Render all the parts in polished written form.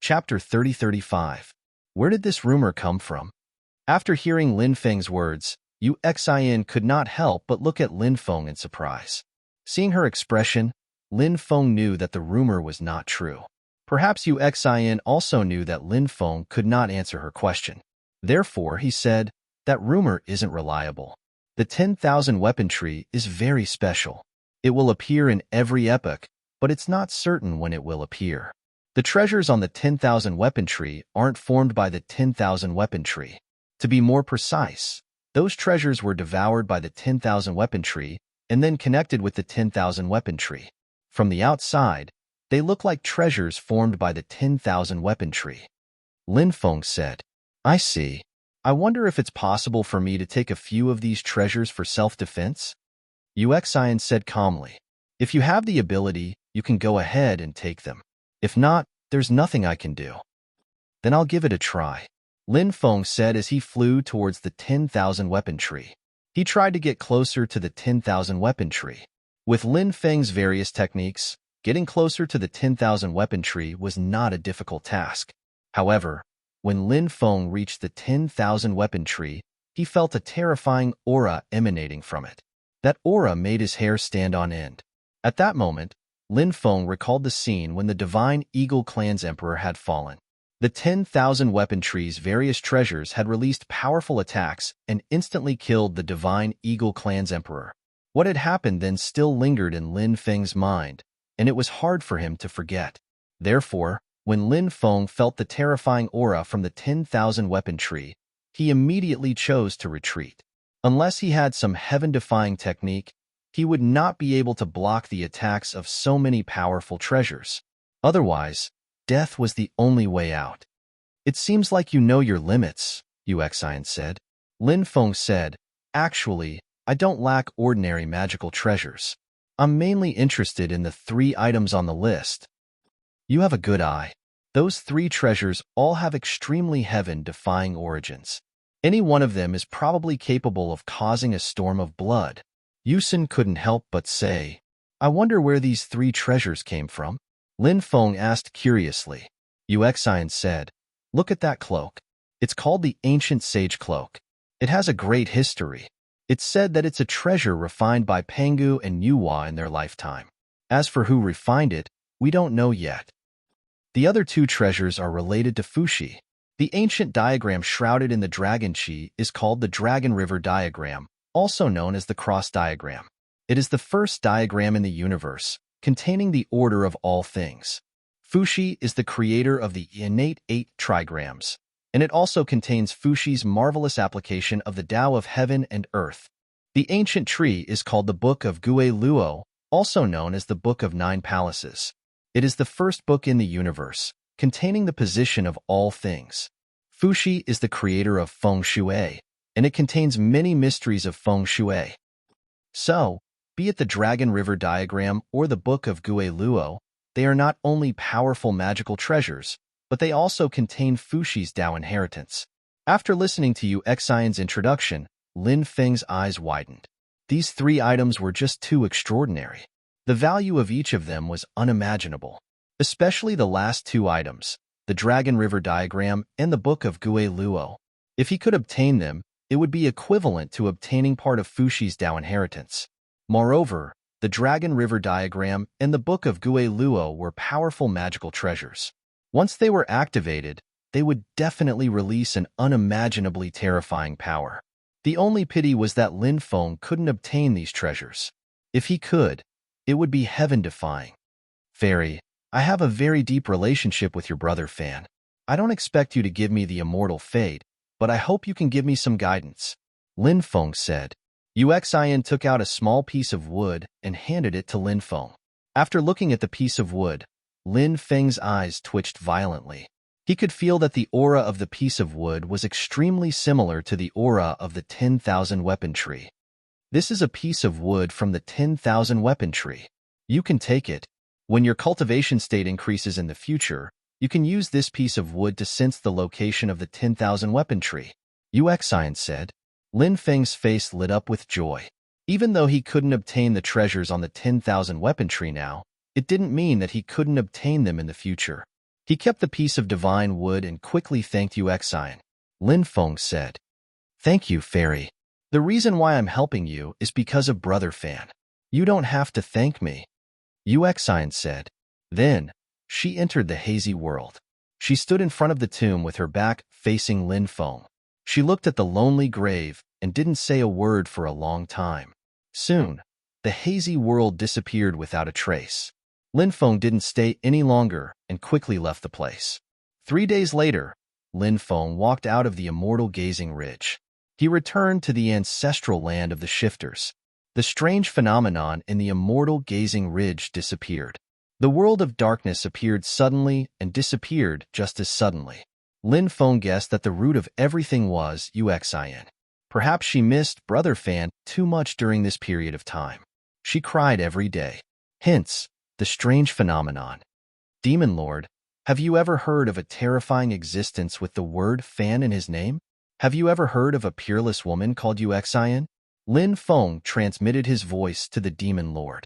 Chapter 30-35. Where did this rumor come from? After hearing Lin Feng's words, Yu Xian could not help but look at Lin Feng in surprise. Seeing her expression, Lin Feng knew that the rumor was not true. Perhaps Yu Xian also knew that Lin Feng could not answer her question. Therefore, he said, that rumor isn't reliable. The 10,000 weapon tree is very special. It will appear in every epoch, but it's not certain when it will appear. The treasures on the 10,000 weapon tree aren't formed by the 10,000 weapon tree. To be more precise, those treasures were devoured by the 10,000 weapon tree and then connected with the 10,000 weapon tree. From the outside, they look like treasures formed by the 10,000 weapon tree. Lin Feng said, I see. I wonder if it's possible for me to take a few of these treasures for self-defense? Yu Xian said calmly, if you have the ability, you can go ahead and take them. If not, there's nothing I can do. Then I'll give it a try, Lin Feng said as he flew towards the 10,000 weapon tree. He tried to get closer to the 10,000 weapon tree. With Lin Feng's various techniques, getting closer to the 10,000 weapon tree was not a difficult task. However, when Lin Feng reached the 10,000 weapon tree, he felt a terrifying aura emanating from it. That aura made his hair stand on end. At that moment, Lin Feng recalled the scene when the Divine Eagle Clan's emperor had fallen. The 10,000 weapon tree's various treasures had released powerful attacks and instantly killed the Divine Eagle Clan's emperor. What had happened then still lingered in Lin Feng's mind, and it was hard for him to forget. Therefore, when Lin Feng felt the terrifying aura from the 10,000 weapon tree, he immediately chose to retreat. Unless he had some heaven-defying technique, he would not be able to block the attacks of so many powerful treasures. Otherwise, death was the only way out. It seems like you know your limits, Yu Xian said. Lin Feng said, actually, I don't lack ordinary magical treasures. I'm mainly interested in the 3 items on the list. You have a good eye. Those 3 treasures all have extremely heaven-defying origins. Any one of them is probably capable of causing a storm of blood. Yusin couldn't help but say, I wonder where these 3 treasures came from. Lin Feng asked curiously. Yu Xian said, look at that cloak. It's called the Ancient Sage Cloak. It has a great history. It's said that it's a treasure refined by Pangu and Yuhua in their lifetime. As for who refined it, we don't know yet. The other 2 treasures are related to Fuxi. The ancient diagram shrouded in the Dragon Chi is called the Dragon River Diagram, also known as the Cross Diagram. It is the first diagram in the universe, containing the order of all things. Fuxi is the creator of the innate 8 trigrams, and it also contains Fuxi's marvelous application of the Tao of Heaven and Earth. The ancient tree is called the Book of Gui Luo, also known as the Book of 9 Palaces. It is the first book in the universe, containing the position of all things. Fuxi is the creator of Feng Shui, and it contains many mysteries of Feng Shui. So, be it the Dragon River Diagram or the Book of Gui Luo, they are not only powerful magical treasures, but they also contain Fuxi's Tao inheritance. After listening to Yu Xian's introduction, Lin Feng's eyes widened. These 3 items were just too extraordinary. The value of each of them was unimaginable, especially the last 2 items, the Dragon River Diagram and the Book of Gui Luo. If he could obtain them, it would be equivalent to obtaining part of Fuxi's Tao inheritance. Moreover, the Dragon River Diagram and the Book of Gui Luo were powerful magical treasures. Once they were activated, they would definitely release an unimaginably terrifying power. The only pity was that Lin Feng couldn't obtain these treasures. If he could, it would be heaven-defying. Fairy, I have a very deep relationship with your brother Fan. I don't expect you to give me the immortal fate, but I hope you can give me some guidance, Lin Feng said. Yu Xian took out a small piece of wood and handed it to Lin Feng. After looking at the piece of wood, Lin Feng's eyes twitched violently. He could feel that the aura of the piece of wood was extremely similar to the aura of the 10,000 weapon tree. This is a piece of wood from the 10,000 weapon tree. You can take it. When your cultivation state increases in the future, you can use this piece of wood to sense the location of the 10,000 weapon tree, Yu Xian said. Lin Feng's face lit up with joy. Even though he couldn't obtain the treasures on the 10,000 weapon tree now, it didn't mean that he couldn't obtain them in the future. He kept the piece of divine wood and quickly thanked Uxian. Lin Feng said, "Thank you, fairy. The reason why I'm helping you is because of Brother Fan. You don't have to thank me," Uxian said. Then, she entered the hazy world. She stood in front of the tomb with her back facing Lin Feng. She looked at the lonely grave and didn't say a word for a long time. Soon, the hazy world disappeared without a trace. Lin Feng didn't stay any longer and quickly left the place. 3 days later, Lin Feng walked out of the immortal gazing ridge. He returned to the ancestral land of the shifters. The strange phenomenon in the immortal gazing ridge disappeared. The world of darkness appeared suddenly and disappeared just as suddenly. Lin Feng guessed that the root of everything was Uxian. Perhaps she missed Brother Fan too much during this period of time. She cried every day. Hence, the strange phenomenon. Demon Lord, have you ever heard of a terrifying existence with the word Fan in his name? Have you ever heard of a peerless woman called Uxian? Lin Feng transmitted his voice to the Demon Lord.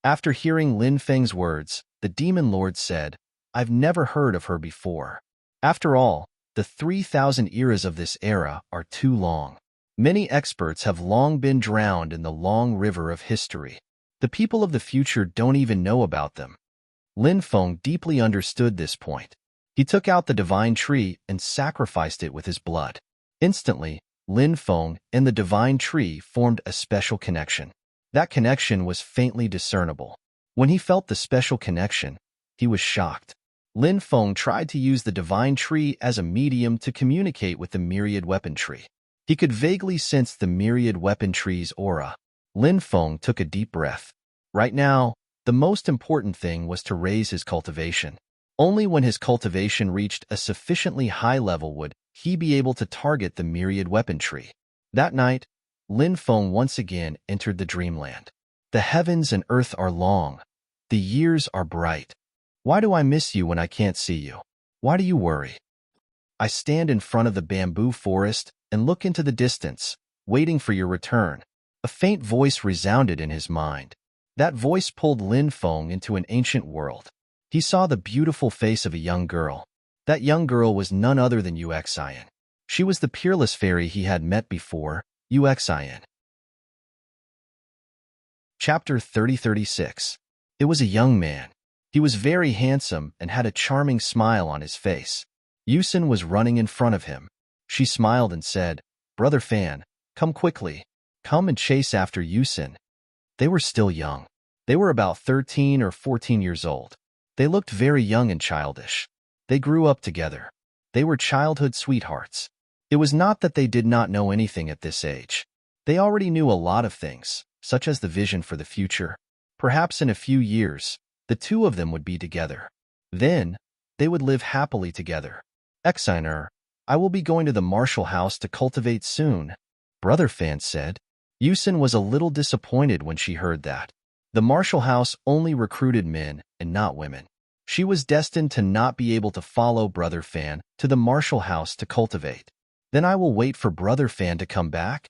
After hearing Lin Feng's words, the Demon Lord said, "I've never heard of her before. After all, the 3,000 eras of this era are too long. Many experts have long been drowned in the long river of history. The people of the future don't even know about them." Lin Feng deeply understood this point. He took out the divine tree and sacrificed it with his blood. Instantly, Lin Feng and the divine tree formed a special connection. That connection was faintly discernible. When he felt the special connection, he was shocked. Lin Feng tried to use the divine tree as a medium to communicate with the myriad weapon tree. He could vaguely sense the myriad weapon tree's aura. Lin Feng took a deep breath. Right now, the most important thing was to raise his cultivation. Only when his cultivation reached a sufficiently high level would he be able to target the myriad weapon tree. That night, Lin Feng once again entered the dreamland. The heavens and earth are long. The years are bright. Why do I miss you when I can't see you? Why do you worry? I stand in front of the bamboo forest and look into the distance, waiting for your return. A faint voice resounded in his mind. That voice pulled Lin Feng into an ancient world. He saw the beautiful face of a young girl. That young girl was none other than Uxian. She was the peerless fairy he had met before, Uxian. Chapter 3036. It was a young man. He was very handsome and had a charming smile on his face. Yusin was running in front of him. She smiled and said, "Brother Fan, come quickly. Come and chase after Yusin." They were still young. They were about 13 or 14 years old. They looked very young and childish. They grew up together. They were childhood sweethearts. It was not that they did not know anything at this age. They already knew a lot of things, such as the vision for the future. Perhaps in a few years, the two of them would be together. Then, they would live happily together. "Exiner, I will be going to the Marshall house to cultivate soon," Brother Fan said. Yusin was a little disappointed when she heard that. The Marshall house only recruited men and not women. She was destined to not be able to follow Brother Fan to the Marshall house to cultivate. Then I will wait for Brother Fan to come back?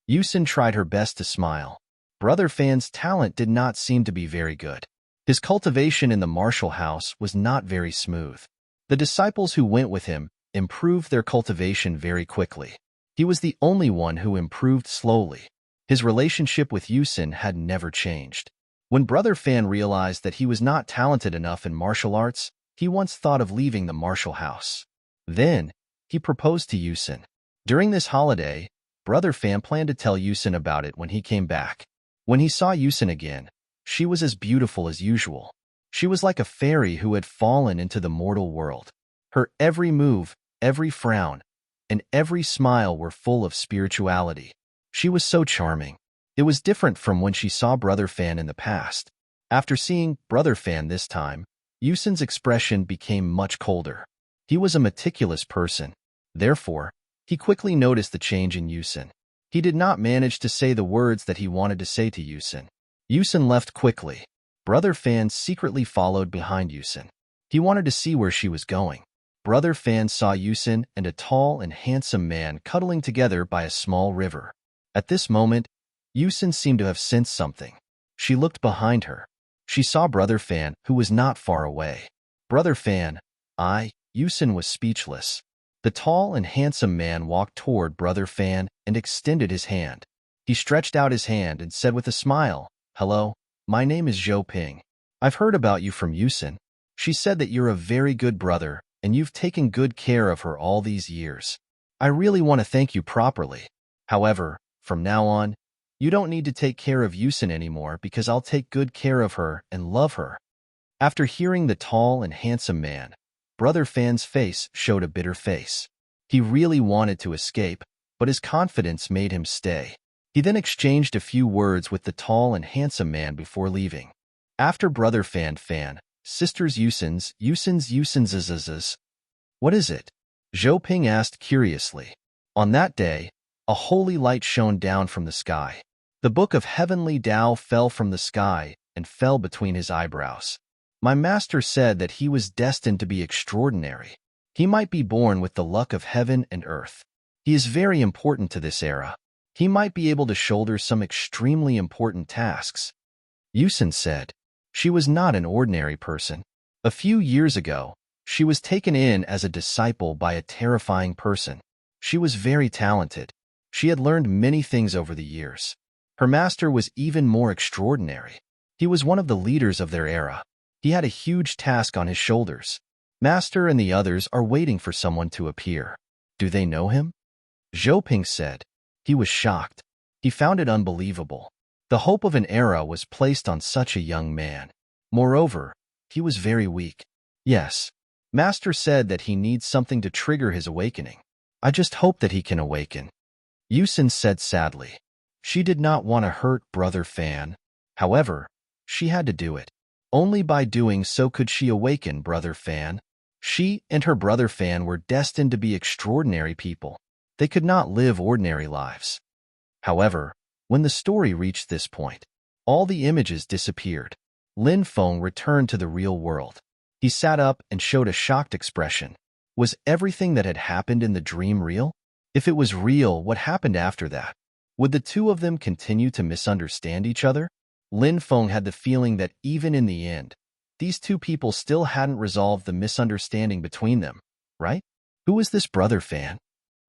Yusin tried her best to smile. Brother Fan's talent did not seem to be very good. His cultivation in the Marshall house was not very smooth. The disciples who went with him improved their cultivation very quickly. He was the only one who improved slowly. His relationship with Yusin had never changed. When Brother Fan realized that he was not talented enough in martial arts, he once thought of leaving the Marshall house. Then, he proposed to Yusin. During this holiday, Brother Fan planned to tell Yusin about it when he came back. When he saw Yusin again, she was as beautiful as usual. She was like a fairy who had fallen into the mortal world. Her every move, every frown, and every smile were full of spirituality. She was so charming. It was different from when she saw Brother Fan in the past. After seeing Brother Fan this time, Yusin's expression became much colder. He was a meticulous person. Therefore, he quickly noticed the change in Yusin. He did not manage to say the words that he wanted to say to Yusin. Yusin left quickly. Brother Fan secretly followed behind Yusin. He wanted to see where she was going. Brother Fan saw Yusin and a tall and handsome man cuddling together by a small river. At this moment, Yusin seemed to have sensed something. She looked behind her. She saw Brother Fan, who was not far away. "Brother Fan, Yusin was speechless. The tall and handsome man walked toward Brother Fan and extended his hand. He stretched out his hand and said with a smile, "Hello, my name is Zhou Ping. I've heard about you from Yusin. She said that you're a very good brother and you've taken good care of her all these years. I really want to thank you properly. However, from now on, you don't need to take care of Yusin anymore because I'll take good care of her and love her." After hearing the tall and handsome man, Brother Fan's face showed a bitter face. He really wanted to escape, but his confidence made him stay. He then exchanged a few words with the tall and handsome man before leaving. After Brother Fan, sisters Yusin's. What is it? Zhou Ping asked curiously. On that day, a holy light shone down from the sky. The book of heavenly Tao fell from the sky and fell between his eyebrows. My master said that he was destined to be extraordinary. He might be born with the luck of heaven and earth. He is very important to this era. He might be able to shoulder some extremely important tasks. Yusin said. She was not an ordinary person. A few years ago, she was taken in as a disciple by a terrifying person. She was very talented. She had learned many things over the years. Her master was even more extraordinary. He was one of the leaders of their era. He had a huge task on his shoulders. Master and the others are waiting for someone to appear. Do they know him? Zhou Ping said. He was shocked. He found it unbelievable. The hope of an era was placed on such a young man. Moreover, he was very weak. Yes, Master said that he needs something to trigger his awakening. I just hope that he can awaken. Yusin said sadly. She did not want to hurt Brother Fan. However, she had to do it. Only by doing so could she awaken Brother Fan. She and her Brother Fan were destined to be extraordinary people. They could not live ordinary lives. However, when the story reached this point, all the images disappeared. Lin Feng returned to the real world. He sat up and showed a shocked expression. Was everything that had happened in the dream real? If it was real, what happened after that? Would the two of them continue to misunderstand each other? Lin Feng had the feeling that even in the end, these two people still hadn't resolved the misunderstanding between them, right? Who was this Brother Fan?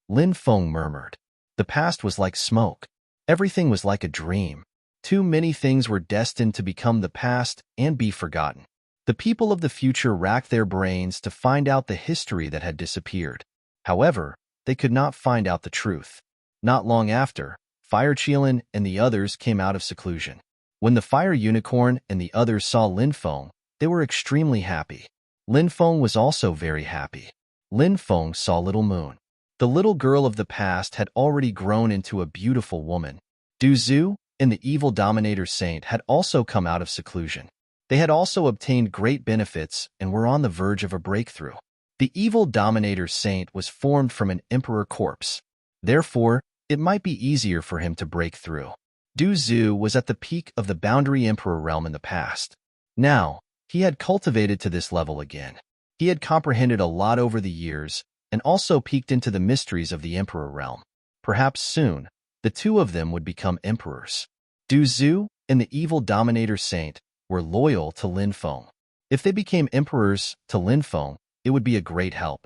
Lin Feng murmured. The past was like smoke. Everything was like a dream. Too many things were destined to become the past and be forgotten. The people of the future racked their brains to find out the history that had disappeared. However, they could not find out the truth. Not long after, Fire Qilin and the others came out of seclusion. When the Fire Unicorn and the others saw Lin Feng, they were extremely happy. Lin Feng was also very happy. Lin Feng saw Little Moon. The little girl of the past had already grown into a beautiful woman. Du Zhu and the evil Dominator Saint had also come out of seclusion. They had also obtained great benefits and were on the verge of a breakthrough. The evil Dominator Saint was formed from an emperor corpse. Therefore, it might be easier for him to break through. Du Zhu was at the peak of the Boundary Emperor realm in the past. Now, he had cultivated to this level again. He had comprehended a lot over the years and also peeked into the mysteries of the Emperor realm. Perhaps soon, the two of them would become emperors. Du Zhu and the evil Dominator Saint were loyal to Lin Feng. If they became emperors to Lin Feng, it would be a great help.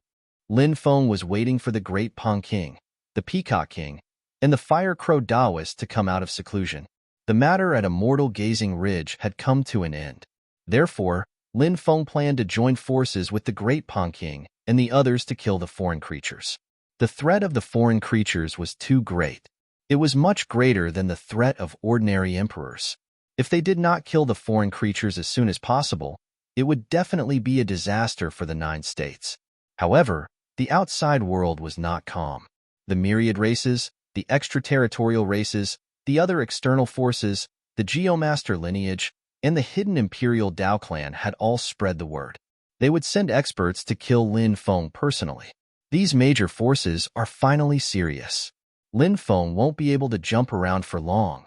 Lin Feng was waiting for the Great Pong King, the Peacock King, and the Fire Crow Taoist to come out of seclusion. The matter at Immortal Gazing Ridge had come to an end. Therefore, Lin Feng planned to join forces with the Great Pong King and the others to kill the foreign creatures. The threat of the foreign creatures was too great. It was much greater than the threat of ordinary emperors. If they did not kill the foreign creatures as soon as possible, it would definitely be a disaster for the 9 states. However, the outside world was not calm. The myriad races, the extraterritorial races, the other external forces, the Geomaster lineage, and the hidden Imperial Dao clan had all spread the word. They would send experts to kill Lin Feng personally. These major forces are finally serious. Lin Feng won't be able to jump around for long.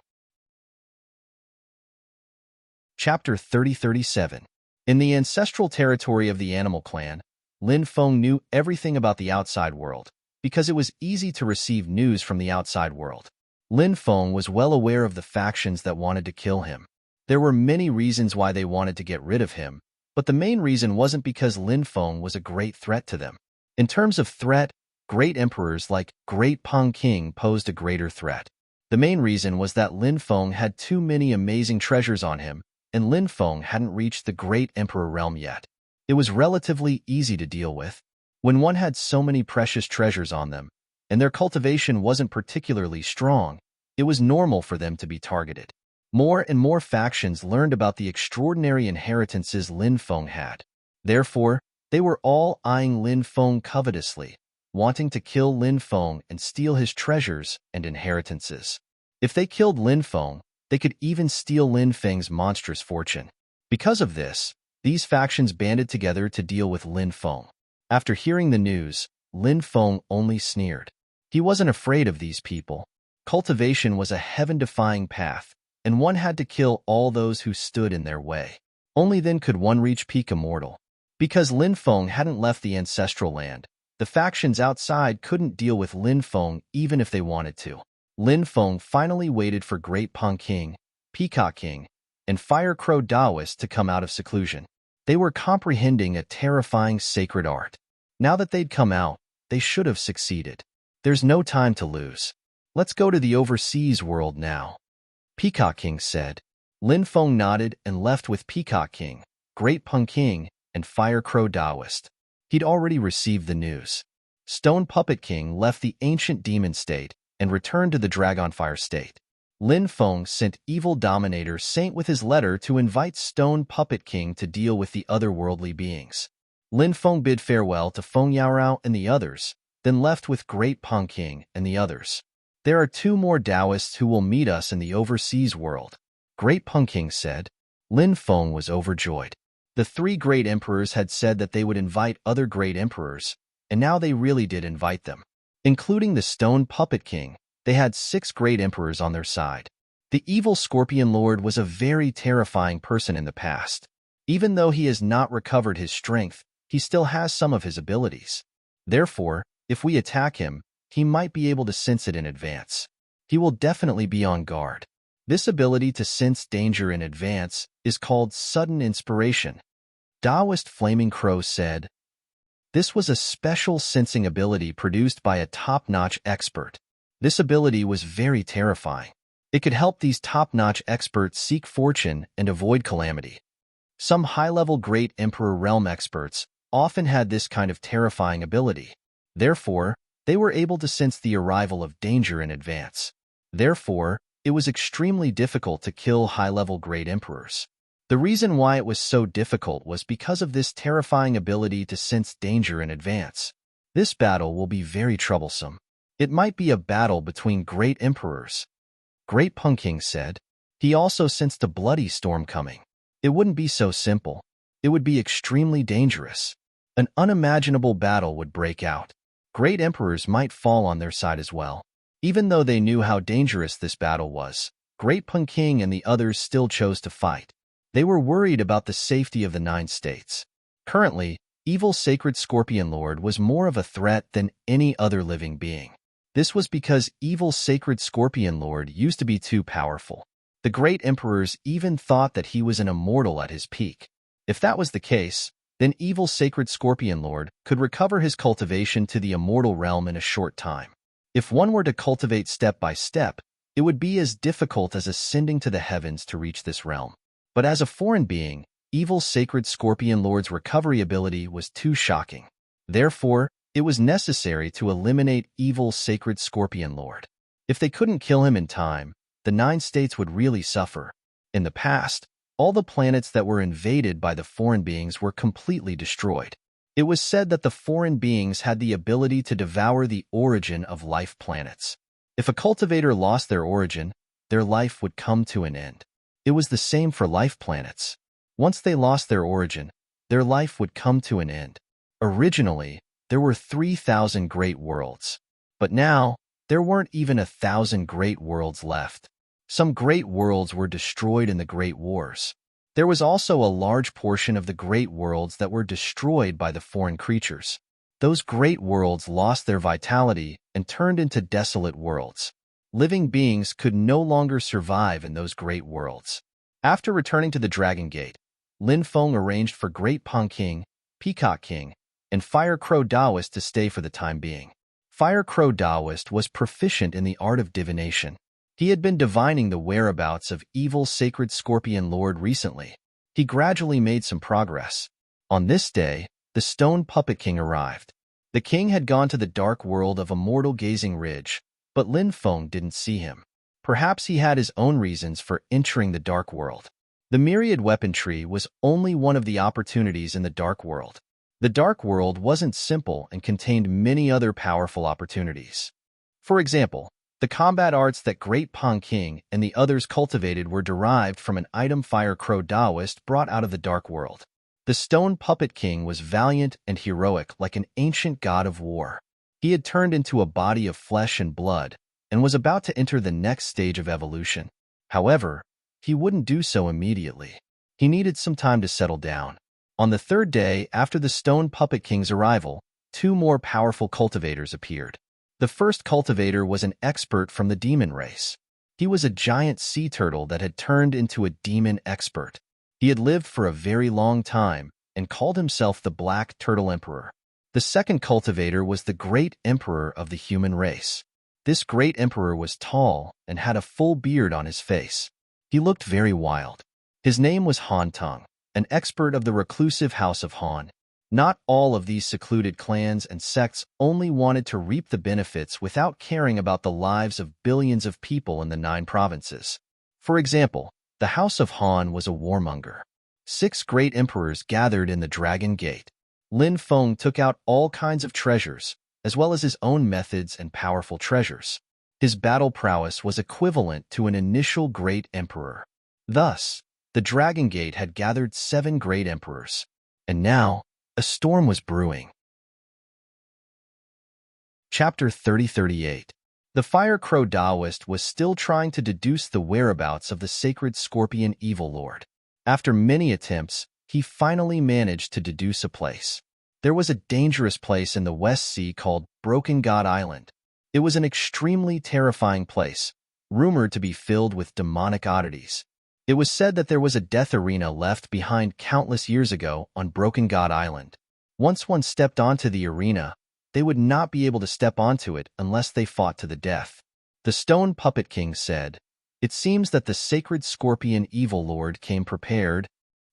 Chapter 3037. In the ancestral territory of the animal clan, Lin Feng knew everything about the outside world, because it was easy to receive news from the outside world. Lin Feng was well aware of the factions that wanted to kill him. There were many reasons why they wanted to get rid of him, But the main reason wasn't because Lin Feng was a great threat to them. In terms of threat, great emperors like Great Peng King posed a greater threat. The main reason was that Lin Feng had too many amazing treasures on him, and Lin Feng hadn't reached the Great Emperor realm yet. It was relatively easy to deal with. When one had so many precious treasures on them, and their cultivation wasn't particularly strong, it was normal for them to be targeted. More and more factions learned about the extraordinary inheritances Lin Feng had. Therefore, they were all eyeing Lin Feng covetously, wanting to kill Lin Feng and steal his treasures and inheritances. If they killed Lin Feng, they could even steal Lin Feng's monstrous fortune. Because of this, these factions banded together to deal with Lin Feng. After hearing the news, Lin Feng only sneered. He wasn't afraid of these people. Cultivation was a heaven-defying path, and one had to kill all those who stood in their way. Only then could one reach peak immortal. Because Lin Feng hadn't left the ancestral land, the factions outside couldn't deal with Lin Feng even if they wanted to. Lin Feng finally waited for Great Peng King, Peacock King, and Fire Crow Taoist to come out of seclusion. They were comprehending a terrifying sacred art. Now that they'd come out, they should have succeeded. There's no time to lose. Let's go to the overseas world now, Peacock King said. Lin Feng nodded and left with Peacock King, Great Peng King, and Fire Crow Taoist. He'd already received the news. Stone Puppet King left the ancient demon state and returned to the Dragonfire state. Lin Feng sent Evil Dominator Saint with his letter to invite Stone Puppet King to deal with the otherworldly beings. Lin Feng bid farewell to Feng Yaorao and the others, then left with Great Peng King and the others. There are 2 more Taoists who will meet us in the overseas world, Great Peng King said. Lin Feng was overjoyed. The 3 great emperors had said that they would invite other great emperors, and now they really did invite them. Including the Stone Puppet King, they had 6 great emperors on their side. The evil Scorpion Lord was a very terrifying person in the past. Even though he has not recovered his strength, he still has some of his abilities. Therefore, if we attack him, he might be able to sense it in advance. He will definitely be on guard. This ability to sense danger in advance is called sudden inspiration. Taoist Flaming Crow said, "This was a special sensing ability produced by a top-notch expert. This ability was very terrifying. It could help these top-notch experts seek fortune and avoid calamity. Some high-level Great Emperor Realm experts often had this kind of terrifying ability. Therefore, they were able to sense the arrival of danger in advance. Therefore, it was extremely difficult to kill high-level Great Emperors. The reason why it was so difficult was because of this terrifying ability to sense danger in advance. This battle will be very troublesome. It might be a battle between Great Emperors," Great Peng King said. He also sensed a bloody storm coming. It wouldn't be so simple. It would be extremely dangerous. An unimaginable battle would break out. Great emperors might fall on their side as well. Even though they knew how dangerous this battle was, Great Peng King and the others still chose to fight. They were worried about the safety of the 9 states. Currently, evil Sacred Scorpion Lord was more of a threat than any other living being. This was because evil Sacred Scorpion Lord used to be too powerful. The great emperors even thought that he was an immortal at his peak. If that was the case, then evil Sacred Scorpion Lord could recover his cultivation to the immortal realm in a short time. If one were to cultivate step by step, it would be as difficult as ascending to the heavens to reach this realm. But as a foreign being, evil Sacred Scorpion Lord's recovery ability was too shocking. Therefore, it was necessary to eliminate evil Sacred Scorpion Lord. If they couldn't kill him in time, the 9 states would really suffer. In the past, all the planets that were invaded by the foreign beings were completely destroyed. It was said that the foreign beings had the ability to devour the origin of life planets. If a cultivator lost their origin, their life would come to an end. It was the same for life planets. Once they lost their origin, their life would come to an end. Originally, there were 3,000 great worlds. But now, there weren't even 1,000 great worlds left. Some great worlds were destroyed in the Great Wars. There was also a large portion of the great worlds that were destroyed by the foreign creatures. Those great worlds lost their vitality and turned into desolate worlds. Living beings could no longer survive in those great worlds. After returning to the Dragon Gate, Lin Feng arranged for Great Pang King, Peacock King, and Fire Crow Taoist to stay for the time being. Fire Crow Taoist was proficient in the art of divination. He had been divining the whereabouts of evil sacred scorpion lord recently. He gradually made some progress. On this day, the stone puppet king arrived. The king had gone to the dark world of Immortal Gazing Ridge, but Lin Feng didn't see him. Perhaps he had his own reasons for entering the dark world. The myriad weapon tree was only one of the opportunities in the dark world. The dark world wasn't simple and contained many other powerful opportunities. For example, the combat arts that Great Pang King and the others cultivated were derived from an item Fire Crow Taoist brought out of the dark world. The Stone Puppet King was valiant and heroic like an ancient god of war. He had turned into a body of flesh and blood and was about to enter the next stage of evolution. However, he wouldn't do so immediately. He needed some time to settle down. On the third day after the Stone Puppet King's arrival, two more powerful cultivators appeared. The first cultivator was an expert from the demon race. He was a giant sea turtle that had turned into a demon expert. He had lived for a very long time and called himself the Black Turtle Emperor. The second cultivator was the Great Emperor of the human race. This Great Emperor was tall and had a full beard on his face. He looked very wild. His name was Han Tung, an expert of the reclusive House of Han. Not all of these secluded clans and sects only wanted to reap the benefits without caring about the lives of billions of people in the 9 provinces. For example, the House of Han was a warmonger. 6 great emperors gathered in the Dragon Gate. Lin Feng took out all kinds of treasures, as well as his own methods and powerful treasures. His battle prowess was equivalent to an initial great emperor. Thus, the Dragon Gate had gathered 7 great emperors. And now, a storm was brewing. Chapter 3038. The Fire Crow Taoist was still trying to deduce the whereabouts of the sacred scorpion evil lord. After many attempts, he finally managed to deduce a place. There was a dangerous place in the West Sea called Broken God Island. It was an extremely terrifying place, rumored to be filled with demonic oddities. It was said that there was a death arena left behind countless years ago on Broken God Island. Once one stepped onto the arena, they would not be able to step onto it unless they fought to the death. The Stone Puppet King said, "It seems that the sacred scorpion evil lord came prepared.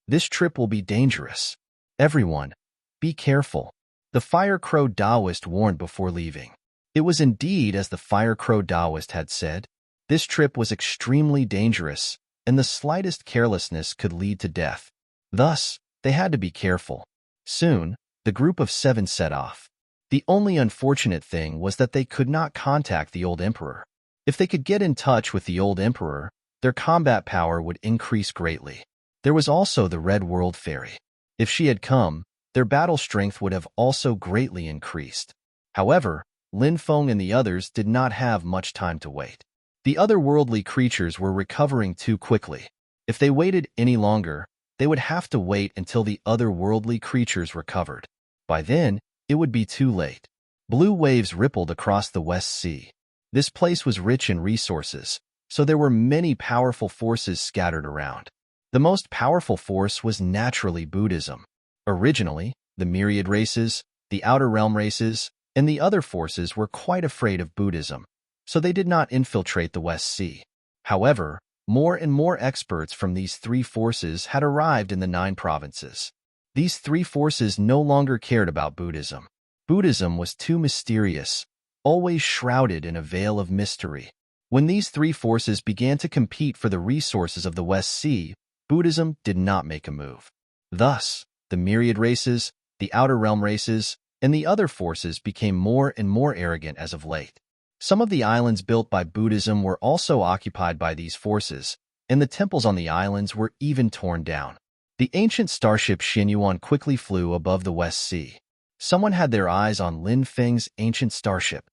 This trip will be dangerous. Everyone, be careful." The Fire Crow Taoist warned before leaving. It was indeed as the Fire Crow Taoist had said. This trip was extremely dangerous, and the slightest carelessness could lead to death. Thus, they had to be careful. Soon, the group of 7 set off. The only unfortunate thing was that they could not contact the old emperor. If they could get in touch with the old emperor, their combat power would increase greatly. There was also the Red World Fairy. If she had come, their battle strength would have also greatly increased. However, Lin Feng and the others did not have much time to wait. The otherworldly creatures were recovering too quickly. If they waited any longer, they would have to wait until the otherworldly creatures recovered. By then, it would be too late. Blue waves rippled across the West Sea. This place was rich in resources, so there were many powerful forces scattered around. The most powerful force was naturally Buddhism. Originally, the myriad races, the outer realm races, and the other forces were quite afraid of Buddhism, so they did not infiltrate the West Sea. However, more and more experts from these 3 forces had arrived in the 9 provinces. These 3 forces no longer cared about Buddhism. Buddhism was too mysterious, always shrouded in a veil of mystery. When these 3 forces began to compete for the resources of the West Sea, Buddhism did not make a move. Thus, the myriad races, the outer realm races, and the other forces became more and more arrogant as of late. Some of the islands built by Buddhism were also occupied by these forces, and the temples on the islands were even torn down. The ancient starship Xinyuan quickly flew above the West Sea. Someone had their eyes on Lin Feng's ancient starship.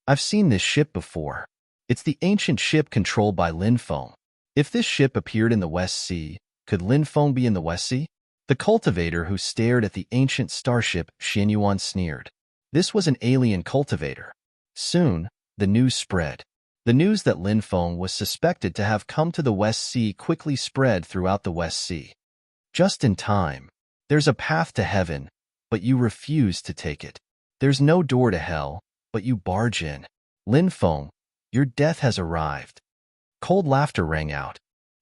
"I've seen this ship before. It's the ancient ship controlled by Lin Feng. If this ship appeared in the West Sea, could Lin Feng be in the West Sea?" The cultivator who stared at the ancient starship Xinyuan sneered. This was an alien cultivator. Soon, the news spread. The news that Lin Feng was suspected to have come to the West Sea quickly spread throughout the West Sea. Just in time. There's a path to heaven, but you refuse to take it. There's no door to hell, but you barge in. Lin Feng, your death has arrived. Cold laughter rang out.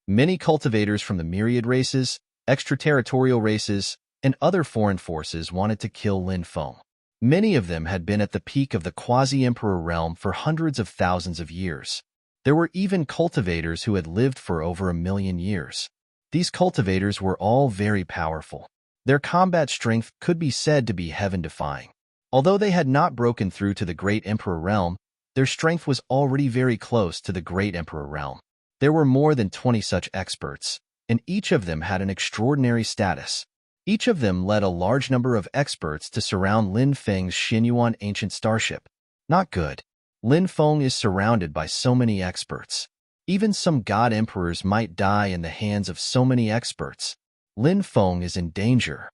Many cultivators from the myriad races, extraterritorial races, and other foreign forces wanted to kill Lin Feng. Many of them had been at the peak of the quasi-emperor realm for hundreds of thousands of years. There were even cultivators who had lived for over 1,000,000 years. These cultivators were all very powerful. Their combat strength could be said to be heaven-defying. Although they had not broken through to the Great Emperor realm, their strength was already very close to the Great Emperor realm. There were more than 20 such experts, and each of them had an extraordinary status. Each of them led a large number of experts to surround Lin Feng's Xinyuan ancient starship. Not good. Lin Feng is surrounded by so many experts. Even some god emperors might die in the hands of so many experts. Lin Feng is in danger.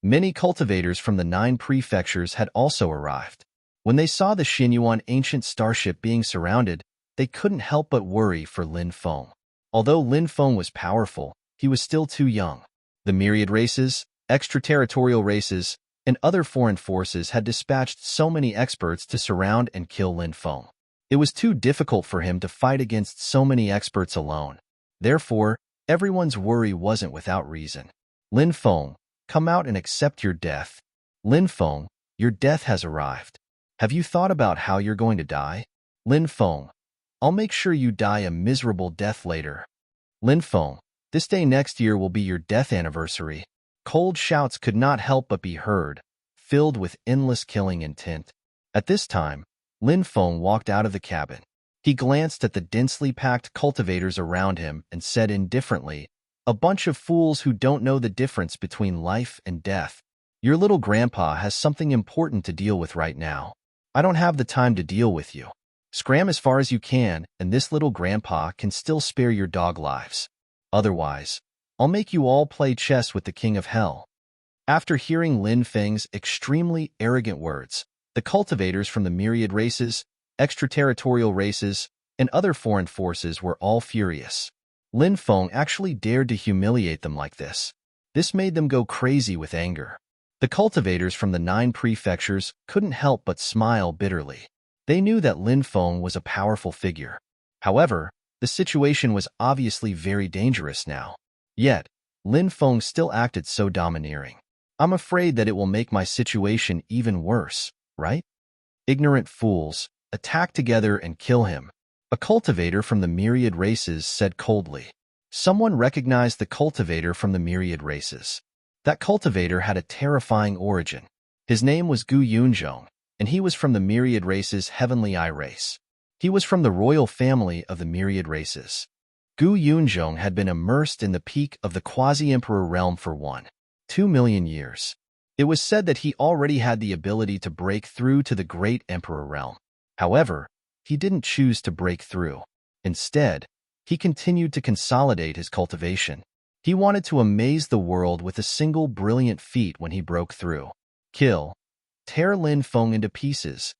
Many cultivators from the 9 prefectures had also arrived. When they saw the Xinyuan ancient starship being surrounded, they couldn't help but worry for Lin Feng. Although Lin Feng was powerful, he was still too young. The myriad races, extraterritorial races, and other foreign forces had dispatched so many experts to surround and kill Lin Feng. It was too difficult for him to fight against so many experts alone. Therefore, everyone's worry wasn't without reason. Lin Feng, come out and accept your death. Lin Feng, your death has arrived. Have you thought about how you're going to die? Lin Feng, I'll make sure you die a miserable death later. Lin Feng, this day next year will be your death anniversary. Cold shouts could not help but be heard, filled with endless killing intent. At this time, Lin Feng walked out of the cabin. He glanced at the densely packed cultivators around him and said indifferently, "A bunch of fools who don't know the difference between life and death. Your little grandpa has something important to deal with right now. I don't have the time to deal with you. Scram as far as you can, and this little grandpa can still spare your dog lives. Otherwise, I'll make you all play chess with the king of hell." After hearing Lin Feng's extremely arrogant words, the cultivators from the myriad races, extraterritorial races, and other foreign forces were all furious. Lin Feng actually dared to humiliate them like this. This made them go crazy with anger. The cultivators from the 9 prefectures couldn't help but smile bitterly. They knew that Lin Feng was a powerful figure. However, the situation was obviously very dangerous now. Yet, Lin Feng still acted so domineering. I'm afraid that it will make my situation even worse, right? Ignorant fools, attack together and kill him. A cultivator from the myriad races said coldly. Someone recognized the cultivator from the myriad races. That cultivator had a terrifying origin. His name was Gu Yunzhong, and he was from the myriad races' heavenly eye race. He was from the royal family of the myriad races. Gu Yunzhong had been immersed in the peak of the quasi-emperor realm for 1.2 million years. It was said that he already had the ability to break through to the great emperor realm. However, he didn't choose to break through. Instead, he continued to consolidate his cultivation. He wanted to amaze the world with a single brilliant feat when he broke through. Kill. Tear Lin Feng into pieces.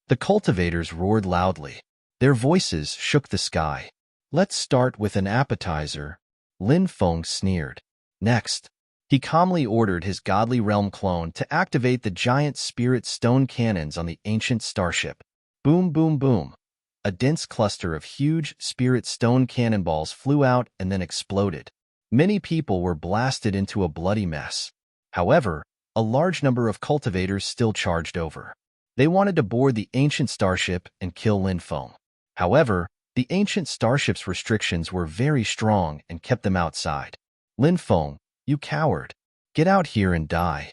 The cultivators roared loudly. Their voices shook the sky. Let's start with an appetizer. Lin Feng sneered. Next, he calmly ordered his godly realm clone to activate the giant spirit stone cannons on the ancient starship. Boom, boom, boom. A dense cluster of huge spirit stone cannonballs flew out and then exploded. Many people were blasted into a bloody mess. However, a large number of cultivators still charged over. They wanted to board the ancient starship and kill Lin Feng. However, the ancient starship's restrictions were very strong and kept them outside. Lin Feng, you coward. Get out here and die.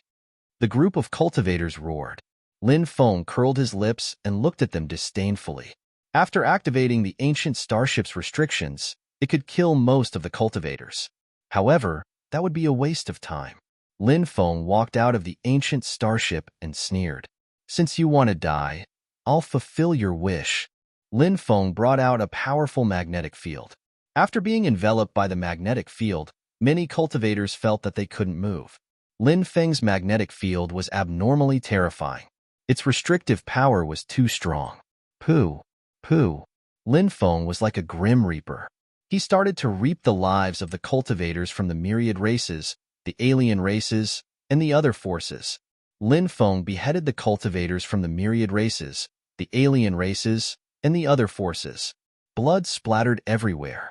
The group of cultivators roared. Lin Feng curled his lips and looked at them disdainfully. After activating the ancient starship's restrictions, it could kill most of the cultivators. However, that would be a waste of time. Lin Feng walked out of the ancient starship and sneered. Since you want to die, I'll fulfill your wish. Lin Feng brought out a powerful magnetic field. After being enveloped by the magnetic field, many cultivators felt that they couldn't move. Lin Feng's magnetic field was abnormally terrifying. Its restrictive power was too strong. Pooh. Pooh. Lin Feng was like a grim reaper. He started to reap the lives of the cultivators from the myriad races, the alien races, and the other forces. Lin Feng beheaded the cultivators from the myriad races, the alien races, and the other forces. Blood splattered everywhere.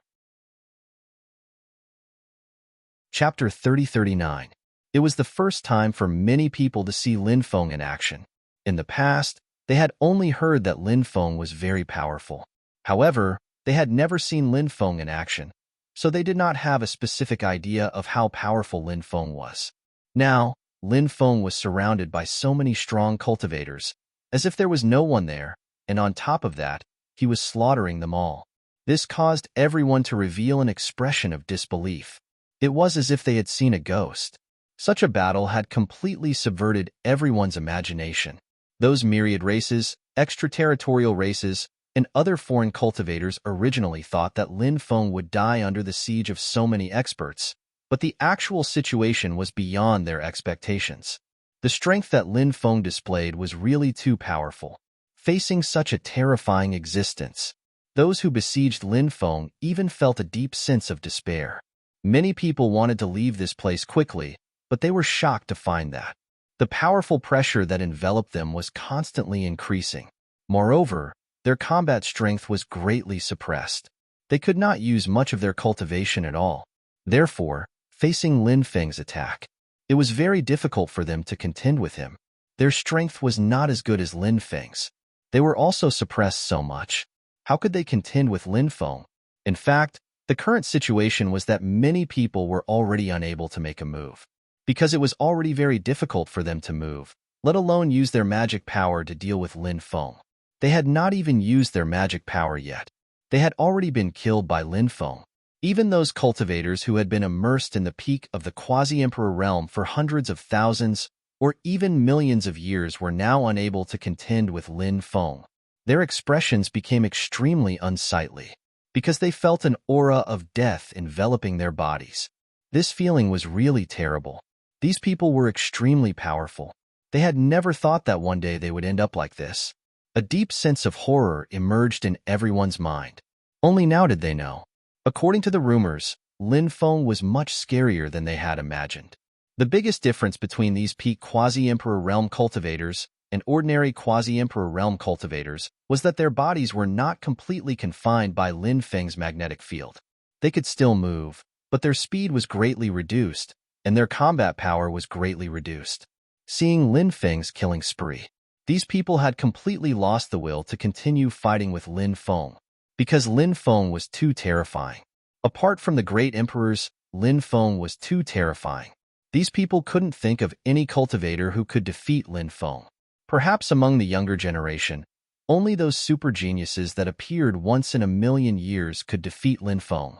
Chapter 3039. It was the first time for many people to see Lin Feng in action. In the past, they had only heard that Lin Feng was very powerful. However, they had never seen Lin Feng in action, so they did not have a specific idea of how powerful Lin Feng was. Now, Lin Feng was surrounded by so many strong cultivators, as if there was no one there, and on top of that, he was slaughtering them all. This caused everyone to reveal an expression of disbelief. It was as if they had seen a ghost. Such a battle had completely subverted everyone's imagination. Those myriad races, extraterritorial races, and other foreign cultivators originally thought that Lin Feng would die under the siege of so many experts, but the actual situation was beyond their expectations. The strength that Lin Feng displayed was really too powerful. Facing such a terrifying existence, those who besieged Lin Feng even felt a deep sense of despair. Many people wanted to leave this place quickly, but they were shocked to find that the powerful pressure that enveloped them was constantly increasing. Moreover, their combat strength was greatly suppressed. They could not use much of their cultivation at all. Therefore, facing Lin Feng's attack, it was very difficult for them to contend with him. Their strength was not as good as Lin Feng's. They were also suppressed so much. How could they contend with Lin Feng? In fact, the current situation was that many people were already unable to make a move. Because it was already very difficult for them to move, let alone use their magic power to deal with Lin Feng. They had not even used their magic power yet. They had already been killed by Lin Feng. Even those cultivators who had been immersed in the peak of the quasi-emperor realm for hundreds of thousands or even millions of years were now unable to contend with Lin Feng. Their expressions became extremely unsightly, because they felt an aura of death enveloping their bodies. This feeling was really terrible. These people were extremely powerful. They had never thought that one day they would end up like this. A deep sense of horror emerged in everyone's mind. Only now did they know. According to the rumors, Lin Feng was much scarier than they had imagined. The biggest difference between these peak quasi-emperor realm cultivators and ordinary quasi-emperor realm cultivators was that their bodies were not completely confined by Lin Feng's magnetic field. They could still move, but their speed was greatly reduced, and their combat power was greatly reduced. Seeing Lin Feng's killing spree, these people had completely lost the will to continue fighting with Lin Feng, because Lin Feng was too terrifying. Apart from the great emperors, Lin Feng was too terrifying. These people couldn't think of any cultivator who could defeat Lin Feng. Perhaps among the younger generation, only those super geniuses that appeared once in a million years could defeat Lin Feng.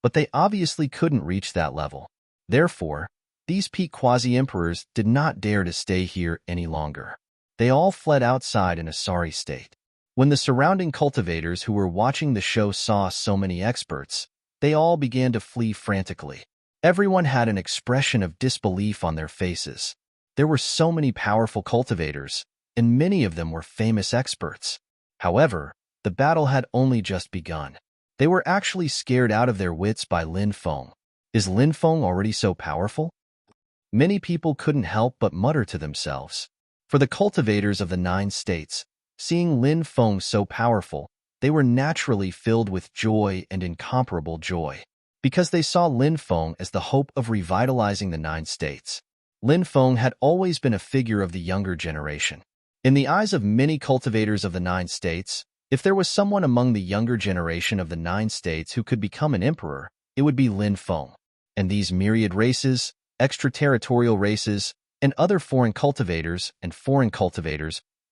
But they obviously couldn't reach that level. Therefore, these peak quasi-emperors did not dare to stay here any longer. They all fled outside in a sorry state. When the surrounding cultivators who were watching the show saw so many experts, they all began to flee frantically. Everyone had an expression of disbelief on their faces. There were so many powerful cultivators, and many of them were famous experts. However, the battle had only just begun. They were actually scared out of their wits by Lin Feng. Is Lin Feng already so powerful? Many people couldn't help but mutter to themselves. For the cultivators of the 9 states, seeing Lin Feng so powerful, they were naturally filled with joy and incomparable joy, because they saw Lin Feng as the hope of revitalizing the 9 states. Lin Feng had always been a figure of the younger generation. In the eyes of many cultivators of the 9 states, if there was someone among the younger generation of the 9 states who could become an emperor, it would be Lin Feng. And these myriad races, extraterritorial races, and other foreign cultivators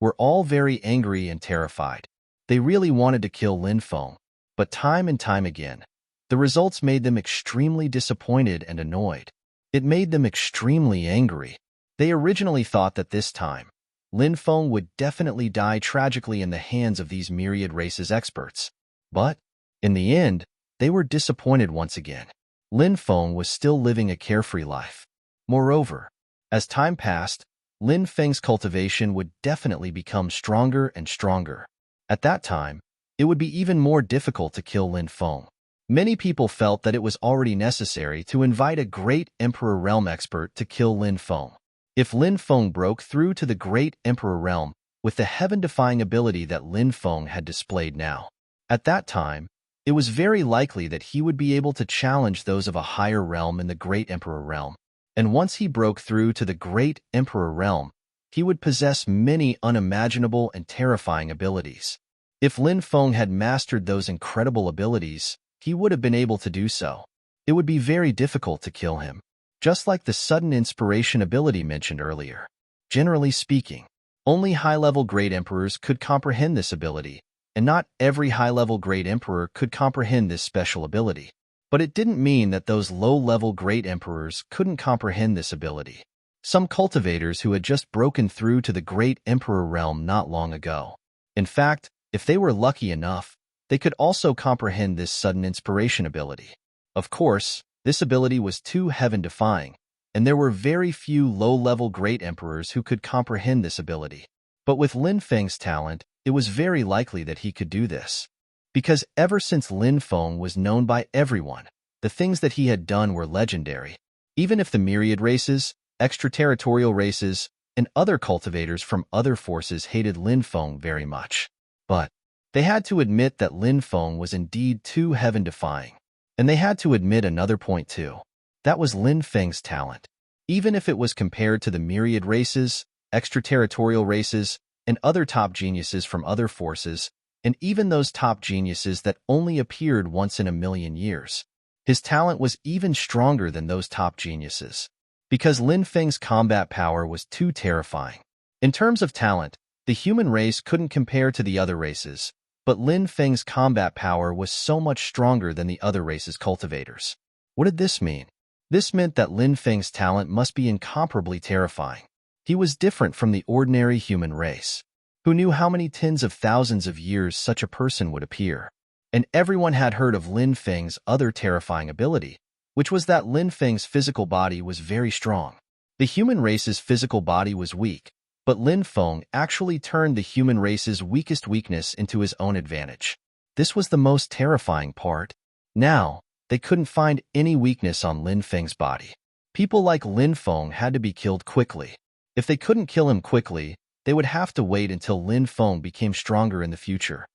were all very angry and terrified. They really wanted to kill Lin Feng, but time and time again, the results made them extremely disappointed and annoyed. It made them extremely angry. They originally thought that this time, Lin Feng would definitely die tragically in the hands of these myriad races experts. But, in the end, they were disappointed once again. Lin Feng was still living a carefree life. Moreover, as time passed, Lin Feng's cultivation would definitely become stronger and stronger. At that time, it would be even more difficult to kill Lin Feng. Many people felt that it was already necessary to invite a great Emperor Realm expert to kill Lin Feng. If Lin Feng broke through to the great Emperor Realm with the heaven-defying ability that Lin Feng had displayed now, at that time, it was very likely that he would be able to challenge those of a higher realm in the Great Emperor Realm. And once he broke through to the Great Emperor Realm, he would possess many unimaginable and terrifying abilities. If Lin Feng had mastered those incredible abilities, he would have been able to do so. It would be very difficult to kill him, just like the sudden inspiration ability mentioned earlier. Generally speaking, only high-level Great Emperors could comprehend this ability, and not every high-level Great Emperor could comprehend this special ability. But it didn't mean that those low-level Great Emperors couldn't comprehend this ability. Some cultivators who had just broken through to the Great Emperor realm not long ago. In fact, if they were lucky enough, they could also comprehend this sudden inspiration ability. Of course, this ability was too heaven-defying, and there were very few low-level Great Emperors who could comprehend this ability. But with Lin Feng's talent, it was very likely that he could do this. Because ever since Lin Feng was known by everyone, the things that he had done were legendary. Even if the myriad races, extraterritorial races, and other cultivators from other forces hated Lin Feng very much. But they had to admit that Lin Feng was indeed too heaven-defying. And they had to admit another point too. That was Lin Feng's talent. Even if it was compared to the myriad races, extraterritorial races, and other top geniuses from other forces, and even those top geniuses that only appeared once in a million years, his talent was even stronger than those top geniuses. Because Lin Feng's combat power was too terrifying. In terms of talent, the human race couldn't compare to the other races, but Lin Feng's combat power was so much stronger than the other races' cultivators. What did this mean? This meant that Lin Feng's talent must be incomparably terrifying. He was different from the ordinary human race. Who knew how many tens of thousands of years such a person would appear? And everyone had heard of Lin Feng's other terrifying ability, which was that Lin Feng's physical body was very strong. The human race's physical body was weak, but Lin Feng actually turned the human race's weakest weakness into his own advantage. This was the most terrifying part. Now, they couldn't find any weakness on Lin Feng's body. People like Lin Feng had to be killed quickly. If they couldn't kill him quickly, they would have to wait until Lin Feng became stronger in the future.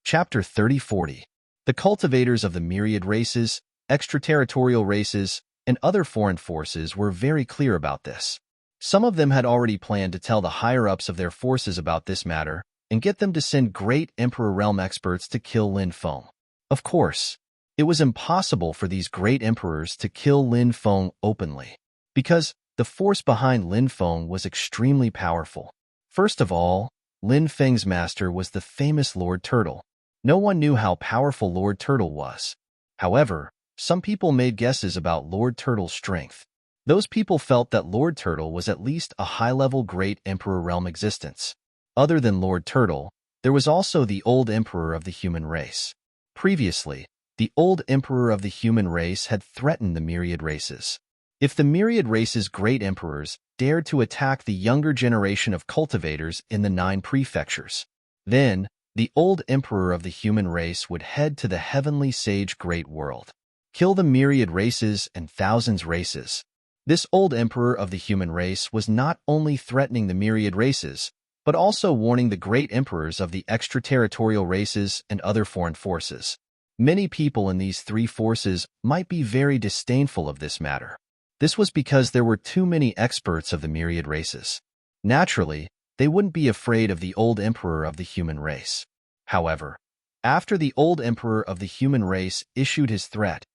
Chapter 30-40. The cultivators of the myriad races, extraterritorial races, and other foreign forces were very clear about this. Some of them had already planned to tell the higher-ups of their forces about this matter and get them to send great Emperor Realm experts to kill Lin Feng. Of course, it was impossible for these great emperors to kill Lin Feng openly, because the force behind Lin Feng was extremely powerful. First of all, Lin Feng's master was the famous Lord Turtle. No one knew how powerful Lord Turtle was. However, some people made guesses about Lord Turtle's strength. Those people felt that Lord Turtle was at least a high-level Great Emperor Realm existence. Other than Lord Turtle, there was also the old Emperor of the human race. Previously, the old Emperor of the human race had threatened the myriad races. If the myriad race's great emperors dared to attack the younger generation of cultivators in the 9 prefectures, then the old Emperor of the human race would head to the heavenly sage great world. Kill the myriad races and thousands races. This old Emperor of the human race was not only threatening the myriad races, but also warning the great emperors of the extraterritorial races and other foreign forces. Many people in these 3 forces might be very disdainful of this matter. This was because there were too many experts of the myriad races. Naturally, they wouldn't be afraid of the old Emperor of the human race. However, after the old Emperor of the human race issued his threat,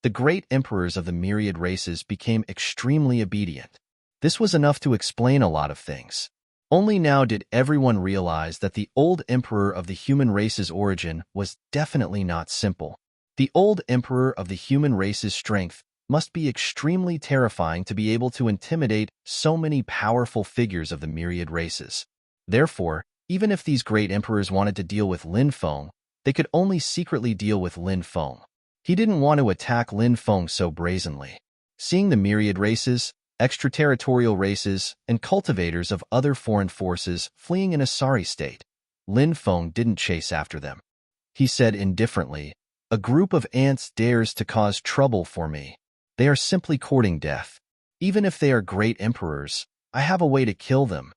the great emperors of the myriad races became extremely obedient. This was enough to explain a lot of things. Only now did everyone realize that the old Emperor of the human race's origin was definitely not simple. The old Emperor of the human race's strength must be extremely terrifying to be able to intimidate so many powerful figures of the myriad races. Therefore, even if these great emperors wanted to deal with Lin Feng, they could only secretly deal with Lin Feng. He didn't want to attack Lin Feng so brazenly. Seeing the myriad races, extraterritorial races, and cultivators of other foreign forces fleeing in a sorry state, Lin Feng didn't chase after them. he said indifferently. A group of ants dares to cause trouble for me. They are simply courting death. Even if they are great emperors, I have a way to kill them.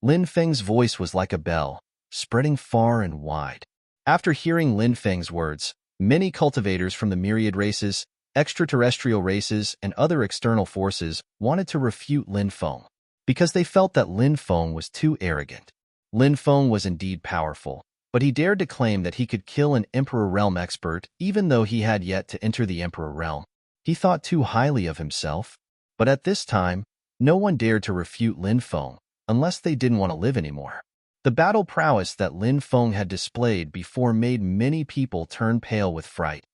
Lin Feng's voice was like a bell, spreading far and wide. After hearing Lin Feng's words, many cultivators from the myriad races, extraterrestrial races, and other external forces wanted to refute Lin Feng, because they felt that Lin Feng was too arrogant. Lin Feng was indeed powerful, but he dared to claim that he could kill an Emperor Realm expert even though he had yet to enter the Emperor Realm. He thought too highly of himself. But at this time, no one dared to refute Lin Feng, unless they didn't want to live anymore. The battle prowess that Lin Feng had displayed before made many people turn pale with fright.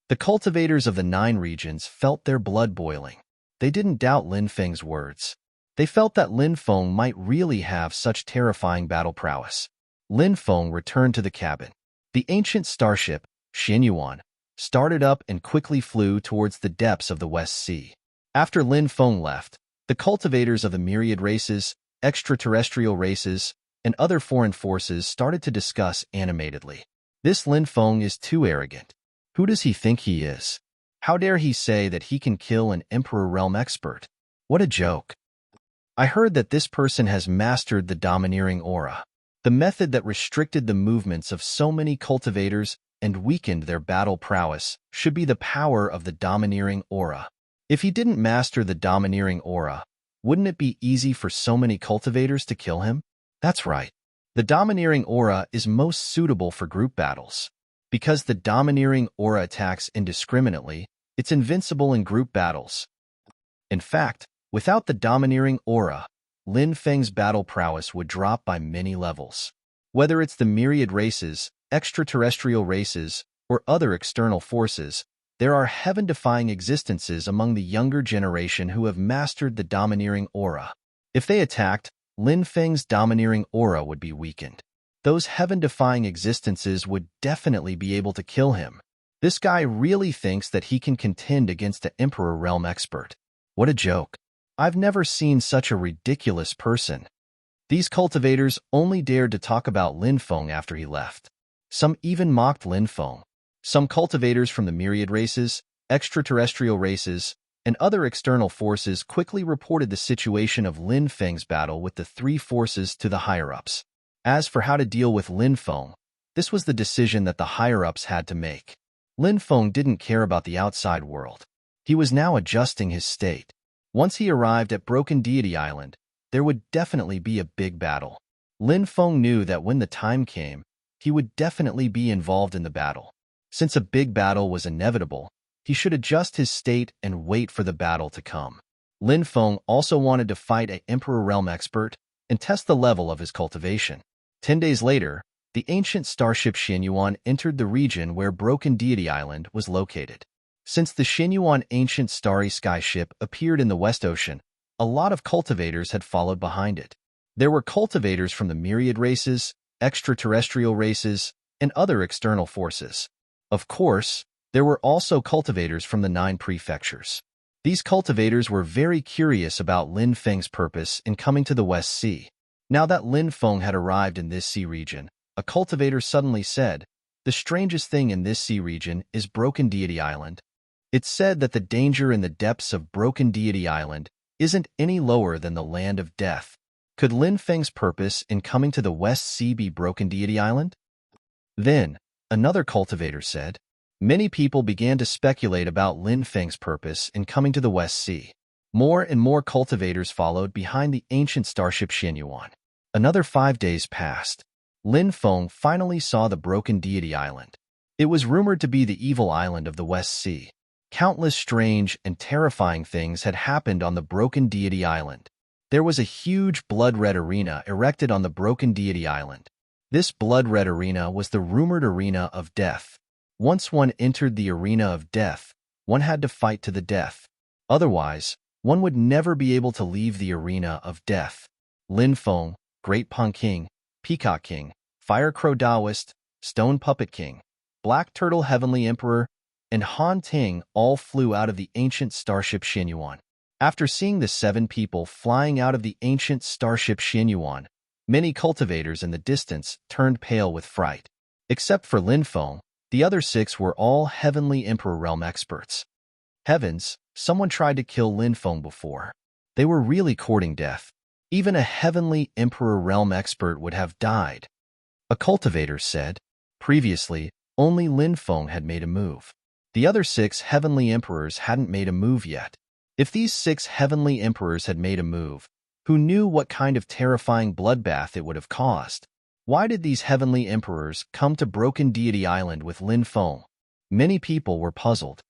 The cultivators of the 9 regions felt their blood boiling. They didn't doubt Lin Feng's words. They felt that Lin Feng might really have such terrifying battle prowess. Lin Feng returned to the cabin. The ancient starship, Xinyuan, started up and quickly flew towards the depths of the West Sea. After Lin Feng left, the cultivators of the myriad races, extraterrestrial races, and other foreign forces started to discuss animatedly. This Lin Feng is too arrogant. Who does he think he is? How dare he say that he can kill an Emperor Realm expert? What a joke. I heard that this person has mastered the domineering aura, the method that restricted the movements of so many cultivators and weakened their battle prowess should be the power of the domineering aura. If he didn't master the domineering aura, wouldn't it be easy for so many cultivators to kill him? That's right. The domineering aura is most suitable for group battles. Because the domineering aura attacks indiscriminately, it's invincible in group battles. In fact, without the domineering aura, Lin Feng's battle prowess would drop by many levels. Whether it's the myriad races, extraterrestrial races, or other external forces, there are heaven-defying existences among the younger generation who have mastered the domineering aura. If they attacked, Lin Feng's domineering aura would be weakened. Those heaven-defying existences would definitely be able to kill him. This guy really thinks that he can contend against an Emperor Realm expert. What a joke. I've never seen such a ridiculous person. These cultivators only dared to talk about Lin Feng after he left. Some even mocked Lin Feng. Some cultivators from the myriad races, extraterrestrial races, and other external forces quickly reported the situation of Lin Feng's battle with the 3 forces to the higher-ups. As for how to deal with Lin Feng, this was the decision that the higher-ups had to make. Lin Feng didn't care about the outside world. He was now adjusting his state. Once he arrived at Broken Deity Island, there would definitely be a big battle. Lin Feng knew that when the time came, he would definitely be involved in the battle. Since a big battle was inevitable, he should adjust his state and wait for the battle to come. Lin Feng also wanted to fight an Emperor Realm expert and test the level of his cultivation. 10 days later, the ancient starship Xinyuan entered the region where Broken Deity Island was located. Since the Xinyuan ancient starry sky ship appeared in the West Ocean, a lot of cultivators had followed behind it. There were cultivators from the myriad races, extraterrestrial races, and other external forces. Of course, there were also cultivators from the 9 prefectures. These cultivators were very curious about Lin Feng's purpose in coming to the West Sea. Now that Lin Feng had arrived in this sea region, a cultivator suddenly said, "The strangest thing in this sea region is Broken Deity Island." It's said that the danger in the depths of Broken Deity Island isn't any lower than the land of death. Could Lin Feng's purpose in coming to the West Sea be Broken Deity Island? Then, another cultivator said, many people began to speculate about Lin Feng's purpose in coming to the West Sea. More and more cultivators followed behind the ancient starship Xinyuan. Another 5 days passed. Lin Feng finally saw the Broken Deity Island. It was rumored to be the evil island of the West Sea. Countless strange and terrifying things had happened on the Broken Deity Island. There was a huge blood-red arena erected on the Broken Deity Island. This blood-red arena was the rumored arena of death. Once one entered the arena of death, one had to fight to the death. Otherwise, one would never be able to leave the arena of death. Lin Feng, Great Pun King, Peacock King, Fire Crow Taoist, Stone Puppet King, Black Turtle Heavenly Emperor, and Han Ting all flew out of the ancient starship Xinyuan. After seeing the 7 people flying out of the ancient starship Xinyuan, many cultivators in the distance turned pale with fright. Except for Lin Feng, The other 6 were all Heavenly Emperor realm experts. Heavens, someone tried to kill Lin Feng before. They were really courting death. Even a Heavenly Emperor realm expert would have died. A cultivator said. Previously, only Lin Feng had made a move. The other 6 Heavenly Emperors hadn't made a move yet. If these 6 Heavenly Emperors had made a move, who knew what kind of terrifying bloodbath it would have caused? Why did these Heavenly Emperors come to Broken Deity Island with Lin Feng? Many people were puzzled.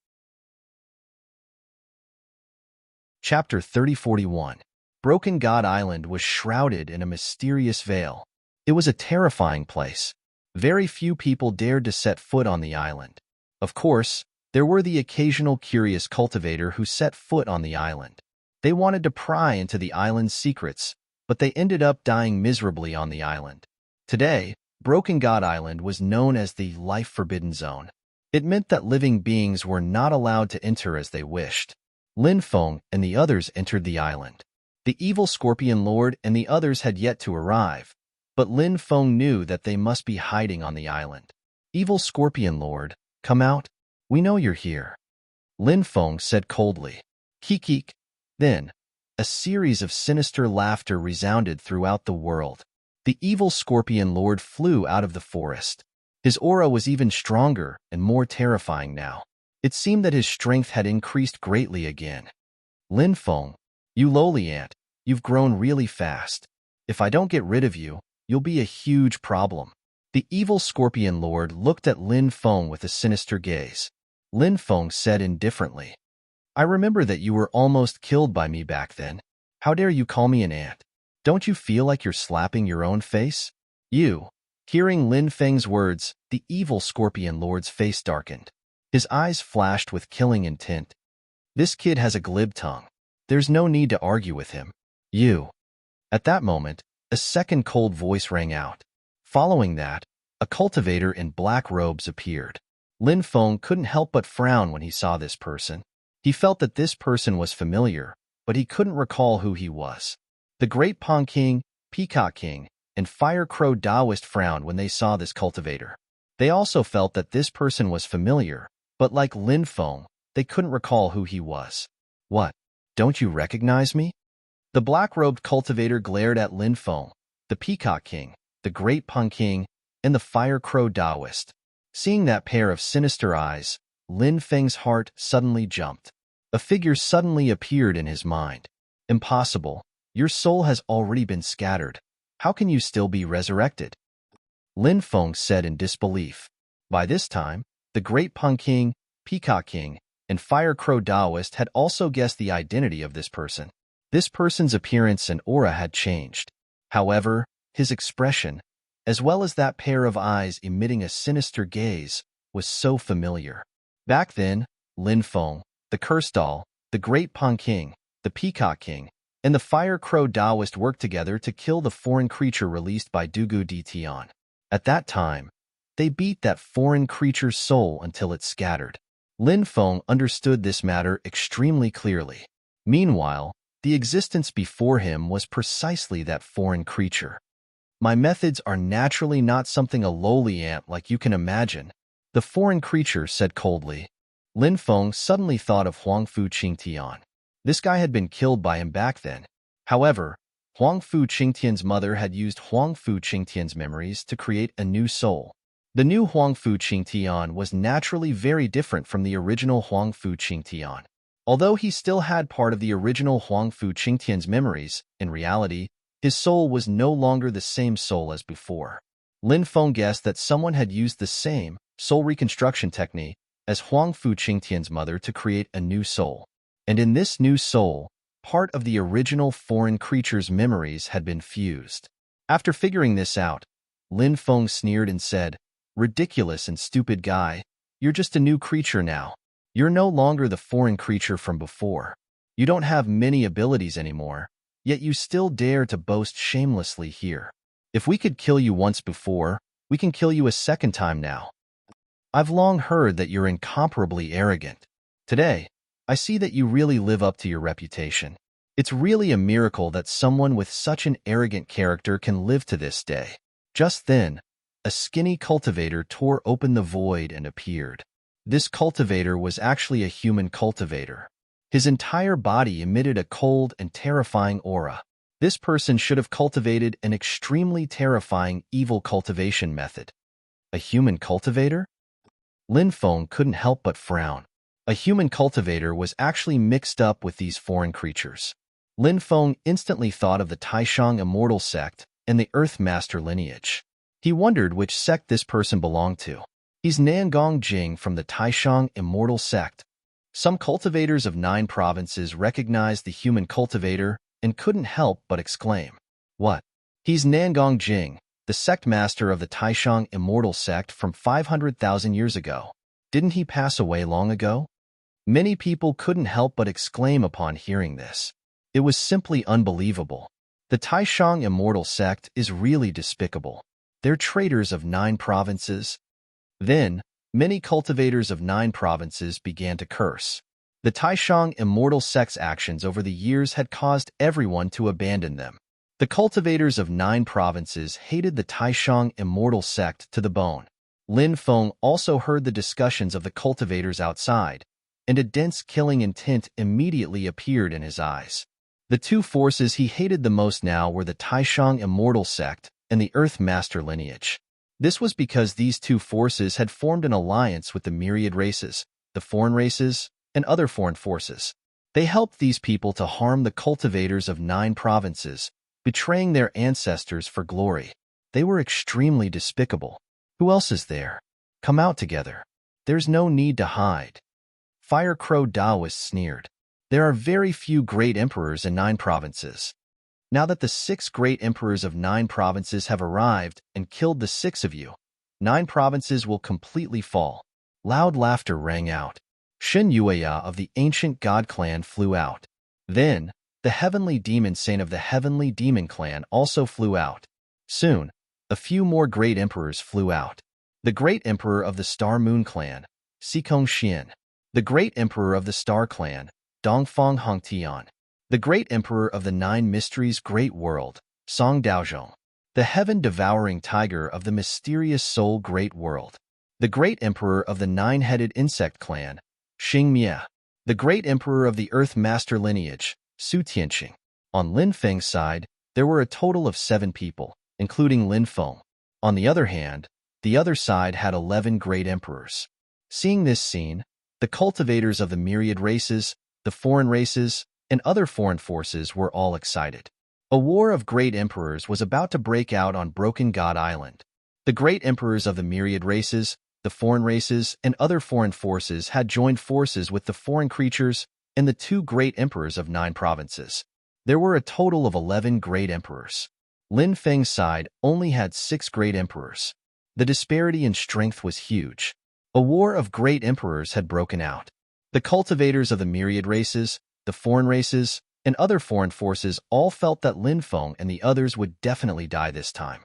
Chapter 3041. Broken God Island was shrouded in a mysterious veil. It was a terrifying place. Very few people dared to set foot on the island. Of course, there were the occasional curious cultivator who set foot on the island. They wanted to pry into the island's secrets, but they ended up dying miserably on the island. Today, Broken God Island was known as the Life Forbidden Zone. It meant that living beings were not allowed to enter as they wished. Lin Feng and the others entered the island. The evil Scorpion Lord and the others had yet to arrive, but Lin Feng knew that they must be hiding on the island. Evil Scorpion Lord, come out. We know you're here. Lin Feng said coldly. Kik. Then, a series of sinister laughter resounded throughout the world. The evil Scorpion Lord flew out of the forest. His aura was even stronger and more terrifying now. It seemed that his strength had increased greatly again. Lin Feng, you lowly ant, you've grown really fast. If I don't get rid of you, you'll be a huge problem. The evil Scorpion Lord looked at Lin Feng with a sinister gaze. Lin Feng said indifferently, I remember that you were almost killed by me back then. How dare you call me an ant? Don't you feel like you're slapping your own face? You. Hearing Lin Feng's words, the evil Scorpion Lord's face darkened. His eyes flashed with killing intent. This kid has a glib tongue. There's no need to argue with him. You. At that moment, a second cold voice rang out. Following that, a cultivator in black robes appeared. Lin Feng couldn't help but frown when he saw this person. He felt that this person was familiar, but he couldn't recall who he was. The Great Pong King, Peacock King, and Fire Crow Taoist frowned when they saw this cultivator. They also felt that this person was familiar, but like Lin Feng, they couldn't recall who he was. What? Don't you recognize me? The black-robed cultivator glared at Lin Feng, the Peacock King, the Great Pong King, and the Fire Crow Taoist. Seeing that pair of sinister eyes, Lin Feng's heart suddenly jumped. A figure suddenly appeared in his mind. Impossible. Your soul has already been scattered. How can you still be resurrected? Lin Feng said in disbelief. By this time, the Great Pong King, Peacock King, and Fire Crow Taoist had also guessed the identity of this person. This person's appearance and aura had changed. However, his expression, as well as that pair of eyes emitting a sinister gaze, was so familiar. Back then, Lin Feng, the Curse Doll, the Great Pong King, the Peacock King, and the Fire Crow Taoist worked together to kill the foreign creature released by Dugu Di Tian. At that time, they beat that foreign creature's soul until it scattered. Lin Feng understood this matter extremely clearly. Meanwhile, the existence before him was precisely that foreign creature. My methods are naturally not something a lowly ant like you can imagine, the foreign creature said coldly. Lin Feng suddenly thought of Huangfu Qingtian. This guy had been killed by him back then. However, Huangfu Qingtian's mother had used Huangfu Qingtian's memories to create a new soul. The new Huangfu Qingtian was naturally very different from the original Huangfu Qingtian. Although he still had part of the original Huangfu Qingtian's memories, in reality, his soul was no longer the same soul as before. Lin Feng guessed that someone had used the same soul reconstruction technique as Huangfu Qingtian's mother to create a new soul. And in this new soul, part of the original foreign creature's memories had been fused. After figuring this out, Lin Feng sneered and said, Ridiculous and stupid guy, you're just a new creature now. You're no longer the foreign creature from before. You don't have many abilities anymore, yet you still dare to boast shamelessly here. If we could kill you once before, we can kill you a second time now. I've long heard that you're incomparably arrogant. Today, I see that you really live up to your reputation. It's really a miracle that someone with such an arrogant character can live to this day. Just then, a skinny cultivator tore open the void and appeared. This cultivator was actually a human cultivator. His entire body emitted a cold and terrifying aura. This person should have cultivated an extremely terrifying evil cultivation method. A human cultivator? Lin Feng couldn't help but frown. A human cultivator was actually mixed up with these foreign creatures. Lin Feng instantly thought of the Taishang immortal sect and the Earth Master lineage. He wondered which sect this person belonged to. He's Nangong Jing from the Taishang immortal sect. Some cultivators of 9 provinces recognized the human cultivator and couldn't help but exclaim, "What? He's Nangong Jing, the sect master of the Taishang immortal sect from 500,000 years ago. Didn't he pass away long ago?" Many people couldn't help but exclaim upon hearing this. It was simply unbelievable. The Taishang immortal sect is really despicable. They're traitors of 9 provinces. Then, many cultivators of 9 provinces began to curse. The Taishang immortal sect's actions over the years had caused everyone to abandon them. The cultivators of 9 provinces hated the Taishang immortal sect to the bone. Lin Feng also heard the discussions of the cultivators outside, and a dense killing intent immediately appeared in his eyes. The 2 forces he hated the most now were the Taishang immortal sect and the Earth Master lineage. This was because these 2 forces had formed an alliance with the myriad races, the foreign races, and other foreign forces. They helped these people to harm the cultivators of 9 provinces, betraying their ancestors for glory. They were extremely despicable. Who else is there? Come out together. There's no need to hide. Fire Crow Taoist sneered. There are very few great emperors in 9 provinces. Now that the 6 great emperors of 9 provinces have arrived and killed the 6 of you, 9 provinces will completely fall. Loud laughter rang out. Shen Yueya of the ancient god clan flew out. Then, the heavenly demon saint of the heavenly demon clan also flew out. Soon, a few more great emperors flew out. The great emperor of the Star Moon clan, Sikong Xian. The great emperor of the Star clan, Dongfang Hongtian. The great emperor of the 9 mysteries great world, Song Daozhong. The heaven-devouring tiger of the mysterious soul great world. The great emperor of the 9-headed insect clan, Xing Mie. The great emperor of the Earth Master lineage, Su Tianqing. On Lin Feng's side, there were a total of 7 people, including Lin Feng. On the other hand, the other side had 11 great emperors. Seeing this scene, the cultivators of the myriad races, the foreign races, and other foreign forces were all excited. A war of great emperors was about to break out on Broken God Island. The great emperors of the myriad races, the foreign races, and other foreign forces had joined forces with the foreign creatures and the 2 great emperors of 9 provinces. There were a total of 11 great emperors. Lin Feng's side only had 6 great emperors. The disparity in strength was huge. A war of great emperors had broken out. The cultivators of the myriad races, the foreign races, and other foreign forces all felt that Lin Feng and the others would definitely die this time.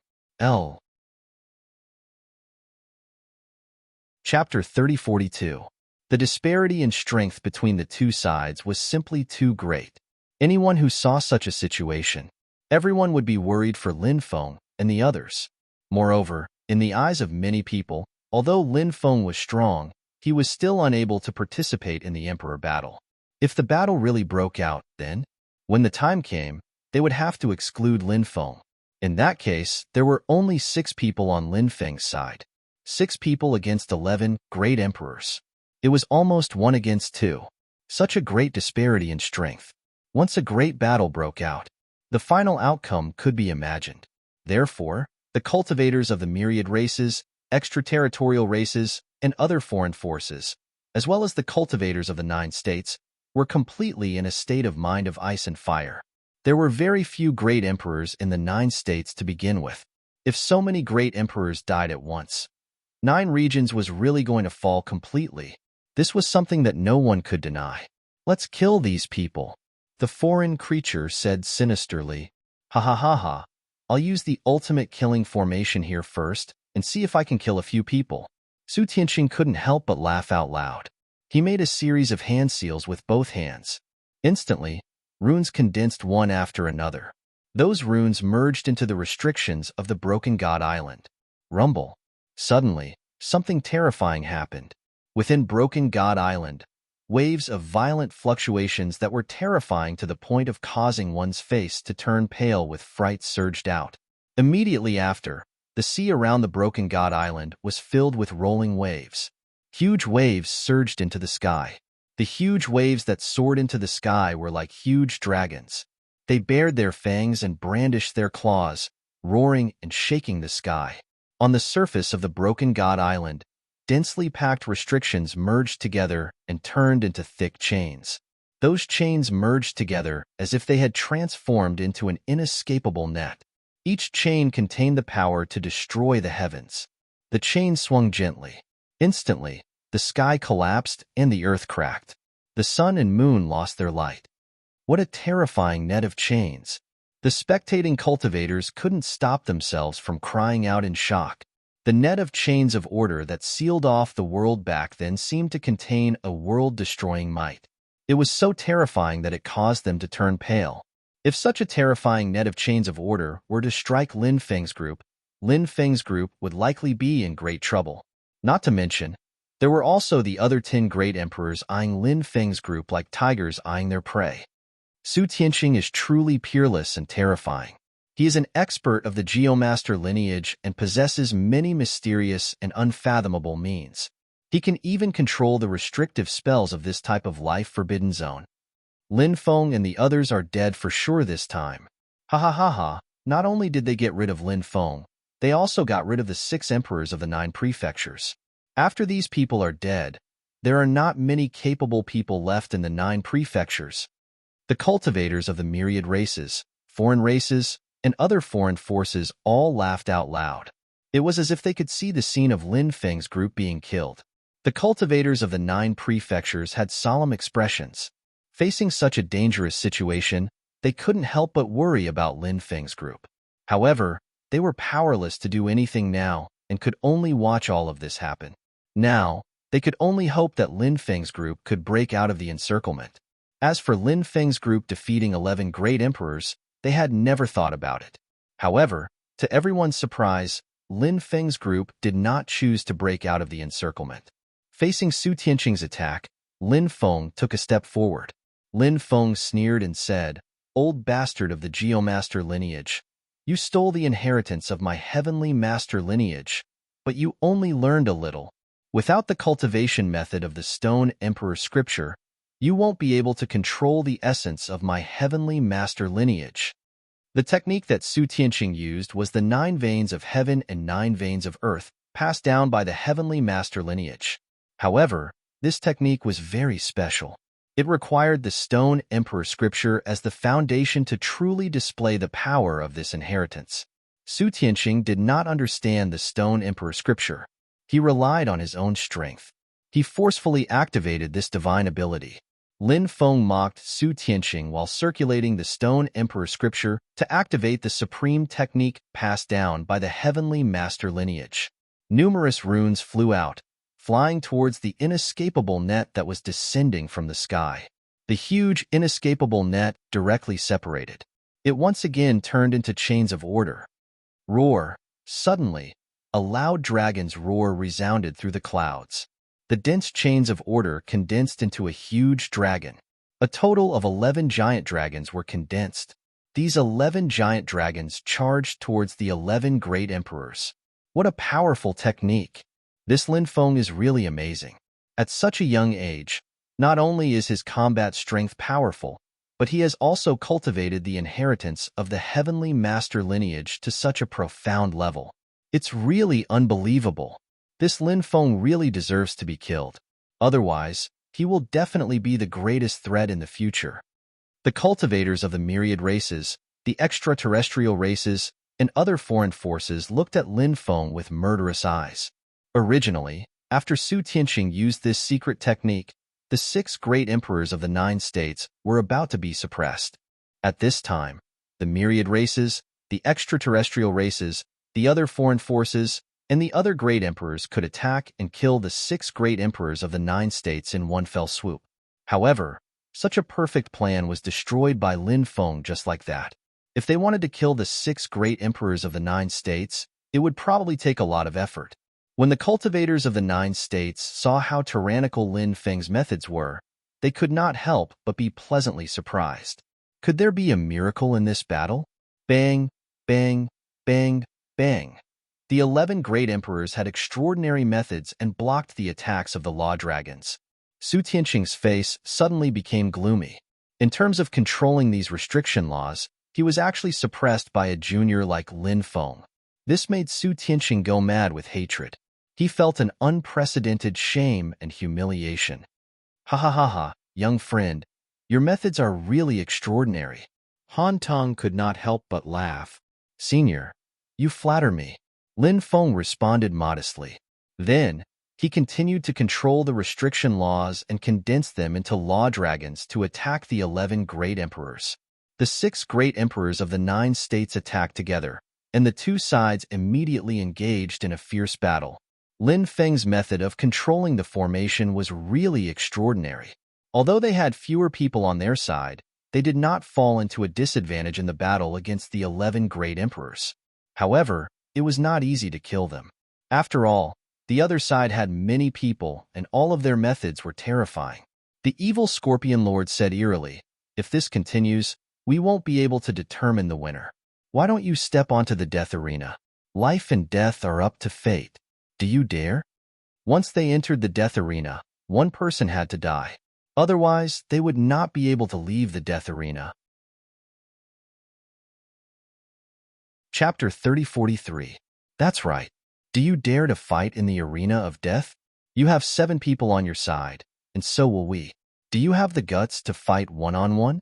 Chapter 3042. The disparity in strength between the 2 sides was simply too great. Anyone who saw such a situation, everyone would be worried for Lin Feng and the others. Moreover, in the eyes of many people, although Lin Feng was strong, he was still unable to participate in the emperor battle. If the battle really broke out, then, when the time came, they would have to exclude Lin Feng. In that case, there were only 6 people on Lin Feng's side. 6 people against 11 great emperors. It was almost 1 against 2. Such a great disparity in strength. Once a great battle broke out, the final outcome could be imagined. Therefore, the cultivators of the myriad races, extraterritorial races, and other foreign forces, as well as the cultivators of the 9 states, were completely in a state of mind of ice and fire. There were very few great emperors in the 9 states to begin with. If so many great emperors died at once, 9 regions was really going to fall completely. This was something that no one could deny. Let's kill these people, the foreign creature said sinisterly. Ha ha ha ha. I'll use the ultimate killing formation here first and see if I can kill a few people. Su Tianqing couldn't help but laugh out loud. He made a series of hand seals with both hands. Instantly, runes condensed one after another. Those runes merged into the restrictions of the Broken God Island. rumble. Suddenly, something terrifying happened. Within Broken God Island, waves of violent fluctuations that were terrifying to the point of causing one's face to turn pale with fright surged out. Immediately after, the sea around the Broken God Island was filled with rolling waves. Huge waves surged into the sky. The huge waves that soared into the sky were like huge dragons. They bared their fangs and brandished their claws, roaring and shaking the sky. On the surface of the Broken God Island, densely packed restrictions merged together and turned into thick chains. Those chains merged together as if they had transformed into an inescapable net. Each chain contained the power to destroy the heavens. The chain swung gently. Instantly, the sky collapsed and the earth cracked. The sun and moon lost their light. What a terrifying net of chains! The spectating cultivators couldn't stop themselves from crying out in shock. The net of chains of order that sealed off the world back then seemed to contain a world-destroying might. It was so terrifying that it caused them to turn pale. If such a terrifying net of chains of order were to strike Lin Feng's group would likely be in great trouble. Not to mention, there were also the other 10 great emperors eyeing Lin Feng's group like tigers eyeing their prey. Su Tianqing is truly peerless and terrifying. He is an expert of the Geomaster lineage and possesses many mysterious and unfathomable means. He can even control the restrictive spells of this type of life-forbidden zone. Lin Feng and the others are dead for sure this time. Ha ha ha ha, not only did they get rid of Lin Feng, they also got rid of the 6 emperors of the 9 prefectures. After these people are dead, there are not many capable people left in the 9 prefectures. The cultivators of the myriad races, foreign races, and other foreign forces all laughed out loud. It was as if they could see the scene of Lin Feng's group being killed. The cultivators of the 9 prefectures had solemn expressions. Facing such a dangerous situation, they couldn't help but worry about Lin Feng's group. However, they were powerless to do anything now and could only watch all of this happen. Now, they could only hope that Lin Feng's group could break out of the encirclement. As for Lin Feng's group defeating 11 great emperors, they had never thought about it. However, to everyone's surprise, Lin Feng's group did not choose to break out of the encirclement. Facing Su Tianqing's attack, Lin Feng took a step forward. Lin Feng sneered and said, "Old bastard of the Geomaster lineage, you stole the inheritance of my heavenly master lineage, but you only learned a little. Without the cultivation method of the Stone Emperor scripture, you won't be able to control the essence of my heavenly master lineage." The technique that Su Tianqing used was the 9 veins of heaven and 9 veins of earth, passed down by the heavenly master lineage. However, this technique was very special. It required the Stone Emperor scripture as the foundation to truly display the power of this inheritance. Su Tianqing did not understand the Stone Emperor scripture. He relied on his own strength. He forcefully activated this divine ability. Lin Feng mocked Su Tianqing while circulating the Stone Emperor scripture to activate the supreme technique passed down by the heavenly master lineage. Numerous runes flew out, flying towards the inescapable net that was descending from the sky. The huge, inescapable net directly separated. It once again turned into chains of order. Roar! Suddenly, a loud dragon's roar resounded through the clouds. The dense chains of order condensed into a huge dragon. A total of 11 giant dragons were condensed. These 11 giant dragons charged towards the 11 great emperors. What a powerful technique! This Lin Feng is really amazing. At such a young age, not only is his combat strength powerful, but he has also cultivated the inheritance of the heavenly master lineage to such a profound level. It's really unbelievable. This Lin Feng really deserves to be killed. Otherwise, he will definitely be the greatest threat in the future. The cultivators of the myriad races, the extraterrestrial races, and other foreign forces looked at Lin Feng with murderous eyes. Originally, after Su Tianqing used this secret technique, the 6 great emperors of the 9 states were about to be suppressed. At this time, the myriad races, the extraterrestrial races, the other foreign forces, and the other great emperors could attack and kill the 6 great emperors of the 9 states in one fell swoop. However, such a perfect plan was destroyed by Lin Feng just like that. If they wanted to kill the 6 great emperors of the 9 states, it would probably take a lot of effort. When the cultivators of the 9 states saw how tyrannical Lin Feng's methods were, they could not help but be pleasantly surprised. Could there be a miracle in this battle? Bang, bang, bang, bang. The 11 great emperors had extraordinary methods and blocked the attacks of the law dragons. Su Tianqing's face suddenly became gloomy. In terms of controlling these restriction laws, he was actually suppressed by a junior like Lin Feng. This made Su Tianqing go mad with hatred. He felt an unprecedented shame and humiliation. Ha ha ha ha, young friend, your methods are really extraordinary. Han Tong could not help but laugh. Senior, you flatter me. Lin Feng responded modestly. Then, he continued to control the restriction laws and condense them into law dragons to attack the 11 great emperors. The 6 great emperors of the 9 states attacked together, and the 2 sides immediately engaged in a fierce battle. Lin Feng's method of controlling the formation was really extraordinary. Although they had fewer people on their side, they did not fall into a disadvantage in the battle against the 11 great emperors. However, it was not easy to kill them. After all, the other side had many people, and all of their methods were terrifying. The evil Scorpion Lord said eerily, "If this continues, we won't be able to determine the winner. Why don't you step onto the death arena? Life and death are up to fate. Do you dare?" Once they entered the death arena, one person had to die. Otherwise, they would not be able to leave the death arena. Chapter 3043. That's right. Do you dare to fight in the arena of death? You have 7 people on your side, and so will we. Do you have the guts to fight one-on-one?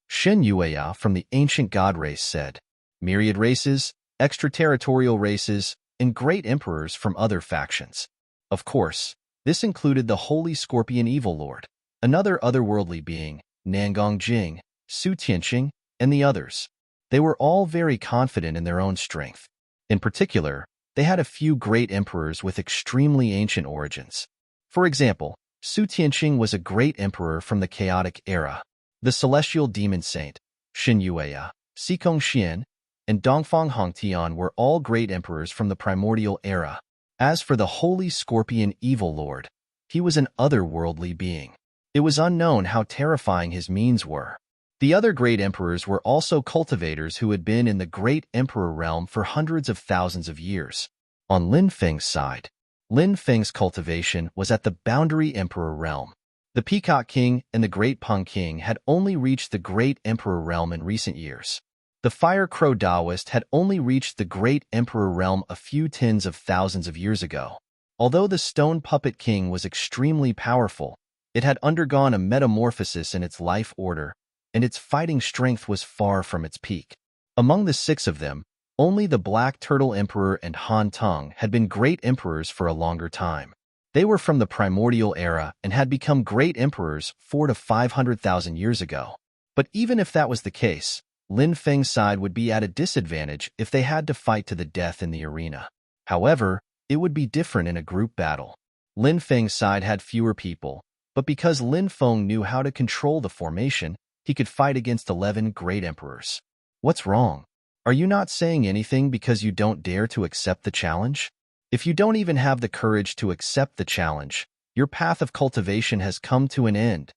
Shen Yueya from the ancient god race said. Myriad races, extraterritorial races, and great emperors from other factions. Of course, this included the Holy Scorpion Evil Lord, another otherworldly being, Nangong Jing, Su Tianqing, and the others. They were all very confident in their own strength. In particular, they had a few great emperors with extremely ancient origins. For example, Su Tianqing was a great emperor from the chaotic era. The celestial demon saint, Shen Yueya, Xikong Xian, and Dongfang Hongtian were all great emperors from the primordial era. As for the Holy Scorpion Evil Lord, he was an otherworldly being. It was unknown how terrifying his means were. The other great emperors were also cultivators who had been in the great emperor realm for hundreds of thousands of years. On Lin Feng's side, Lin Feng's cultivation was at the boundary emperor realm. The Peacock King and the Great Peng King had only reached the great emperor realm in recent years. The Fire Crow Taoist had only reached the great emperor realm a few tens of thousands of years ago. Although the Stone Puppet King was extremely powerful, it had undergone a metamorphosis in its life order, and its fighting strength was far from its peak. Among the 6 of them, only the Black Turtle Emperor and Han Tong had been great emperors for a longer time. They were from the primordial era and had become great emperors 400 to 500,000 years ago. But even if that was the case, Lin Feng's side would be at a disadvantage if they had to fight to the death in the arena. However, it would be different in a group battle. Lin Feng's side had fewer people, but because Lin Feng knew how to control the formation, he could fight against 11 great emperors. What's wrong? Are you not saying anything because you don't dare to accept the challenge? If you don't even have the courage to accept the challenge, your path of cultivation has come to an end.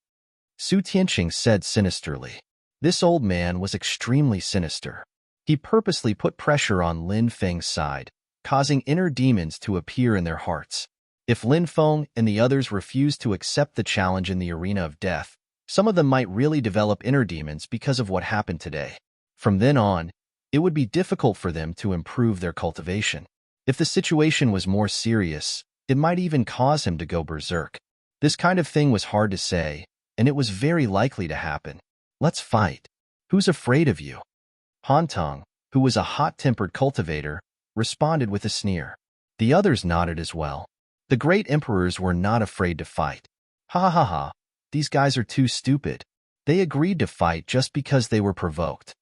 Su Tianqing said sinisterly. This old man was extremely sinister. He purposely put pressure on Lin Feng's side, causing inner demons to appear in their hearts. If Lin Feng and the others refused to accept the challenge in the arena of death, some of them might really develop inner demons because of what happened today. From then on, it would be difficult for them to improve their cultivation. If the situation was more serious, it might even cause him to go berserk. This kind of thing was hard to say, and it was very likely to happen. Let's fight. Who's afraid of you? Han Tong, who was a hot-tempered cultivator, responded with a sneer. The others nodded as well. The great emperors were not afraid to fight. Ha ha ha, these guys are too stupid. They agreed to fight just because they were provoked.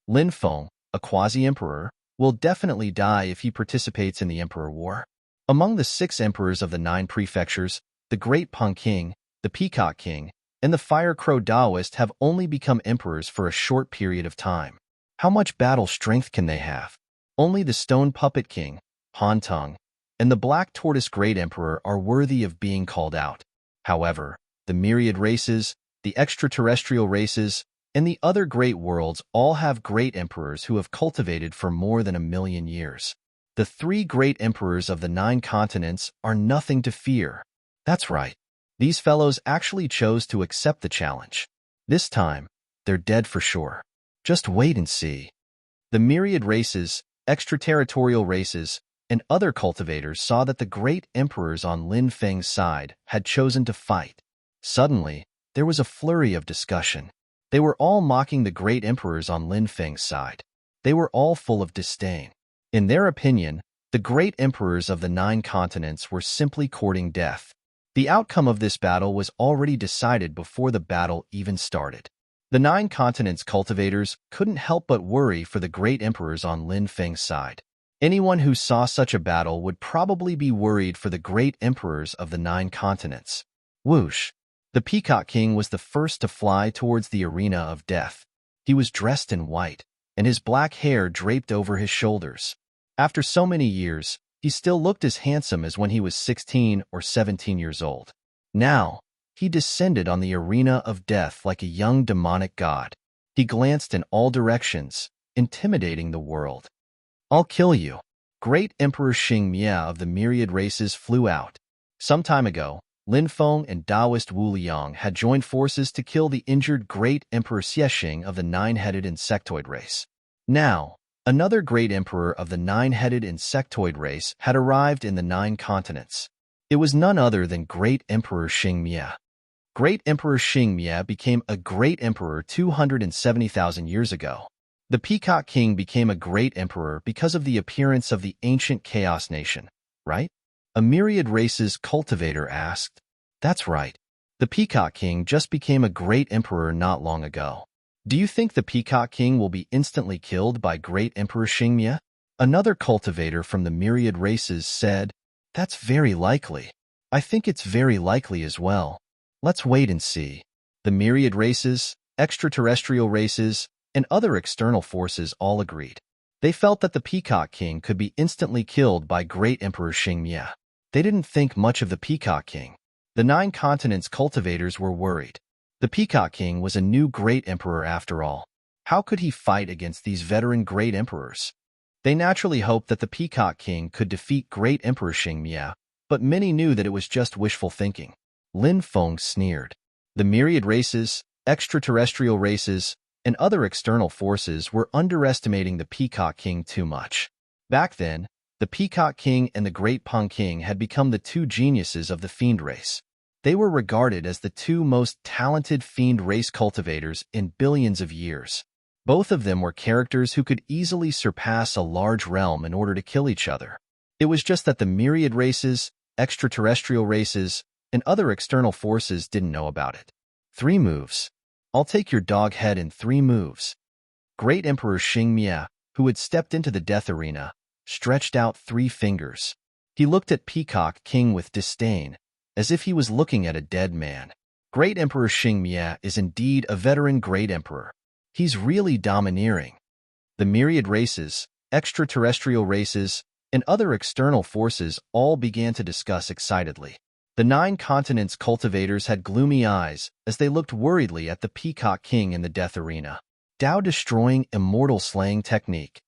Lin Feng, a quasi-emperor, will definitely die if he participates in the Emperor War. Among the 6 emperors of the 9 prefectures, the Great Peng King, the Peacock King, and the Fire Crow Taoist have only become emperors for a short period of time. How much battle strength can they have? Only the Stone Puppet King, Hantung, and the Black Tortoise Great Emperor are worthy of being called out. However, the myriad races, the extraterrestrial races, and the other great worlds all have great emperors who have cultivated for more than 1,000,000 years. The 3 great emperors of the 9 continents are nothing to fear. That's right. These fellows actually chose to accept the challenge. This time, they're dead for sure. Just wait and see. The myriad races, extraterritorial races, and other cultivators saw that the great emperors on Lin Feng's side had chosen to fight. Suddenly, there was a flurry of discussion. They were all mocking the great emperors on Lin Feng's side. They were all full of disdain. In their opinion, the great emperors of the 9 continents were simply courting death. The outcome of this battle was already decided before the battle even started. The 9 continents cultivators couldn't help but worry for the great emperors on Lin Feng's side. Anyone who saw such a battle would probably be worried for the great emperors of the 9 continents. Whoosh! The Peacock King was the first to fly towards the arena of death. He was dressed in white, and his black hair draped over his shoulders. After so many years, he still looked as handsome as when he was 16 or 17 years old. Now, he descended on the arena of death like a young demonic god. He glanced in all directions, intimidating the world. "I'll kill you." Great Emperor Xing Mia of the myriad races flew out. Some time ago, Lin Feng and Taoist Wu Liang had joined forces to kill the injured Great Emperor Xiexing of the 9-headed insectoid race. Now, another Great Emperor of the 9-headed insectoid race had arrived in the 9 continents. It was none other than Great Emperor Xing Mia. Great Emperor Xing Mia became a Great Emperor 270,000 years ago. The Peacock King became a Great Emperor because of the appearance of the ancient Chaos Nation, right? A myriad races cultivator asked. That's right. The Peacock King just became a Great Emperor not long ago. Do you think the Peacock King will be instantly killed by Great Emperor Xing Mia? Another cultivator from the myriad races said, That's very likely. I think it's very likely as well. Let's wait and see. The myriad races, extraterrestrial races, and other external forces all agreed. They felt that the Peacock King could be instantly killed by Great Emperor Xing Mia. They didn't think much of the Peacock King. The 9 continents cultivators were worried. The Peacock King was a new Great Emperor after all. How could he fight against these veteran Great Emperors? They naturally hoped that the Peacock King could defeat Great Emperor Xing Mia, but many knew that it was just wishful thinking. Lin Feng sneered. The myriad races, extraterrestrial races, and other external forces were underestimating the Peacock King too much. Back then, the Peacock King and the Great Peng King had become the 2 geniuses of the Fiend race. They were regarded as the 2 most talented Fiend race cultivators in billions of years. Both of them were characters who could easily surpass a large realm in order to kill each other. It was just that the myriad races, extraterrestrial races, and other external forces didn't know about it. 3 moves. I'll take your dog head in 3 moves. Great Emperor Xing Mia, who had stepped into the death arena, stretched out 3 fingers. He looked at Peacock King with disdain, as if he was looking at a dead man. Great Emperor Xing Mia is indeed a veteran Great Emperor. He's really domineering. The myriad races, extraterrestrial races, and other external forces all began to discuss excitedly. The 9 continents cultivators had gloomy eyes as they looked worriedly at the Peacock King in the death arena. Destroying immortal slaying technique.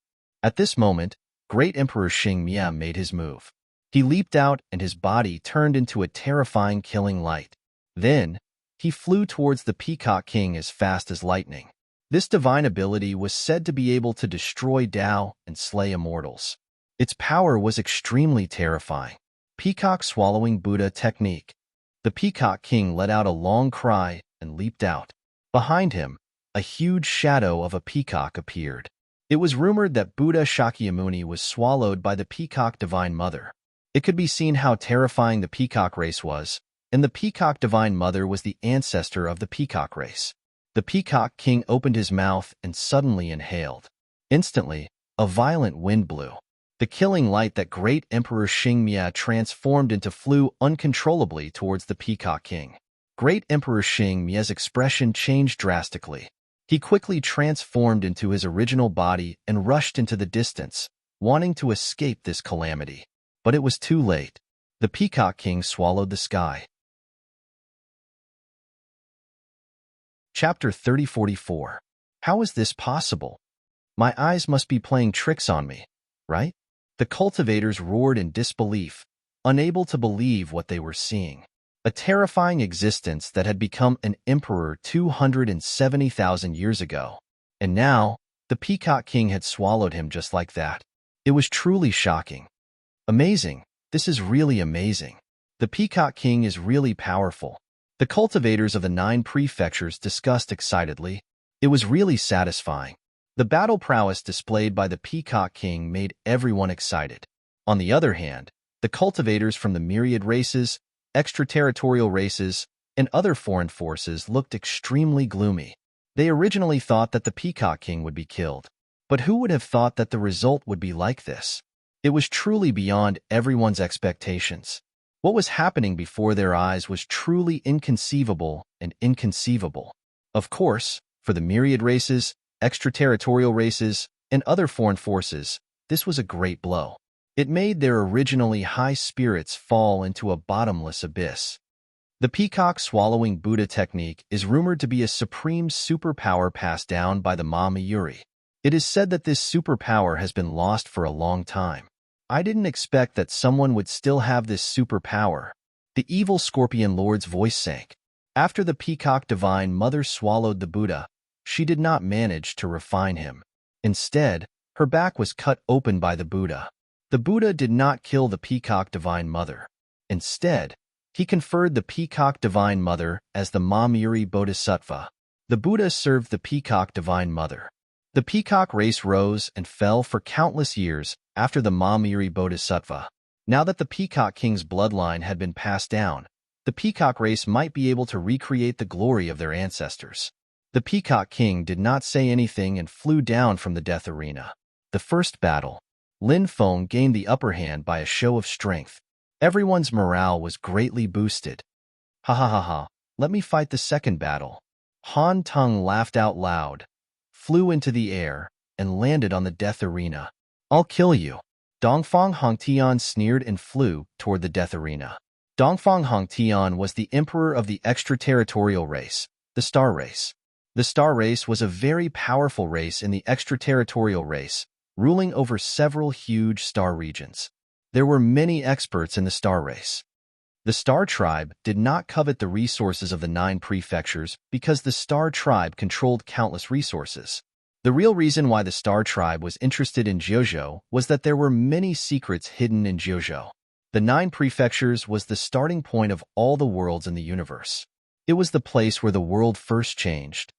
At this moment, Great Emperor Xing Mia made his move. He leaped out and his body turned into a terrifying killing light. Then, he flew towards the Peacock King as fast as lightning. This divine ability was said to be able to destroy Tao and slay immortals. Its power was extremely terrifying. Peacock Swallowing Buddha Technique. The Peacock King let out a long cry and leaped out. Behind him, a huge shadow of a peacock appeared. It was rumored that Buddha Shakyamuni was swallowed by the Peacock Divine Mother. It could be seen how terrifying the peacock race was, and the Peacock Divine Mother was the ancestor of the peacock race. The Peacock King opened his mouth and suddenly inhaled. Instantly, a violent wind blew. The killing light that Great Emperor Xing Mia transformed into flew uncontrollably towards the Peacock King. Great Emperor Xing Mia's expression changed drastically. He quickly transformed into his original body and rushed into the distance, wanting to escape this calamity. But it was too late. The Peacock King swallowed the sky. Chapter 3044. How is this possible? My eyes must be playing tricks on me, right? The cultivators roared in disbelief, unable to believe what they were seeing. A terrifying existence that had become an emperor 270,000 years ago. And now, the Peacock King had swallowed him just like that. It was truly shocking. Amazing. This is really amazing. The Peacock King is really powerful. The cultivators of the 9 prefectures discussed excitedly. It was really satisfying. The battle prowess displayed by the Peacock King made everyone excited. On the other hand, the cultivators from the myriad races, extraterritorial races, and other foreign forces looked extremely gloomy. They originally thought that the Peacock King would be killed. But who would have thought that the result would be like this? It was truly beyond everyone's expectations. What was happening before their eyes was truly inconceivable and inconceivable. Of course, for the myriad races, extraterritorial races, and other foreign forces, this was a great blow. It made their originally high spirits fall into a bottomless abyss. The peacock swallowing Buddha technique is rumored to be a supreme superpower passed down by the Mama Yuri. It is said that this superpower has been lost for a long time. I didn't expect that someone would still have this superpower. The evil scorpion lord's voice sank. After the peacock divine mother swallowed the Buddha, she did not manage to refine him. Instead, her back was cut open by the Buddha. The Buddha did not kill the peacock divine mother. Instead, he conferred the peacock divine mother as the Mamuri Bodhisattva. The Buddha served the peacock divine mother. The peacock race rose and fell for countless years after the Mamuri Bodhisattva. Now that the Peacock King's bloodline had been passed down, the peacock race might be able to recreate the glory of their ancestors. The Peacock King did not say anything and flew down from the death arena. The first battle. Lin Feng gained the upper hand by a show of strength. Everyone's morale was greatly boosted. Ha ha ha ha, let me fight the second battle. Han Tung laughed out loud, flew into the air, and landed on the death arena. I'll kill you. Dongfang Hongtian sneered and flew toward the death arena. Dongfang Hongtian was the emperor of the extraterritorial race, the Star Race. The Star Race was a very powerful race in the extraterritorial race, ruling over several huge star regions. There were many experts in the Star Race. The Star Tribe did not covet the resources of the 9 prefectures because the Star Tribe controlled countless resources. The real reason why the Star Tribe was interested in Jiuzhou was that there were many secrets hidden in Jiuzhou. The 9 prefectures was the starting point of all the worlds in the universe. It was the place where the world first changed.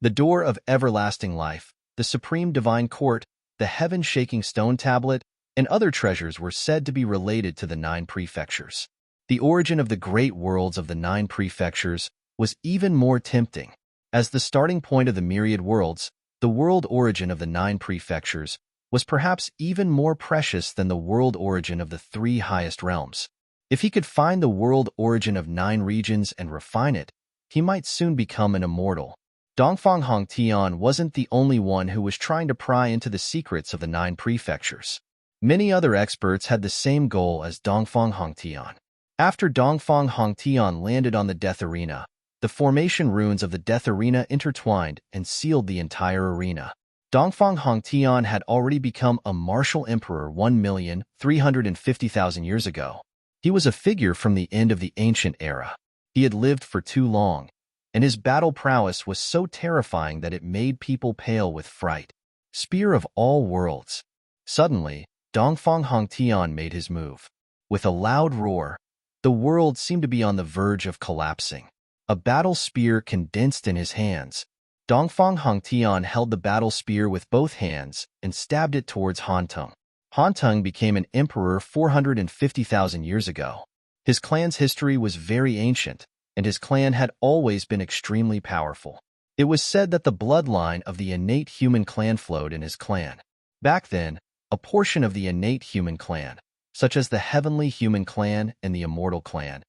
The door of everlasting life, the supreme divine court, the heaven-shaking stone tablet, and other treasures were said to be related to the 9 prefectures. The origin of the great worlds of the 9 prefectures was even more tempting. As the starting point of the myriad worlds, the world origin of the 9 prefectures was perhaps even more precious than the world origin of the 3 highest realms. If he could find the world origin of 9 regions and refine it, he might soon become an immortal. Dongfang Hongtian wasn't the only one who was trying to pry into the secrets of the 9 prefectures. Many other experts had the same goal as Dongfang Hongtian. After Dongfang Hongtian landed on the death arena, the formation runes of the death arena intertwined and sealed the entire arena. Dongfang Hongtian had already become a martial emperor 1,350,000 years ago. He was a figure from the end of the ancient era. He had lived for too long, and his battle prowess was so terrifying that it made people pale with fright. Spear of all worlds. Suddenly, Dongfang Hongtian made his move. With a loud roar, the world seemed to be on the verge of collapsing. A battle spear condensed in his hands. Dongfang Hongtian held the battle spear with both hands and stabbed it towards Han Tung. Han Tung became an emperor 450,000 years ago. His clan's history was very ancient, and his clan had always been extremely powerful. It was said that the bloodline of the innate human clan flowed in his clan. Back then, a portion of the innate human clan, such as the heavenly human clan and the immortal clan,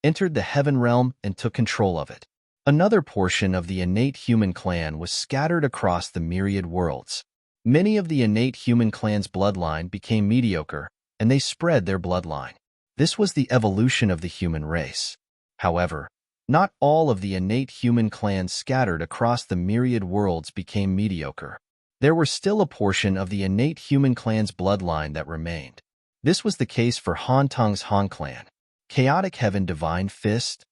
entered the heaven realm and took control of it. Another portion of the innate human clan was scattered across the myriad worlds. Many of the innate human clan's bloodline became mediocre, and they spread their bloodline. This was the evolution of the human race. However, not all of the innate human clans scattered across the myriad worlds became mediocre. There were still a portion of the innate human clan's bloodline that remained. This was the case for Han Tung's Han clan. Chaotic Heaven Divine Fist.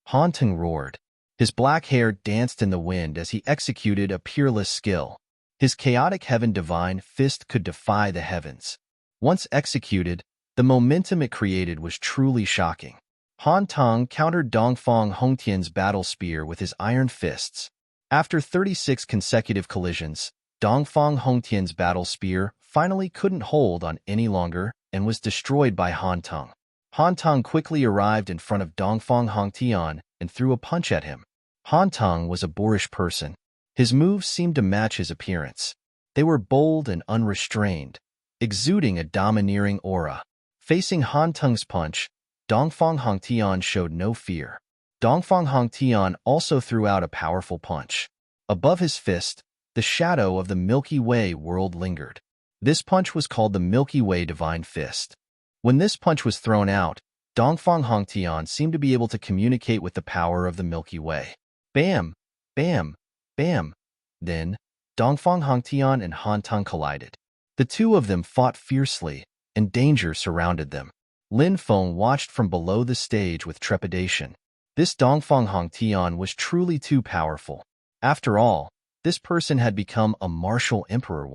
Han Tung roared. His black hair danced in the wind as he executed a peerless skill. His Chaotic Heaven Divine Fist could defy the heavens. Once executed, the momentum it created was truly shocking. Han Tung countered Dongfang Hongtian's battle spear with his iron fists. After 36 consecutive collisions, Dongfang Hongtian's battle spear finally couldn't hold on any longer and was destroyed by Han Tung. Han Tung quickly arrived in front of Dongfang Hongtian and threw a punch at him. Han Tung was a boorish person. His moves seemed to match his appearance. They were bold and unrestrained, exuding a domineering aura. Facing Han Tung's punch, Dongfang Hongtian showed no fear. Dongfang Hongtian also threw out a powerful punch. Above his fist, the shadow of the Milky Way world lingered. This punch was called the Milky Way Divine Fist. When this punch was thrown out, Dongfang Hongtian seemed to be able to communicate with the power of the Milky Way. Bam! Bam! Bam! Then, Dongfang Hongtian and Han Tung collided. The two of them fought fiercely, and danger surrounded them. Lin Feng watched from below the stage with trepidation. This Dongfang Hongtian was truly too powerful. After all, this person had become a martial emperor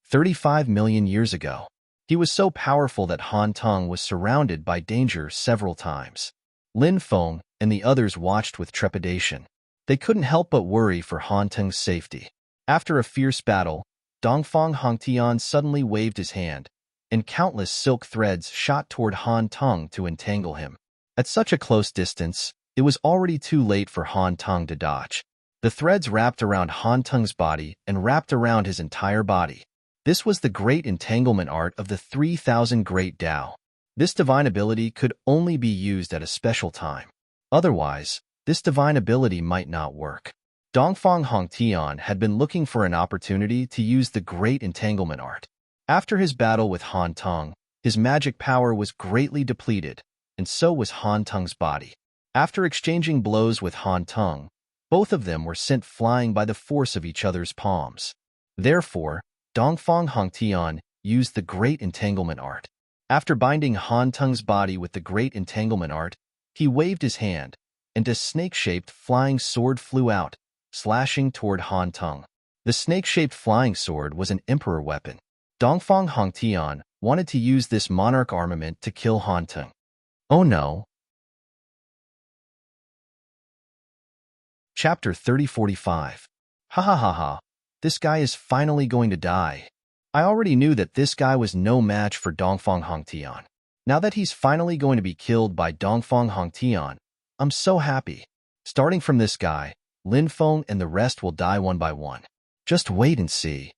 35 million years ago. He was so powerful that Han Tung was surrounded by danger several times. Lin Feng and the others watched with trepidation. They couldn't help but worry for Han Tung's safety. After a fierce battle, Dongfang Hongtian suddenly waved his hand, and countless silk threads shot toward Han Tung to entangle him. At such a close distance, it was already too late for Han Tung to dodge. The threads wrapped around Han Tung's body and wrapped around his entire body. This was the great entanglement art of the 3000 Great Tao. This divine ability could only be used at a special time. Otherwise, this divine ability might not work. Dongfang Hongtian had been looking for an opportunity to use the great entanglement art. After his battle with Han Tung, his magic power was greatly depleted, and so was Han Tung's body. After exchanging blows with Han Tung, both of them were sent flying by the force of each other's palms. Therefore, Dongfang Hongtian used the great entanglement art. After binding Han Tung's body with the great entanglement art, he waved his hand, and a snake-shaped flying sword flew out, slashing toward Han Tung. The snake-shaped flying sword was an emperor weapon. Dongfang Hongtian wanted to use this monarch armament to kill Han Tung. Oh no! Chapter 3045. Ha ha ha ha. This guy is finally going to die. I already knew that this guy was no match for Dongfang Hongtian. Now that he's finally going to be killed by Dongfang Hongtian, I'm so happy. Starting from this guy, Lin Feng and the rest will die one by one. Just wait and see.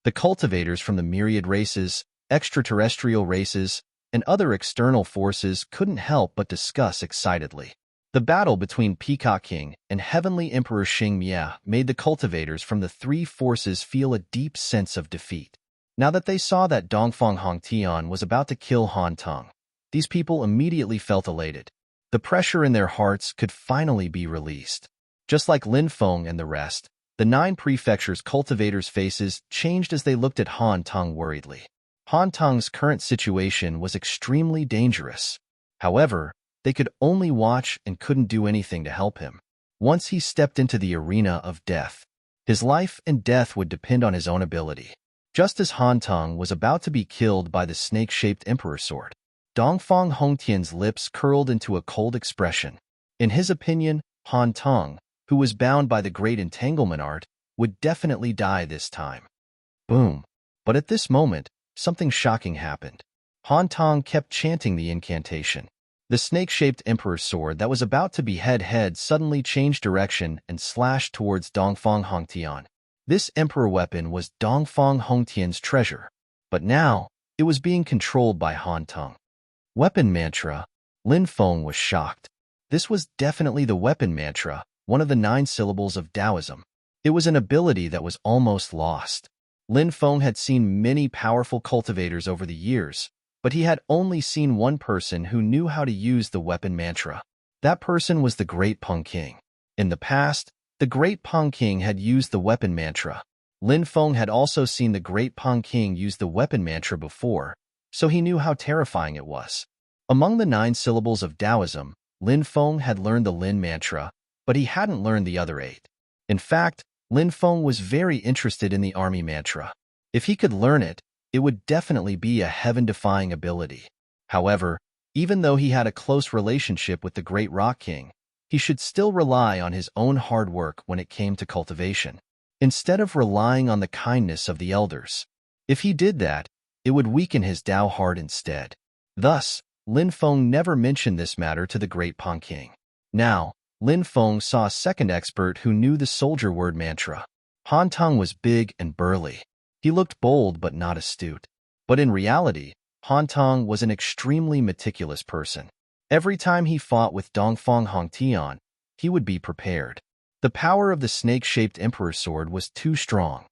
The cultivators from the myriad races, extraterrestrial races, and other external forces couldn't help but discuss excitedly. The battle between Peacock King and Heavenly Emperor Xing Mia made the cultivators from the three forces feel a deep sense of defeat. Now that they saw that Dongfang Hongtian was about to kill Han Tung, these people immediately felt elated. The pressure in their hearts could finally be released. Just like Lin Feng and the rest, the 9 prefectures' cultivators' faces changed as they looked at Han Tung worriedly. Han Tung's current situation was extremely dangerous. However, they could only watch and couldn't do anything to help him. Once he stepped into the arena of death, his life and death would depend on his own ability. Just as Han Tung was about to be killed by the snake-shaped emperor sword, Dongfang Hongtian's lips curled into a cold expression. In his opinion, Han Tung, who was bound by the great entanglement art, would definitely die this time. Boom. But at this moment, something shocking happened. Han Tung kept chanting the incantation. The snake-shaped emperor sword that was about to behead head suddenly changed direction and slashed towards Dongfang Hongtian. This emperor weapon was Dongfang Hongtian's treasure, but now it was being controlled by Han Tung. Weapon mantra. Lin Feng was shocked. This was definitely the weapon mantra, one of the 9 syllables of Taoism. It was an ability that was almost lost. Lin Feng had seen many powerful cultivators over the years, but he had only seen one person who knew how to use the weapon mantra. That person was the Great Peng King. In the past, the Great Peng King had used the weapon mantra. Lin Feng had also seen the Great Peng King use the weapon mantra before, so he knew how terrifying it was. Among the 9 syllables of Taoism, Lin Feng had learned the Lin mantra, but he hadn't learned the other 8. In fact, Lin Feng was very interested in the army mantra. If he could learn it, it would definitely be a heaven-defying ability. However, even though he had a close relationship with the Great Rock King, he should still rely on his own hard work when it came to cultivation, instead of relying on the kindness of the elders. If he did that, it would weaken his Tao heart instead. Thus, Lin Feng never mentioned this matter to the Great Peng King. Now, Lin Feng saw a second expert who knew the soldier word mantra. Han Teng was big and burly. He looked bold but not astute. But in reality, Han Teng was an extremely meticulous person. Every time he fought with Dongfang Hongtian, he would be prepared. The power of the snake-shaped Emperor Sword was too strong.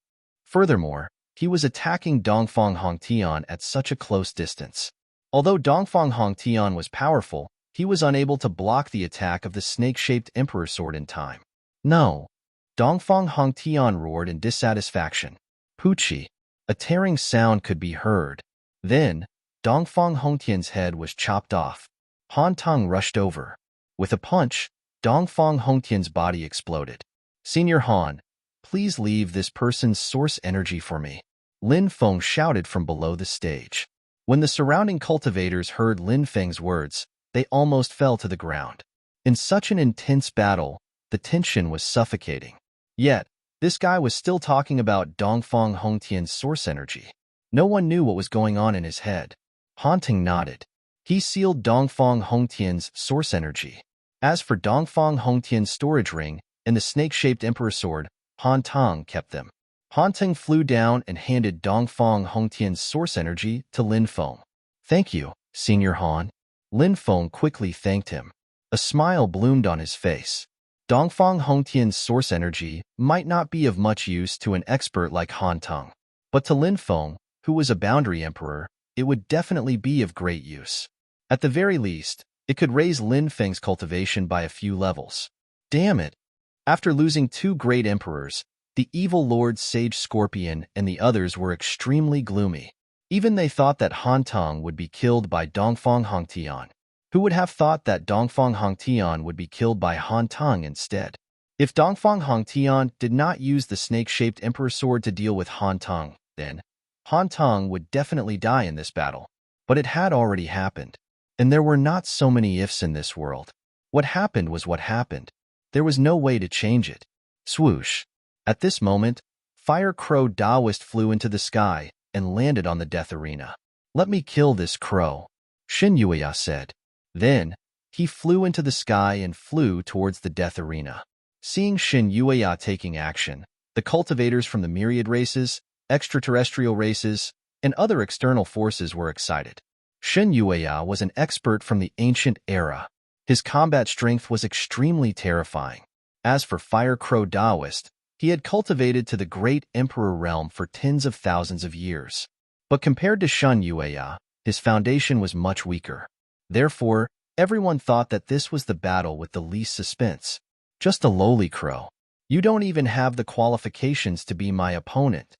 Furthermore, he was attacking Dongfang Hongtian at such a close distance. Although Dongfang Hongtian was powerful, he was unable to block the attack of the snake-shaped Emperor Sword in time. No. Dongfang Hongtian roared in dissatisfaction. Poochie. A tearing sound could be heard. Then, Dongfang Hongtian's head was chopped off. Han Teng rushed over. With a punch, Dongfang Hongtian's body exploded. Senior Han, please leave this person's source energy for me. Lin Feng shouted from below the stage. When the surrounding cultivators heard Lin Feng's words, they almost fell to the ground. In such an intense battle, the tension was suffocating. Yet, this guy was still talking about Dongfang Hongtian's source energy. No one knew what was going on in his head. Han Teng nodded. He sealed Dongfang Hongtian's source energy. As for Dongfang Hongtian's storage ring and the snake-shaped Emperor Sword, Han Teng kept them. Han Teng flew down and handed Dongfang Hongtian's source energy to Lin Feng. Thank you, Senior Han. Lin Feng quickly thanked him. A smile bloomed on his face. Dongfang Hongtian's source energy might not be of much use to an expert like Han Teng, but to Lin Feng, who was a boundary emperor, it would definitely be of great use. At the very least, it could raise Lin Feng's cultivation by a few levels. Damn it! After losing 2 great emperors, the evil Lord Sage Scorpion and the others were extremely gloomy. Even they thought that Han Teng would be killed by Dongfang Hongtian. Who would have thought that Dongfang Hongtian would be killed by Han Teng instead? If Dongfang Hongtian did not use the snake-shaped Emperor Sword to deal with Han Teng, then Han Teng would definitely die in this battle. But it had already happened. And there were not so many ifs in this world. What happened was what happened. There was no way to change it. Swoosh. At this moment, Fire Crow Taoist flew into the sky and landed on the death arena. Let me kill this crow, Shin Yueya said. Then, he flew into the sky and flew towards the death arena. Seeing Shin Yueya taking action, the cultivators from the myriad races, extraterrestrial races, and other external forces were excited. Shin Yueya was an expert from the ancient era. His combat strength was extremely terrifying. As for Fire Crow Taoist, he had cultivated to the great emperor realm for tens of thousands of years. But compared to Shin Yueya, his foundation was much weaker. Therefore, everyone thought that this was the battle with the least suspense. Just a lowly crow. You don't even have the qualifications to be my opponent.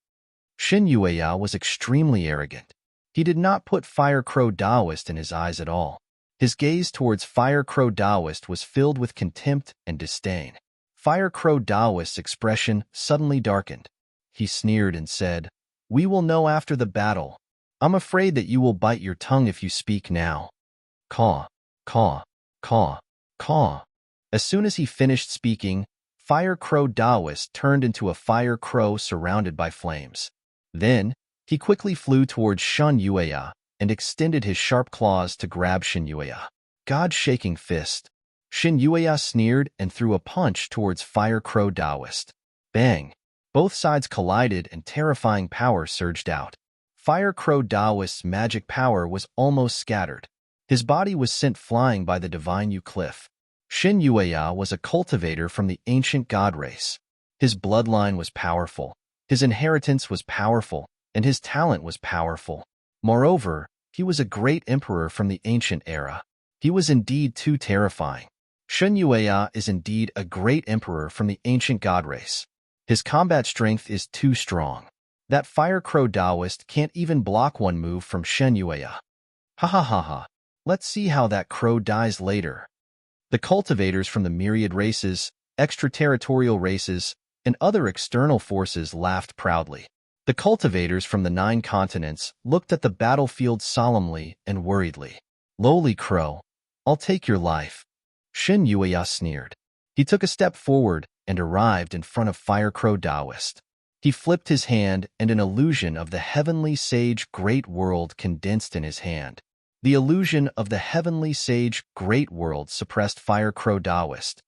Shin Yueya was extremely arrogant. He did not put Fire Crow Taoist in his eyes at all. His gaze towards Fire Crow Taoist was filled with contempt and disdain. Fire Crow Taoist's expression suddenly darkened. He sneered and said, "We will know after the battle. I'm afraid that you will bite your tongue if you speak now." Caw, caw, caw, caw. As soon as he finished speaking, Fire Crow Taoist turned into a fire crow surrounded by flames. Then, he quickly flew towards Shin Yueya and extended his sharp claws to grab Shin Yueya. God-shaking fist. Shin Yueya sneered and threw a punch towards Fire Crow Taoist. Bang! Both sides collided and terrifying power surged out. Fire Crow Taoist's magic power was almost scattered. His body was sent flying by the divine Yu Cliff. Shin Yueya was a cultivator from the ancient god race. His bloodline was powerful. His inheritance was powerful, and his talent was powerful. Moreover, he was a great emperor from the ancient era. He was indeed too terrifying. Shen Yueya is indeed a great emperor from the ancient god race. His combat strength is too strong. That fire crow Taoist can't even block one move from Shen Yueya. Ha ha ha ha. Let's see how that crow dies later. The cultivators from the myriad races, extraterritorial races, and other external forces laughed proudly. The cultivators from the 9 continents looked at the battlefield solemnly and worriedly. Lowly crow, I'll take your life. Shen Yueya sneered. He took a step forward and arrived in front of Fire Crow Taoist. He flipped his hand, and an illusion of the heavenly sage great world condensed in his hand. The illusion of the heavenly sage great world suppressed Fire Crow Taoist.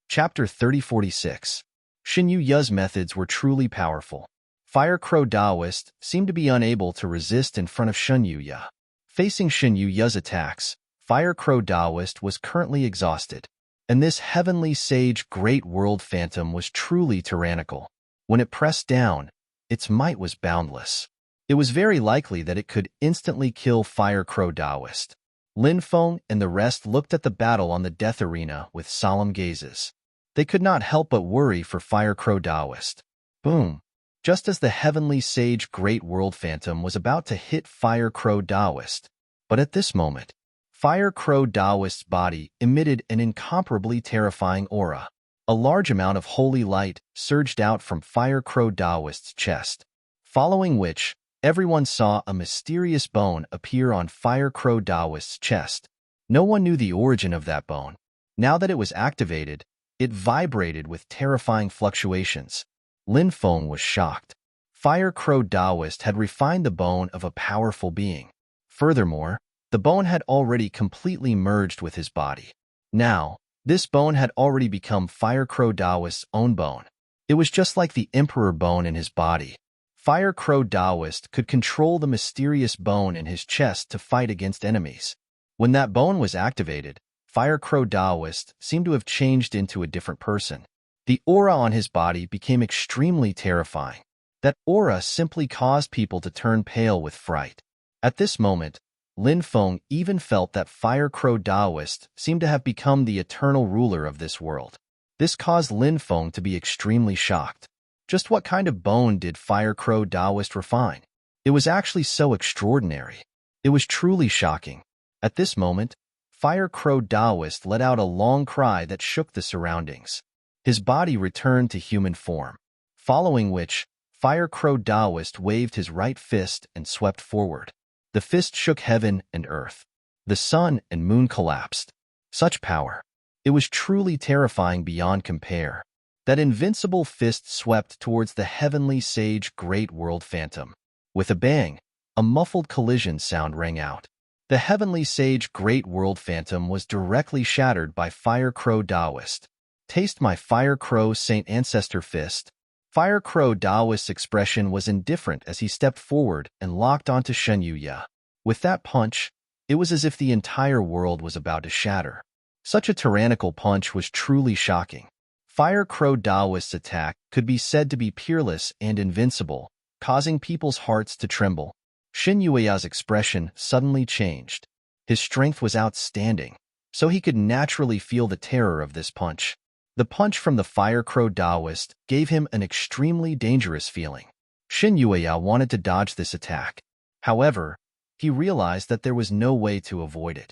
Chapter 3046. Shen Yueya's methods were truly powerful. Fire Crow Taoist seemed to be unable to resist in front of Shen Yueya. Facing Shen Yueya's attacks, Fire Crow Taoist was currently exhausted, and this heavenly sage great world phantom was truly tyrannical. When it pressed down, its might was boundless. It was very likely that it could instantly kill Fire Crow Taoist. Lin Feng and the rest looked at the battle on the death arena with solemn gazes. They could not help but worry for Fire Crow Taoist. Boom! Just as the heavenly sage great world phantom was about to hit Fire Crow Taoist. But at this moment, Fire Crow Taoist's body emitted an incomparably terrifying aura. A large amount of holy light surged out from Fire Crow Taoist's chest, following which, everyone saw a mysterious bone appear on Fire Crow Taoist's chest. No one knew the origin of that bone. Now that it was activated, it vibrated with terrifying fluctuations. Lin Feng was shocked. Fire Crow Taoist had refined the bone of a powerful being. Furthermore, the bone had already completely merged with his body. Now, this bone had already become Fire Crow Taoist's own bone. It was just like the Emperor bone in his body. Fire Crow Taoist could control the mysterious bone in his chest to fight against enemies. When that bone was activated, Fire Crow Taoist seemed to have changed into a different person. The aura on his body became extremely terrifying. That aura simply caused people to turn pale with fright. At this moment, Lin Feng even felt that Fire Crow Taoist seemed to have become the eternal ruler of this world. This caused Lin Feng to be extremely shocked. Just what kind of bone did Fire Crow Taoist refine? It was actually so extraordinary. It was truly shocking. At this moment, Fire Crow Taoist let out a long cry that shook the surroundings. His body returned to human form, following which, Fire Crow Taoist waved his right fist and swept forward. The fist shook heaven and earth. The sun and moon collapsed. Such power. It was truly terrifying beyond compare. That invincible fist swept towards the heavenly sage great world phantom. With a bang, a muffled collision sound rang out. The heavenly sage great world phantom was directly shattered by Fire Crow Taoist. Taste my Fire Crow Saint Ancestor fist. Fire Crow Taoist's expression was indifferent as he stepped forward and locked onto Shen Yueya. With that punch, it was as if the entire world was about to shatter. Such a tyrannical punch was truly shocking. Fire Crow Taoist's attack could be said to be peerless and invincible, causing people's hearts to tremble. Shen Yueya's expression suddenly changed. His strength was outstanding, so he could naturally feel the terror of this punch. The punch from the Fire Crow Taoist gave him an extremely dangerous feeling. Shen Yueya wanted to dodge this attack. However, he realized that there was no way to avoid it.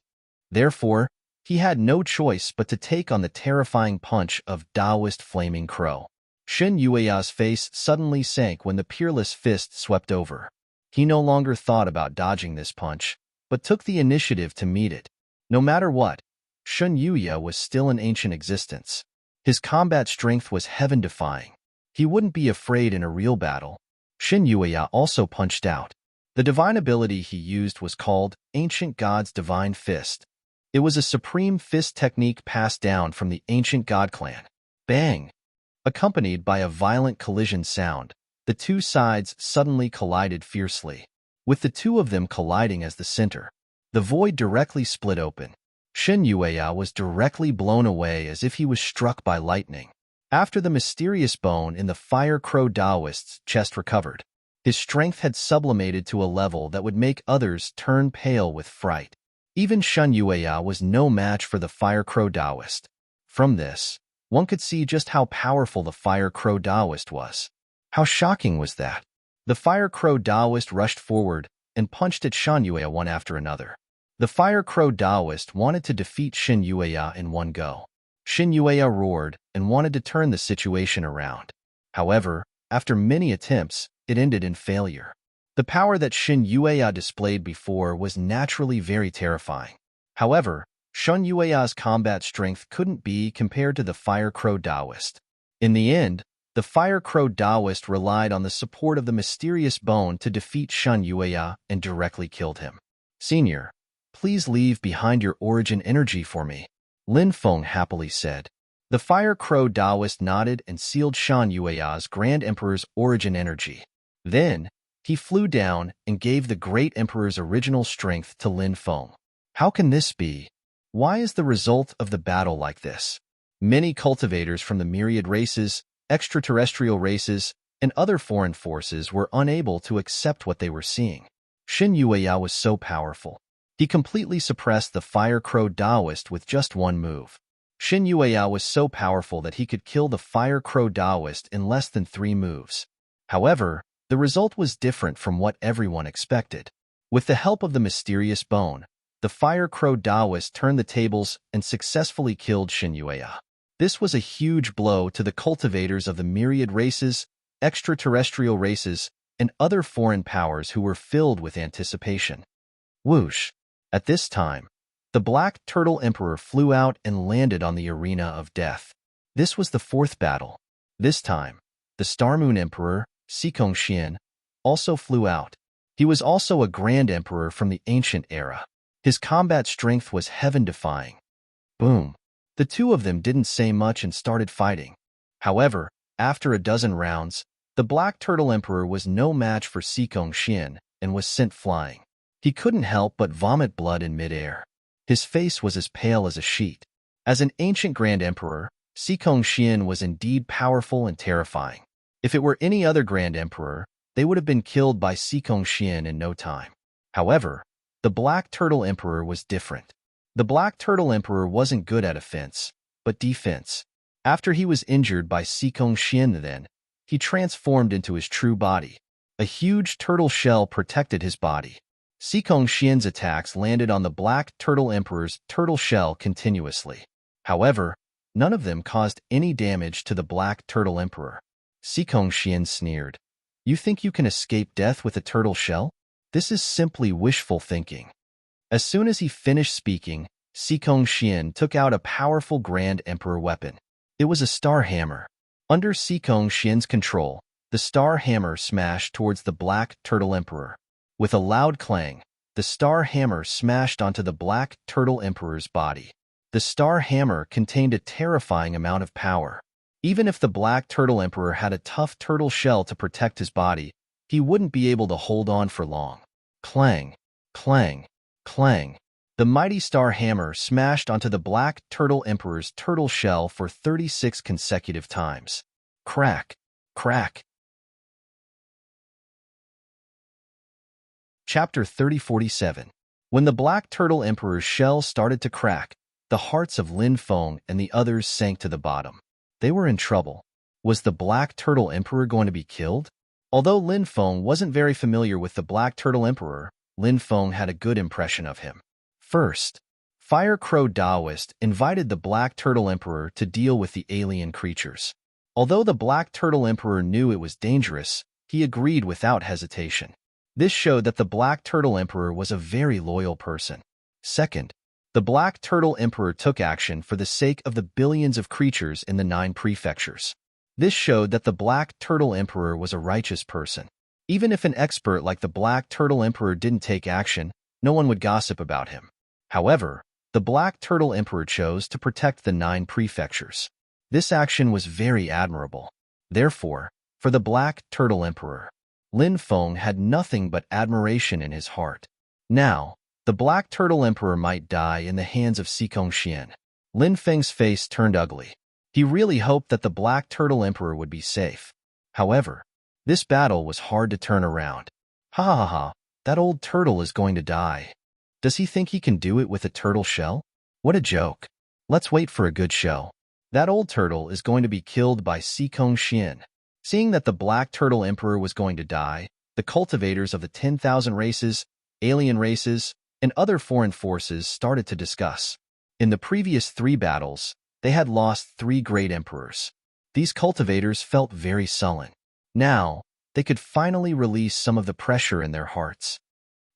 Therefore, he had no choice but to take on the terrifying punch of Taoist Flaming Crow. Shen Yueya's face suddenly sank when the peerless fist swept over. He no longer thought about dodging this punch, but took the initiative to meet it. No matter what, Shen Yueya was still an ancient existence. His combat strength was heaven-defying. He wouldn't be afraid in a real battle. Shen Yueya also punched out. The divine ability he used was called Ancient God's Divine Fist. It was a supreme fist technique passed down from the ancient god clan. Bang! Accompanied by a violent collision sound, the two sides suddenly collided fiercely. With the two of them colliding as the center, the void directly split open. Shen Yueya was directly blown away as if he was struck by lightning. After the mysterious bone in the Fire Crow Taoist's chest recovered, his strength had sublimated to a level that would make others turn pale with fright. Even Shun Yueya was no match for the Fire Crow Taoist. From this, one could see just how powerful the Fire Crow Taoist was. How shocking was that? The Fire Crow Taoist rushed forward and punched at Shun Yueya one after another. The Fire Crow Taoist wanted to defeat Shin Yueya in one go. Shin Yueya roared and wanted to turn the situation around. However, after many attempts, it ended in failure. The power that Shin Yueya displayed before was naturally very terrifying. However, Shun Yueya's combat strength couldn't be compared to the Fire Crow Taoist. In the end, the Fire Crow Taoist relied on the support of the mysterious bone to defeat Shun Yueya and directly killed him. "Senior, please leave behind your origin energy for me," Lin Feng happily said. The Fire Crow Taoist nodded and sealed Shun Yueya's Grand Emperor's origin energy. Then, he flew down and gave the Great Emperor's original strength to Lin Feng. How can this be? Why is the result of the battle like this? Many cultivators from the myriad races, extraterrestrial races, and other foreign forces were unable to accept what they were seeing. Shin Yueya was so powerful. He completely suppressed the Fire Crow Taoist with just one move. Shin Yueya was so powerful that he could kill the Fire Crow Taoist in less than 3 moves. However, the result was different from what everyone expected. With the help of the mysterious bone, the Fire Crow Taoist turned the tables and successfully killed Shin Yueya. This was a huge blow to the cultivators of the myriad races, extraterrestrial races, and other foreign powers who were filled with anticipation. Whoosh! At this time, the Black Turtle Emperor flew out and landed on the arena of death. This was the 4th battle. This time, the Star Moon Emperor, Sikong Xian, also flew out. He was also a Grand Emperor from the ancient era. His combat strength was heaven-defying. Boom! The two of them didn't say much and started fighting. However, after a dozen rounds, the Black Turtle Emperor was no match for Sikong Xian and was sent flying. He couldn't help but vomit blood in midair. His face was as pale as a sheet. As an ancient Grand Emperor, Sikong Xian was indeed powerful and terrifying. If it were any other Grand Emperor, they would have been killed by Sikong Xian in no time. However, the Black Turtle Emperor was different. The Black Turtle Emperor wasn't good at offense, but defense. After he was injured by Sikong Xian then, he transformed into his true body. A huge turtle shell protected his body. Sikong Xian's attacks landed on the Black Turtle Emperor's turtle shell continuously. However, none of them caused any damage to the Black Turtle Emperor. Sikong Xian sneered. "You think you can escape death with a turtle shell? This is simply wishful thinking." As soon as he finished speaking, Sikong Xian took out a powerful Grand Emperor weapon. It was a star hammer. Under Sikong Xian's control, the star hammer smashed towards the Black Turtle Emperor. With a loud clang, the star hammer smashed onto the Black Turtle Emperor's body. The star hammer contained a terrifying amount of power. Even if the Black Turtle Emperor had a tough turtle shell to protect his body, he wouldn't be able to hold on for long. Clang, clang, clang. The mighty star hammer smashed onto the Black Turtle Emperor's turtle shell for 36 consecutive times. Crack, crack. Chapter 3047. When the Black Turtle Emperor's shell started to crack, the hearts of Lin Feng and the others sank to the bottom. They were in trouble. Was the Black Turtle Emperor going to be killed? Although Lin Feng wasn't very familiar with the Black Turtle Emperor, Lin Feng had a good impression of him. First, Fire Crow Taoist invited the Black Turtle Emperor to deal with the alien creatures. Although the Black Turtle Emperor knew it was dangerous, he agreed without hesitation. This showed that the Black Turtle Emperor was a very loyal person. Second, the Black Turtle Emperor took action for the sake of the billions of creatures in the 9 prefectures. This showed that the Black Turtle Emperor was a righteous person. Even if an expert like the Black Turtle Emperor didn't take action, no one would gossip about him. However, the Black Turtle Emperor chose to protect the 9 prefectures. This action was very admirable. Therefore, for the Black Turtle Emperor, Lin Feng had nothing but admiration in his heart. Now, the Black Turtle Emperor might die in the hands of Sikong Xian. Lin Feng's face turned ugly. He really hoped that the Black Turtle Emperor would be safe. However, this battle was hard to turn around. Ha ha ha, that old turtle is going to die. Does he think he can do it with a turtle shell? What a joke. Let's wait for a good show. That old turtle is going to be killed by Sikong Xian. Seeing that the Black Turtle Emperor was going to die, the cultivators of the 10,000 races, alien races, and other foreign forces started to discuss. In the previous 3 battles, they had lost 3 great emperors. These cultivators felt very sullen. Now, they could finally release some of the pressure in their hearts.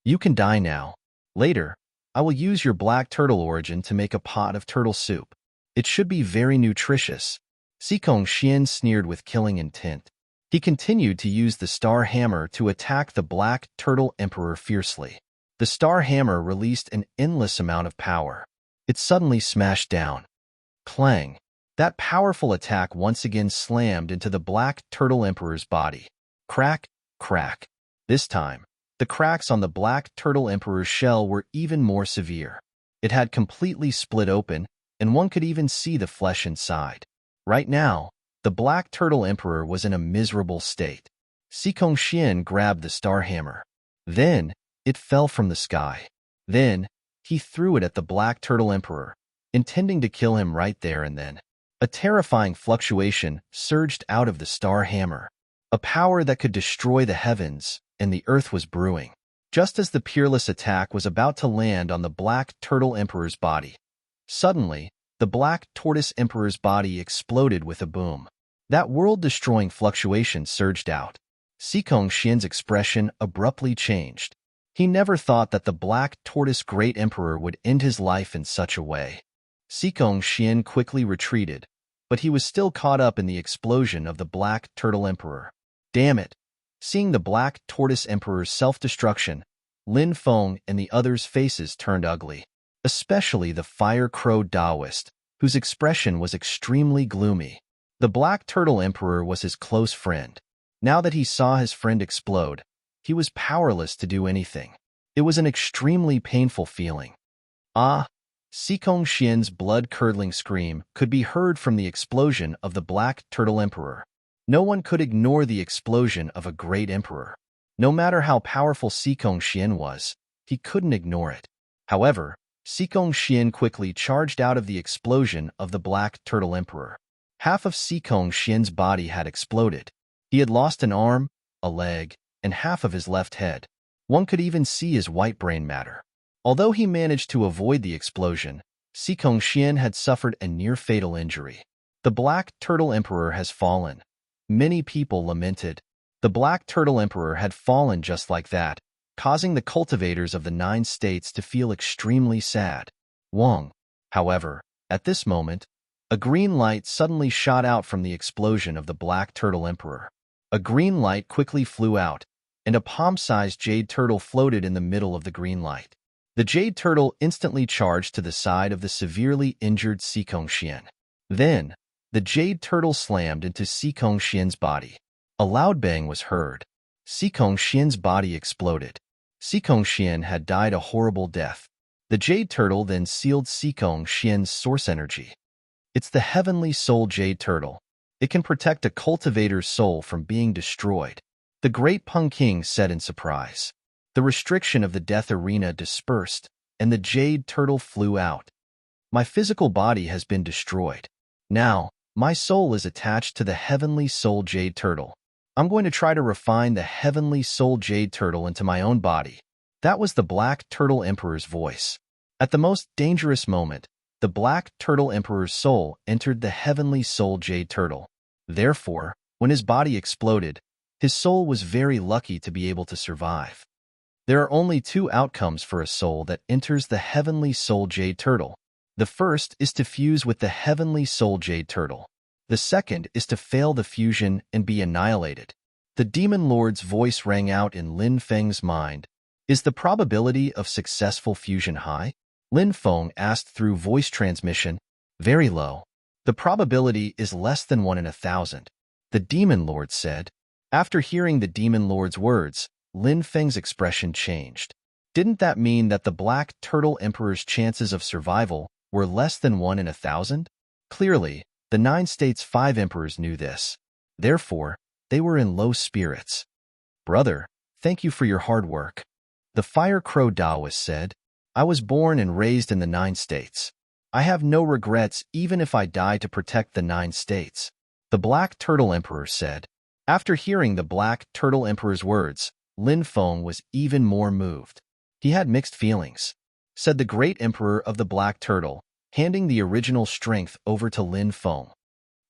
You can die now. Later, I will use your black turtle origin to make a pot of turtle soup. It should be very nutritious. Sikong Xian sneered with killing intent. He continued to use the star hammer to attack the Black Turtle Emperor fiercely. The star hammer released an endless amount of power. It suddenly smashed down. Clang! That powerful attack once again slammed into the Black Turtle Emperor's body. Crack, crack. This time, the cracks on the Black Turtle Emperor's shell were even more severe. It had completely split open, and one could even see the flesh inside. Right now, the Black Turtle Emperor was in a miserable state. Sikong Xian grabbed the star hammer. Then, it fell from the sky. Then, he threw it at the Black Turtle Emperor, intending to kill him right there and then. A terrifying fluctuation surged out of the star hammer. A power that could destroy the heavens, and the earth was brewing. Just as the peerless attack was about to land on the Black Turtle Emperor's body, suddenly, the Black Tortoise Emperor's body exploded with a boom. That world-destroying fluctuation surged out. Sikong Xian's expression abruptly changed. He never thought that the Black Tortoise Great Emperor would end his life in such a way. Sikong Xian quickly retreated, but he was still caught up in the explosion of the Black Turtle Emperor. Damn it! Seeing the Black Tortoise Emperor's self-destruction, Lin Feng and the others' faces turned ugly, especially the Fire Crow Taoist, whose expression was extremely gloomy. The Black Turtle Emperor was his close friend. Now that he saw his friend explode, he was powerless to do anything. It was an extremely painful feeling. Ah! Sikong Xian's blood-curdling scream could be heard from the explosion of the Black Turtle Emperor. No one could ignore the explosion of a great emperor. No matter how powerful Sikong Xian was, he couldn't ignore it. However, Sikong Xian quickly charged out of the explosion of the Black Turtle Emperor. Half of Sikong Xian's body had exploded. He had lost an arm, a leg, and half of his left head. One could even see his white brain matter. Although he managed to avoid the explosion, Sikong Xian had suffered a near-fatal injury. The Black Turtle Emperor has fallen. Many people lamented. The Black Turtle Emperor had fallen just like that, causing the cultivators of the 9 states to feel extremely sad. Wang, however, at this moment, a green light suddenly shot out from the explosion of the Black Turtle Emperor. A green light quickly flew out, and a palm-sized jade turtle floated in the middle of the green light. The jade turtle instantly charged to the side of the severely injured Sikong Xian. Then, the jade turtle slammed into Sikong Xian's body. A loud bang was heard. Sikong Xian's body exploded. Sikong Xian had died a horrible death. The jade turtle then sealed Sikong Xian's source energy. It's the heavenly soul jade turtle. It can protect a cultivator's soul from being destroyed. The great Peng King said in surprise. The restriction of the death arena dispersed, and the jade turtle flew out. My physical body has been destroyed. Now, my soul is attached to the heavenly soul jade turtle. I'm going to try to refine the heavenly soul jade turtle into my own body. That was the Black Turtle Emperor's voice. At the most dangerous moment, the Black Turtle Emperor's soul entered the heavenly soul jade turtle. Therefore, when his body exploded, his soul was very lucky to be able to survive. There are only 2 outcomes for a soul that enters the heavenly soul jade turtle. The first is to fuse with the heavenly soul jade turtle. The second is to fail the fusion and be annihilated. The Demon Lord's voice rang out in Lin Feng's mind. Is the probability of successful fusion high? Lin Feng asked through voice transmission. Very low. The probability is less than 1 in 1,000. The Demon Lord said. After hearing the Demon Lord's words, Lin Feng's expression changed. Didn't that mean that the Black Turtle Emperor's chances of survival were less than 1 in 1,000? Clearly, The 9 states' 5 emperors knew this. Therefore, they were in low spirits. Brother, thank you for your hard work. The fire crow Taoist said, I was born and raised in the 9 states. I have no regrets even if I die to protect the 9 states. The Black Turtle Emperor said. After hearing the Black Turtle Emperor's words, Lin Feng was even more moved. He had mixed feelings. Said the great emperor of the Black Turtle, handing the original strength over to Lin Feng.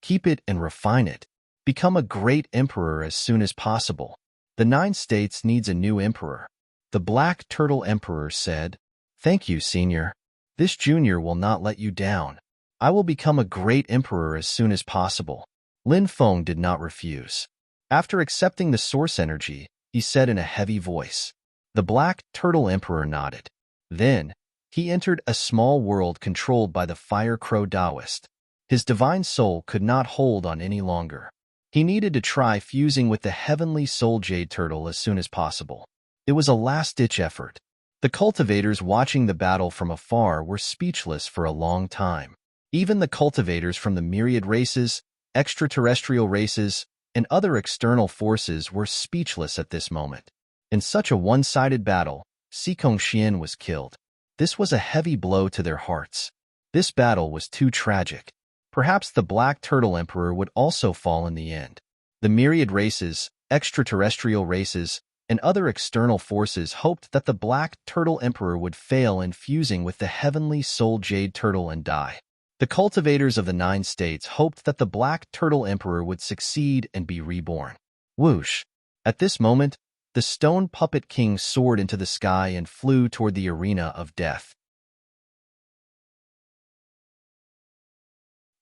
Keep it and refine it. Become a great emperor as soon as possible. The 9 states needs a new emperor. The Black Turtle Emperor said, Thank you, Senior. This junior will not let you down. I will become a great emperor as soon as possible. Lin Feng did not refuse. After accepting the source energy, he said in a heavy voice. The Black Turtle Emperor nodded. Then, he entered a small world controlled by the Fire Crow Taoist. His divine soul could not hold on any longer. He needed to try fusing with the heavenly soul jade turtle as soon as possible. It was a last-ditch effort. The cultivators watching the battle from afar were speechless for a long time. Even the cultivators from the myriad races, extraterrestrial races, and other external forces were speechless at this moment. In such a one-sided battle, Sikong Xian was killed. This was a heavy blow to their hearts. This battle was too tragic. Perhaps the Black Turtle Emperor would also fall in the end. The myriad races, extraterrestrial races, and other external forces hoped that the Black Turtle Emperor would fail in fusing with the heavenly soul jade turtle and die. The cultivators of the 9 states hoped that the Black Turtle Emperor would succeed and be reborn. Whoosh! At this moment, the Stone Puppet King soared into the sky and flew toward the arena of death.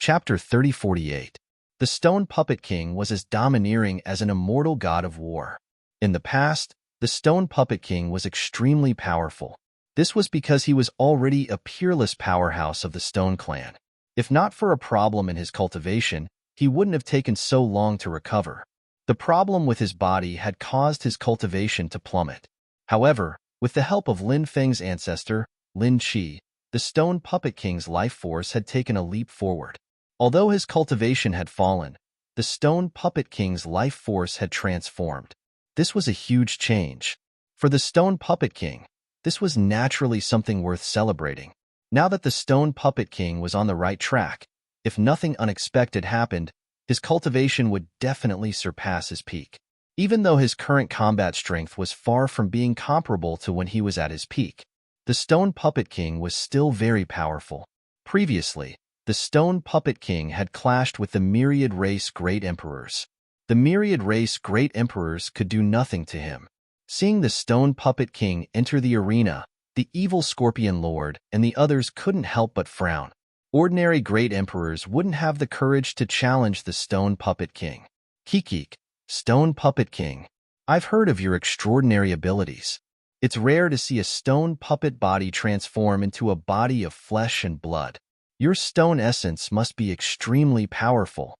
Chapter 3048. The Stone Puppet King was as domineering as an immortal god of war. In the past, the Stone Puppet King was extremely powerful. This was because he was already a peerless powerhouse of the Stone Clan. If not for a problem in his cultivation, he wouldn't have taken so long to recover. The problem with his body had caused his cultivation to plummet. However, with the help of Lin Feng's ancestor, Lin Qi, the Stone Puppet King's life force had taken a leap forward. Although his cultivation had fallen, the Stone Puppet King's life force had transformed. This was a huge change. For the Stone Puppet King, this was naturally something worth celebrating. Now that the Stone Puppet King was on the right track, if nothing unexpected happened, his cultivation would definitely surpass his peak. Even though his current combat strength was far from being comparable to when he was at his peak, the Stone Puppet King was still very powerful. Previously, the Stone Puppet King had clashed with the Myriad Race Great Emperors. The Myriad Race Great Emperors could do nothing to him. Seeing the Stone Puppet King enter the arena, the evil Scorpion Lord and the others couldn't help but frown. Ordinary Great Emperors wouldn't have the courage to challenge the Stone Puppet King. Kikik, Stone Puppet King, I've heard of your extraordinary abilities. It's rare to see a stone puppet body transform into a body of flesh and blood. Your stone essence must be extremely powerful.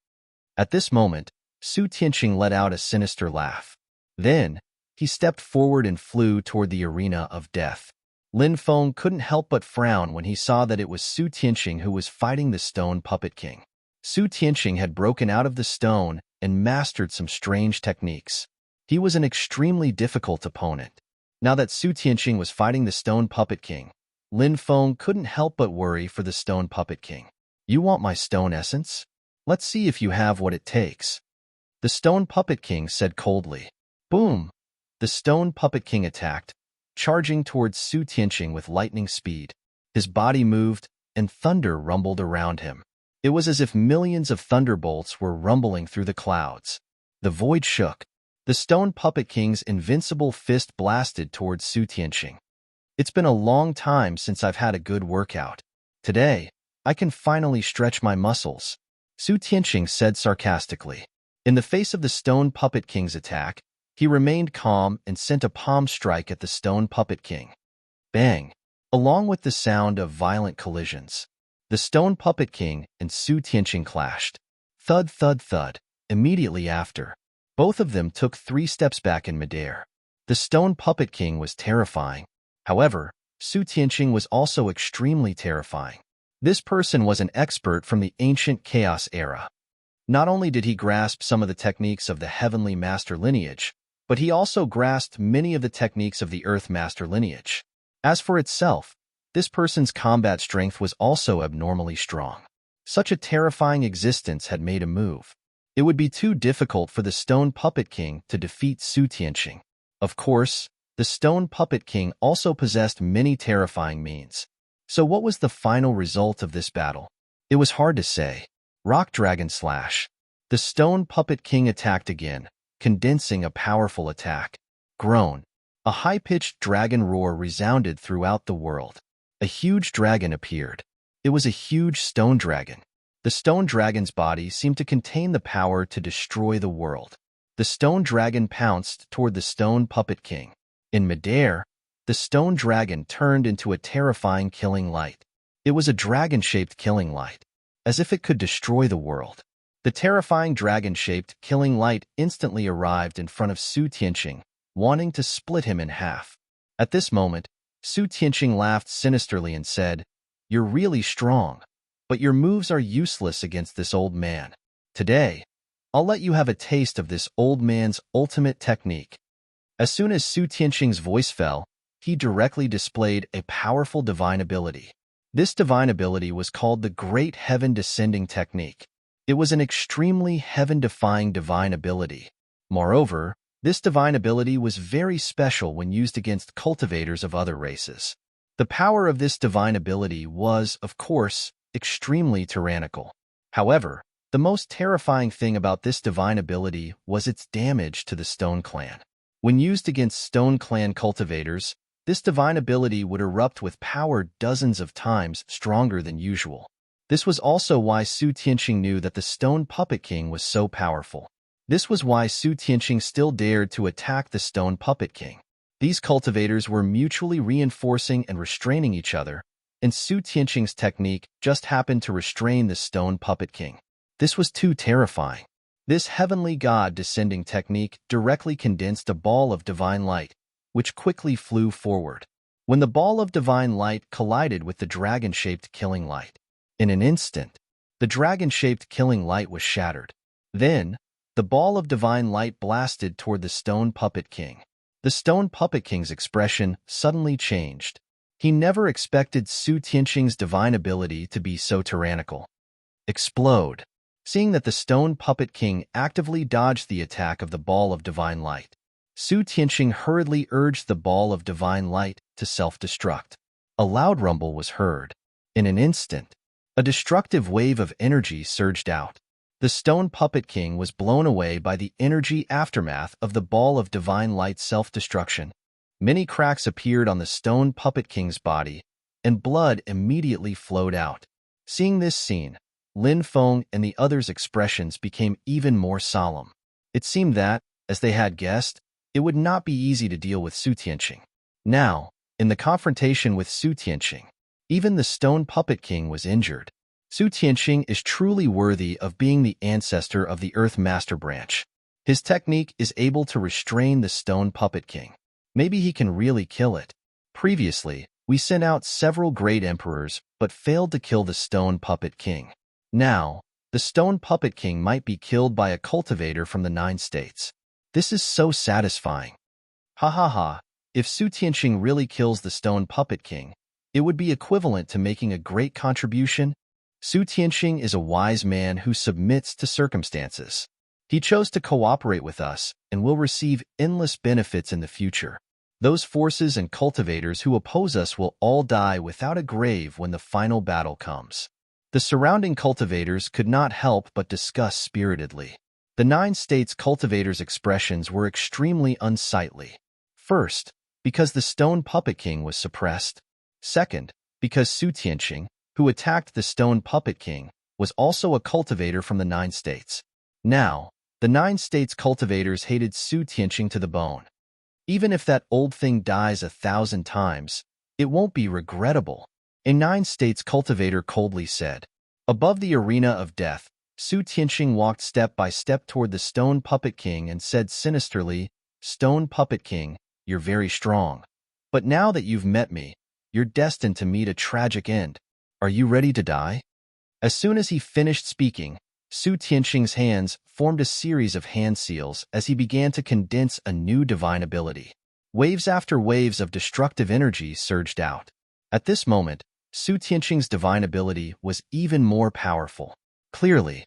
At this moment, Su Tianqing let out a sinister laugh. Then, he stepped forward and flew toward the arena of death. Lin Feng couldn't help but frown when he saw that it was Su Tianqing who was fighting the Stone Puppet King. Su Tianqing had broken out of the stone and mastered some strange techniques. He was an extremely difficult opponent. Now that Su Tianqing was fighting the Stone Puppet King, Lin Feng couldn't help but worry for the Stone Puppet King. You want my stone essence? Let's see if you have what it takes. The Stone Puppet King said coldly. Boom! The Stone Puppet King attacked, charging towards Su Tianqing with lightning speed. His body moved, and thunder rumbled around him. It was as if millions of thunderbolts were rumbling through the clouds. The void shook. The Stone Puppet King's invincible fist blasted towards Su Tianqing. It's been a long time since I've had a good workout. Today, I can finally stretch my muscles, Su Tianqing said sarcastically. In the face of the Stone Puppet King's attack, he remained calm and sent a palm strike at the Stone Puppet King. Bang! Along with the sound of violent collisions, the Stone Puppet King and Su Tianqing clashed. Thud, thud, thud. Immediately after, both of them took 3 steps back in midair. The Stone Puppet King was terrifying. However, Su Tianqing was also extremely terrifying. This person was an expert from the ancient Chaos era. Not only did he grasp some of the techniques of the Heavenly Master lineage, but he also grasped many of the techniques of the Earth Master lineage. As for itself, this person's combat strength was also abnormally strong. Such a terrifying existence had made a move. It would be too difficult for the Stone Puppet King to defeat Su Tianqing. Of course, the Stone Puppet King also possessed many terrifying means. So what was the final result of this battle? It was hard to say. Rock Dragon Slash. The Stone Puppet King attacked again, condensing a powerful attack. Groan. A high-pitched dragon roar resounded throughout the world. A huge dragon appeared. It was a huge stone dragon. The stone dragon's body seemed to contain the power to destroy the world. The stone dragon pounced toward the Stone Puppet King. In midair, the stone dragon turned into a terrifying killing light. It was a dragon-shaped killing light, as if it could destroy the world. The terrifying dragon-shaped killing light instantly arrived in front of Su Tianqing, wanting to split him in half. At this moment, Su Tianqing laughed sinisterly and said, "You're really strong, but your moves are useless against this old man. Today, I'll let you have a taste of this old man's ultimate technique." As soon as Su Tianqing's voice fell, he directly displayed a powerful divine ability. This divine ability was called the Great Heaven Descending Technique. It was an extremely heaven-defying divine ability. Moreover, this divine ability was very special when used against cultivators of other races. The power of this divine ability was, of course, extremely tyrannical. However, the most terrifying thing about this divine ability was its damage to the Stone Clan. When used against Stone Clan cultivators, this divine ability would erupt with power dozens of times stronger than usual. This was also why Su Tianqing knew that the Stone Puppet King was so powerful. This was why Su Tianqing still dared to attack the Stone Puppet King. These cultivators were mutually reinforcing and restraining each other, and Su Tianqing's technique just happened to restrain the Stone Puppet King. This was too terrifying. This heavenly god descending technique directly condensed a ball of divine light, which quickly flew forward. When the ball of divine light collided with the dragon-shaped killing light, in an instant, the dragon-shaped killing light was shattered. Then, the ball of divine light blasted toward the Stone Puppet King. The Stone Puppet King's expression suddenly changed. He never expected Su Tianqing's divine ability to be so tyrannical. Explode. Seeing that the Stone Puppet King actively dodged the attack of the ball of divine light, Su Tianqing hurriedly urged the ball of divine light to self-destruct. A loud rumble was heard. In an instant, a destructive wave of energy surged out. The Stone Puppet King was blown away by the energy aftermath of the ball of divine light self-destruction. Many cracks appeared on the Stone Puppet King's body, and blood immediately flowed out. Seeing this scene, Lin Feng and the others' expressions became even more solemn. It seemed that, as they had guessed, it would not be easy to deal with Su Tianqing. Now, in the confrontation with Su Tianqing, even the Stone Puppet King was injured. Su Tianqing is truly worthy of being the ancestor of the Earth Master Branch. His technique is able to restrain the Stone Puppet King. Maybe he can really kill it. Previously, we sent out several great emperors, but failed to kill the Stone Puppet King. Now, the Stone Puppet King might be killed by a cultivator from the 9 states. This is so satisfying. Ha ha ha, if Su Tianqing really kills the Stone Puppet King, it would be equivalent to making a great contribution. Su Tianqing is a wise man who submits to circumstances. He chose to cooperate with us and will receive endless benefits in the future. Those forces and cultivators who oppose us will all die without a grave when the final battle comes. The surrounding cultivators could not help but discuss spiritedly. The 9 states' cultivators' expressions were extremely unsightly. First, because the Stone Puppet King was suppressed. Second, because Su Tianqing, who attacked the Stone Puppet King, was also a cultivator from the 9 states. Now, the 9 states' cultivators hated Su Tianqing to the bone. Even if that old thing dies 1,000 times, it won't be regrettable, a 9 states cultivator coldly said. Above the arena of death, Su Tianqing walked step by step toward the Stone Puppet King and said sinisterly, "Stone Puppet King, you're very strong. But now that you've met me, you're destined to meet a tragic end. Are you ready to die? As soon as he finished speaking, Su Tianqing's hands formed a series of hand seals as he began to condense a new divine ability. Waves after waves of destructive energy surged out. At this moment, Su Tianqing's divine ability was even more powerful. Clearly.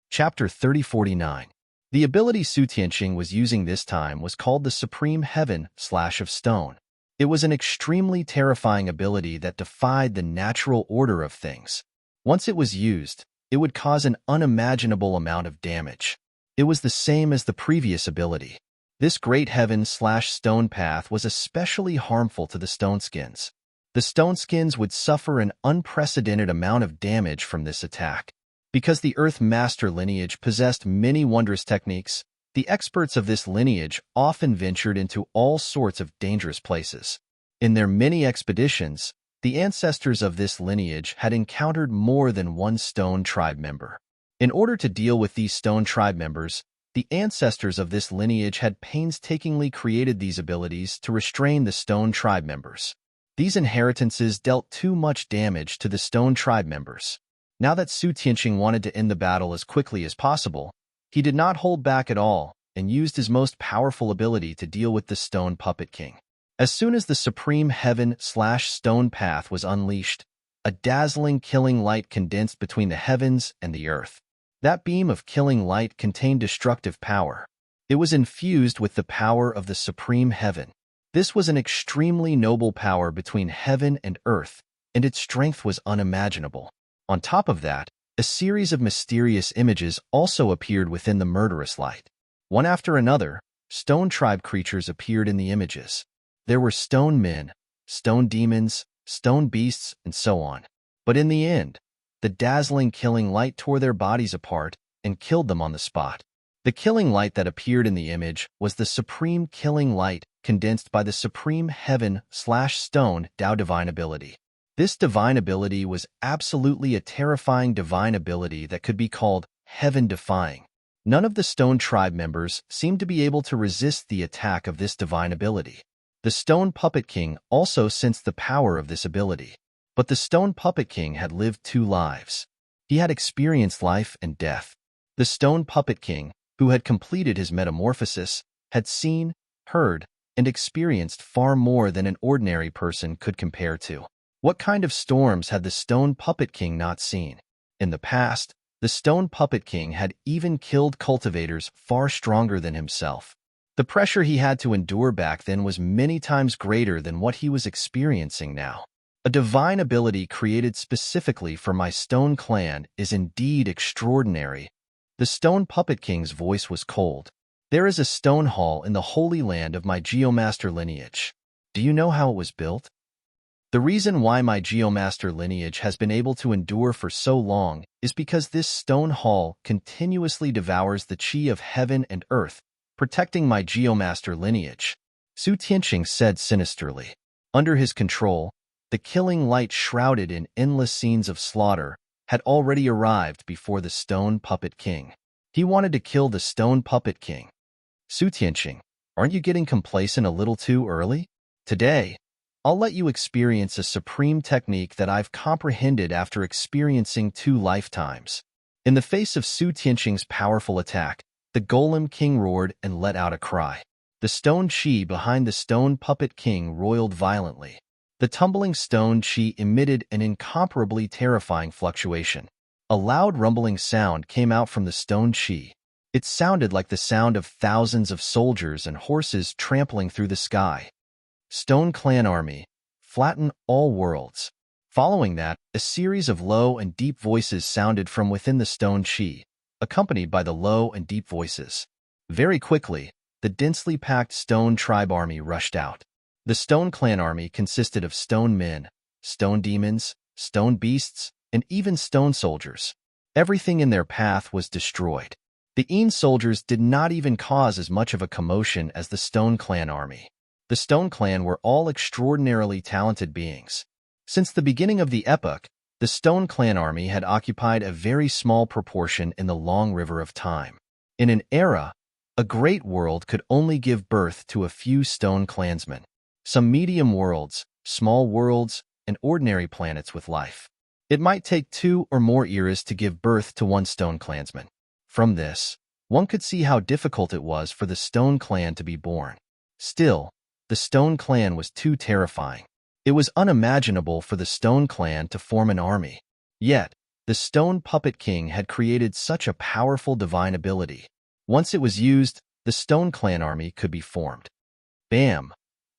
Chapter 3049. The ability Su Tianqing was using this time was called the Supreme Heaven Slash of Stone. It was an extremely terrifying ability that defied the natural order of things. Once it was used, it would cause an unimaginable amount of damage. It was the same as the previous ability. This great heaven/stone path was especially harmful to the stone skins. The stone skins would suffer an unprecedented amount of damage from this attack. Because the Earth Master lineage possessed many wondrous techniques, the experts of this lineage often ventured into all sorts of dangerous places. In their many expeditions, the ancestors of this lineage had encountered more than one stone tribe member. In order to deal with these stone tribe members, the ancestors of this lineage had painstakingly created these abilities to restrain the stone tribe members. These inheritances dealt too much damage to the stone tribe members. Now that Su Tianqing wanted to end the battle as quickly as possible, he did not hold back at all and used his most powerful ability to deal with the Stone Puppet King. As soon as the Supreme Heaven/Stone Path was unleashed, a dazzling killing light condensed between the heavens and the earth. That beam of killing light contained destructive power. It was infused with the power of the Supreme Heaven. This was an extremely noble power between heaven and earth, and its strength was unimaginable. On top of that, a series of mysterious images also appeared within the murderous light. One after another, stone tribe creatures appeared in the images. There were stone men, stone demons, stone beasts, and so on. But in the end, the dazzling killing light tore their bodies apart and killed them on the spot. The killing light that appeared in the image was the supreme killing light condensed by the Supreme Heaven/Stone Tao divine ability. This divine ability was absolutely a terrifying divine ability that could be called heaven-defying. None of the stone tribe members seemed to be able to resist the attack of this divine ability. The Stone Puppet King also sensed the power of this ability. But the Stone Puppet King had lived 2 lives. He had experienced life and death. The Stone Puppet King, who had completed his metamorphosis, had seen, heard, and experienced far more than an ordinary person could compare to. What kind of storms had the Stone Puppet King not seen? In the past, the Stone Puppet King had even killed cultivators far stronger than himself. The pressure he had to endure back then was many times greater than what he was experiencing now. A divine ability created specifically for my stone clan is indeed extraordinary. The Stone Puppet King's voice was cold. There is a stone hall in the holy land of my Geomaster lineage. Do you know how it was built? The reason why my Geomaster lineage has been able to endure for so long is because this stone hall continuously devours the chi of heaven and earth, protecting my Geomaster lineage. Su Tianqing said sinisterly. Under his control, the killing light shrouded in endless scenes of slaughter had already arrived before the Stone Puppet King. He wanted to kill the Stone Puppet King. Su Tianqing, aren't you getting complacent a little too early? Today, I'll let you experience a supreme technique that I've comprehended after experiencing 2 lifetimes. In the face of Su Tianqing's powerful attack, the Golem King roared and let out a cry. The stone chi behind the Stone Puppet King roiled violently. The tumbling stone chi emitted an incomparably terrifying fluctuation. A loud rumbling sound came out from the stone chi. It sounded like the sound of thousands of soldiers and horses trampling through the sky. Stone Clan Army, flatten all worlds. Following that, a series of low and deep voices sounded from within the stone chi, accompanied by the low and deep voices. Very quickly, the densely packed stone tribe army rushed out. The Stone Clan army consisted of stone men, stone demons, stone beasts, and even stone soldiers. Everything in their path was destroyed. The Een soldiers did not even cause as much of a commotion as the Stone Clan army. The Stone Clan were all extraordinarily talented beings. Since the beginning of the epoch, the Stone Clan army had occupied a very small proportion in the long river of time. In an era, a great world could only give birth to a few stone clansmen. some medium worlds, small worlds, and ordinary planets with life. It might take 2 or more eras to give birth to one stone clansman. From this, one could see how difficult it was for the stone clan to be born. Still, the stone clan was too terrifying. It was unimaginable for the stone clan to form an army. Yet, the stone puppet king had created such a powerful divine ability. Once it was used, the stone clan army could be formed. Bam!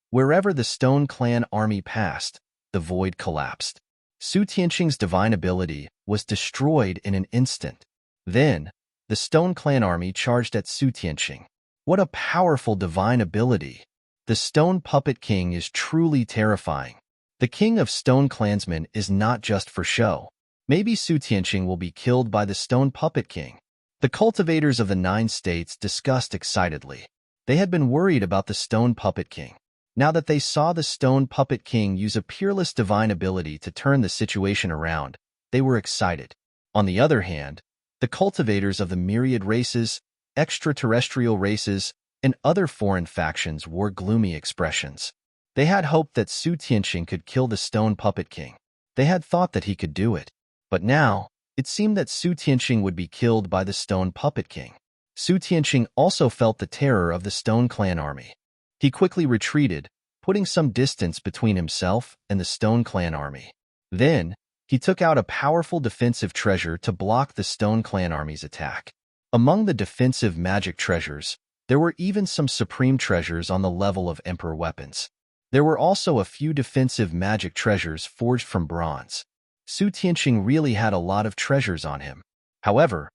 Wherever the stone clan army passed, the void collapsed. Su Tianqing's divine ability was destroyed in an instant. Then, the stone clan army charged at Su Tianqing. What a powerful divine ability! The stone puppet king is truly terrifying. The king of stone clansmen is not just for show. Maybe Su Tianqing will be killed by the stone puppet king. The cultivators of the 9 states discussed excitedly. They had been worried about the stone puppet king. Now that they saw the stone puppet king use a peerless divine ability to turn the situation around, they were excited. On the other hand, the cultivators of the myriad races, extraterrestrial races, and other foreign factions wore gloomy expressions. They had hoped that Su Tianqing could kill the stone puppet king. They had thought that he could do it. But now, it seemed that Su Tianqing would be killed by the stone puppet king. Su Tianqing also felt the terror of the stone clan army. He quickly retreated, putting some distance between himself and the stone clan army. Then, he took out a powerful defensive treasure to block the stone clan army's attack. Among the defensive magic treasures, there were even some supreme treasures on the level of emperor weapons. There were also a few defensive magic treasures forged from bronze. Su Tianqing really had a lot of treasures on him. However,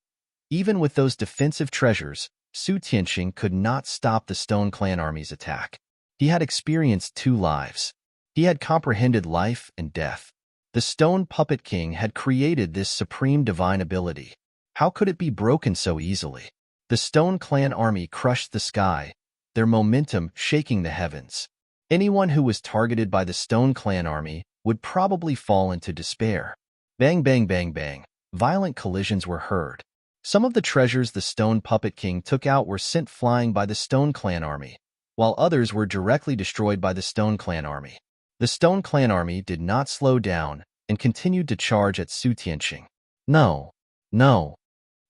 even with those defensive treasures, Su Tianqing could not stop the stone clan army's attack. He had experienced 2 lives. He had comprehended life and death. The stone puppet king had created this supreme divine ability. How could it be broken so easily? The stone clan army crushed the sky, their momentum shaking the heavens. Anyone who was targeted by the stone clan army would probably fall into despair. Bang, bang, bang, bang. Violent collisions were heard. Some of the treasures the stone puppet king took out were sent flying by the stone clan army, while others were directly destroyed by the stone clan army. The stone clan army did not slow down and continued to charge at Su Tianqing. No, no.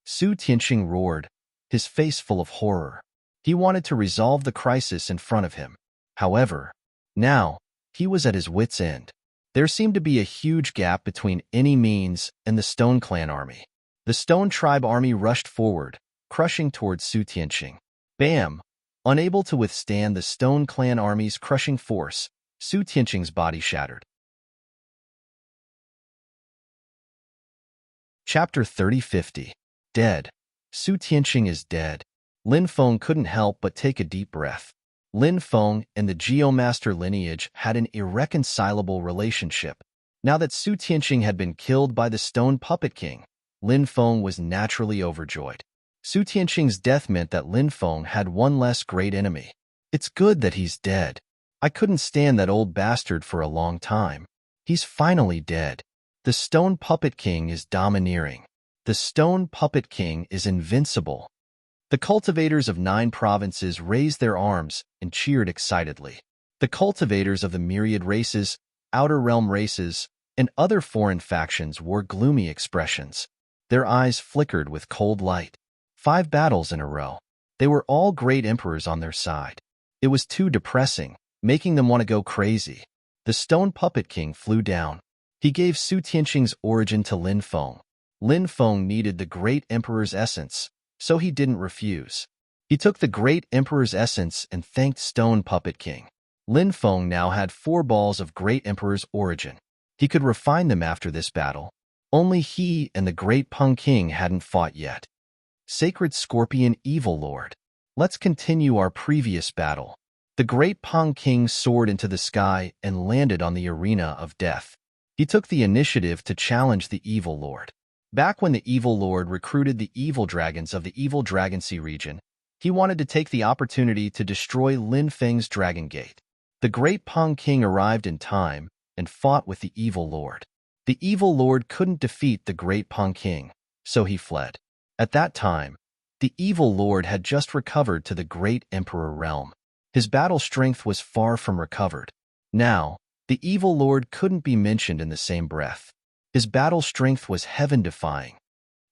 Su Tianqing roared, his face full of horror. He wanted to resolve the crisis in front of him. However, now, he was at his wit's end. There seemed to be a huge gap between any means and the stone clan army. The stone tribe army rushed forward, crushing towards Su Tianqing. Bam! Unable to withstand the stone clan army's crushing force, Su Tianqing's body shattered. Chapter 3050. Dead. Su Tianqing is dead. Lin Feng couldn't help but take a deep breath. Lin Feng and the Geomaster lineage had an irreconcilable relationship. Now that Su Tianqing had been killed by the stone puppet king, Lin Feng was naturally overjoyed. Su Tianqing's death meant that Lin Feng had one less great enemy. It's good that he's dead. I couldn't stand that old bastard for a long time. He's finally dead. The stone puppet king is domineering. The stone puppet king is invincible. The cultivators of 9 provinces raised their arms and cheered excitedly. The cultivators of the myriad races, outer realm races, and other foreign factions wore gloomy expressions. Their eyes flickered with cold light. 5 battles in a row. They were all great emperors on their side. It was too depressing, making them want to go crazy. The stone puppet king flew down. He gave Su Tianqing's origin to Lin Feng. Lin Feng needed the great emperor's essence, so he didn't refuse. He took the great emperor's essence and thanked stone puppet king. Lin Feng now had 4 balls of great emperor's origin. He could refine them after this battle. Only he and the great Peng king hadn't fought yet. Sacred Scorpion Evil Lord. Let's continue our previous battle. The great Peng king soared into the sky and landed on the arena of death. He took the initiative to challenge the Evil Lord. Back when the Evil Lord recruited the evil dragons of the Evil Dragon Sea region, he wanted to take the opportunity to destroy Lin Feng's Dragon Gate. The great Peng king arrived in time and fought with the Evil Lord. The Evil Lord couldn't defeat the great Peng king, so he fled. At that time, the Evil Lord had just recovered to the great Emperor realm. His battle strength was far from recovered. Now, the evil lord couldn't be mentioned in the same breath. His battle strength was heaven-defying.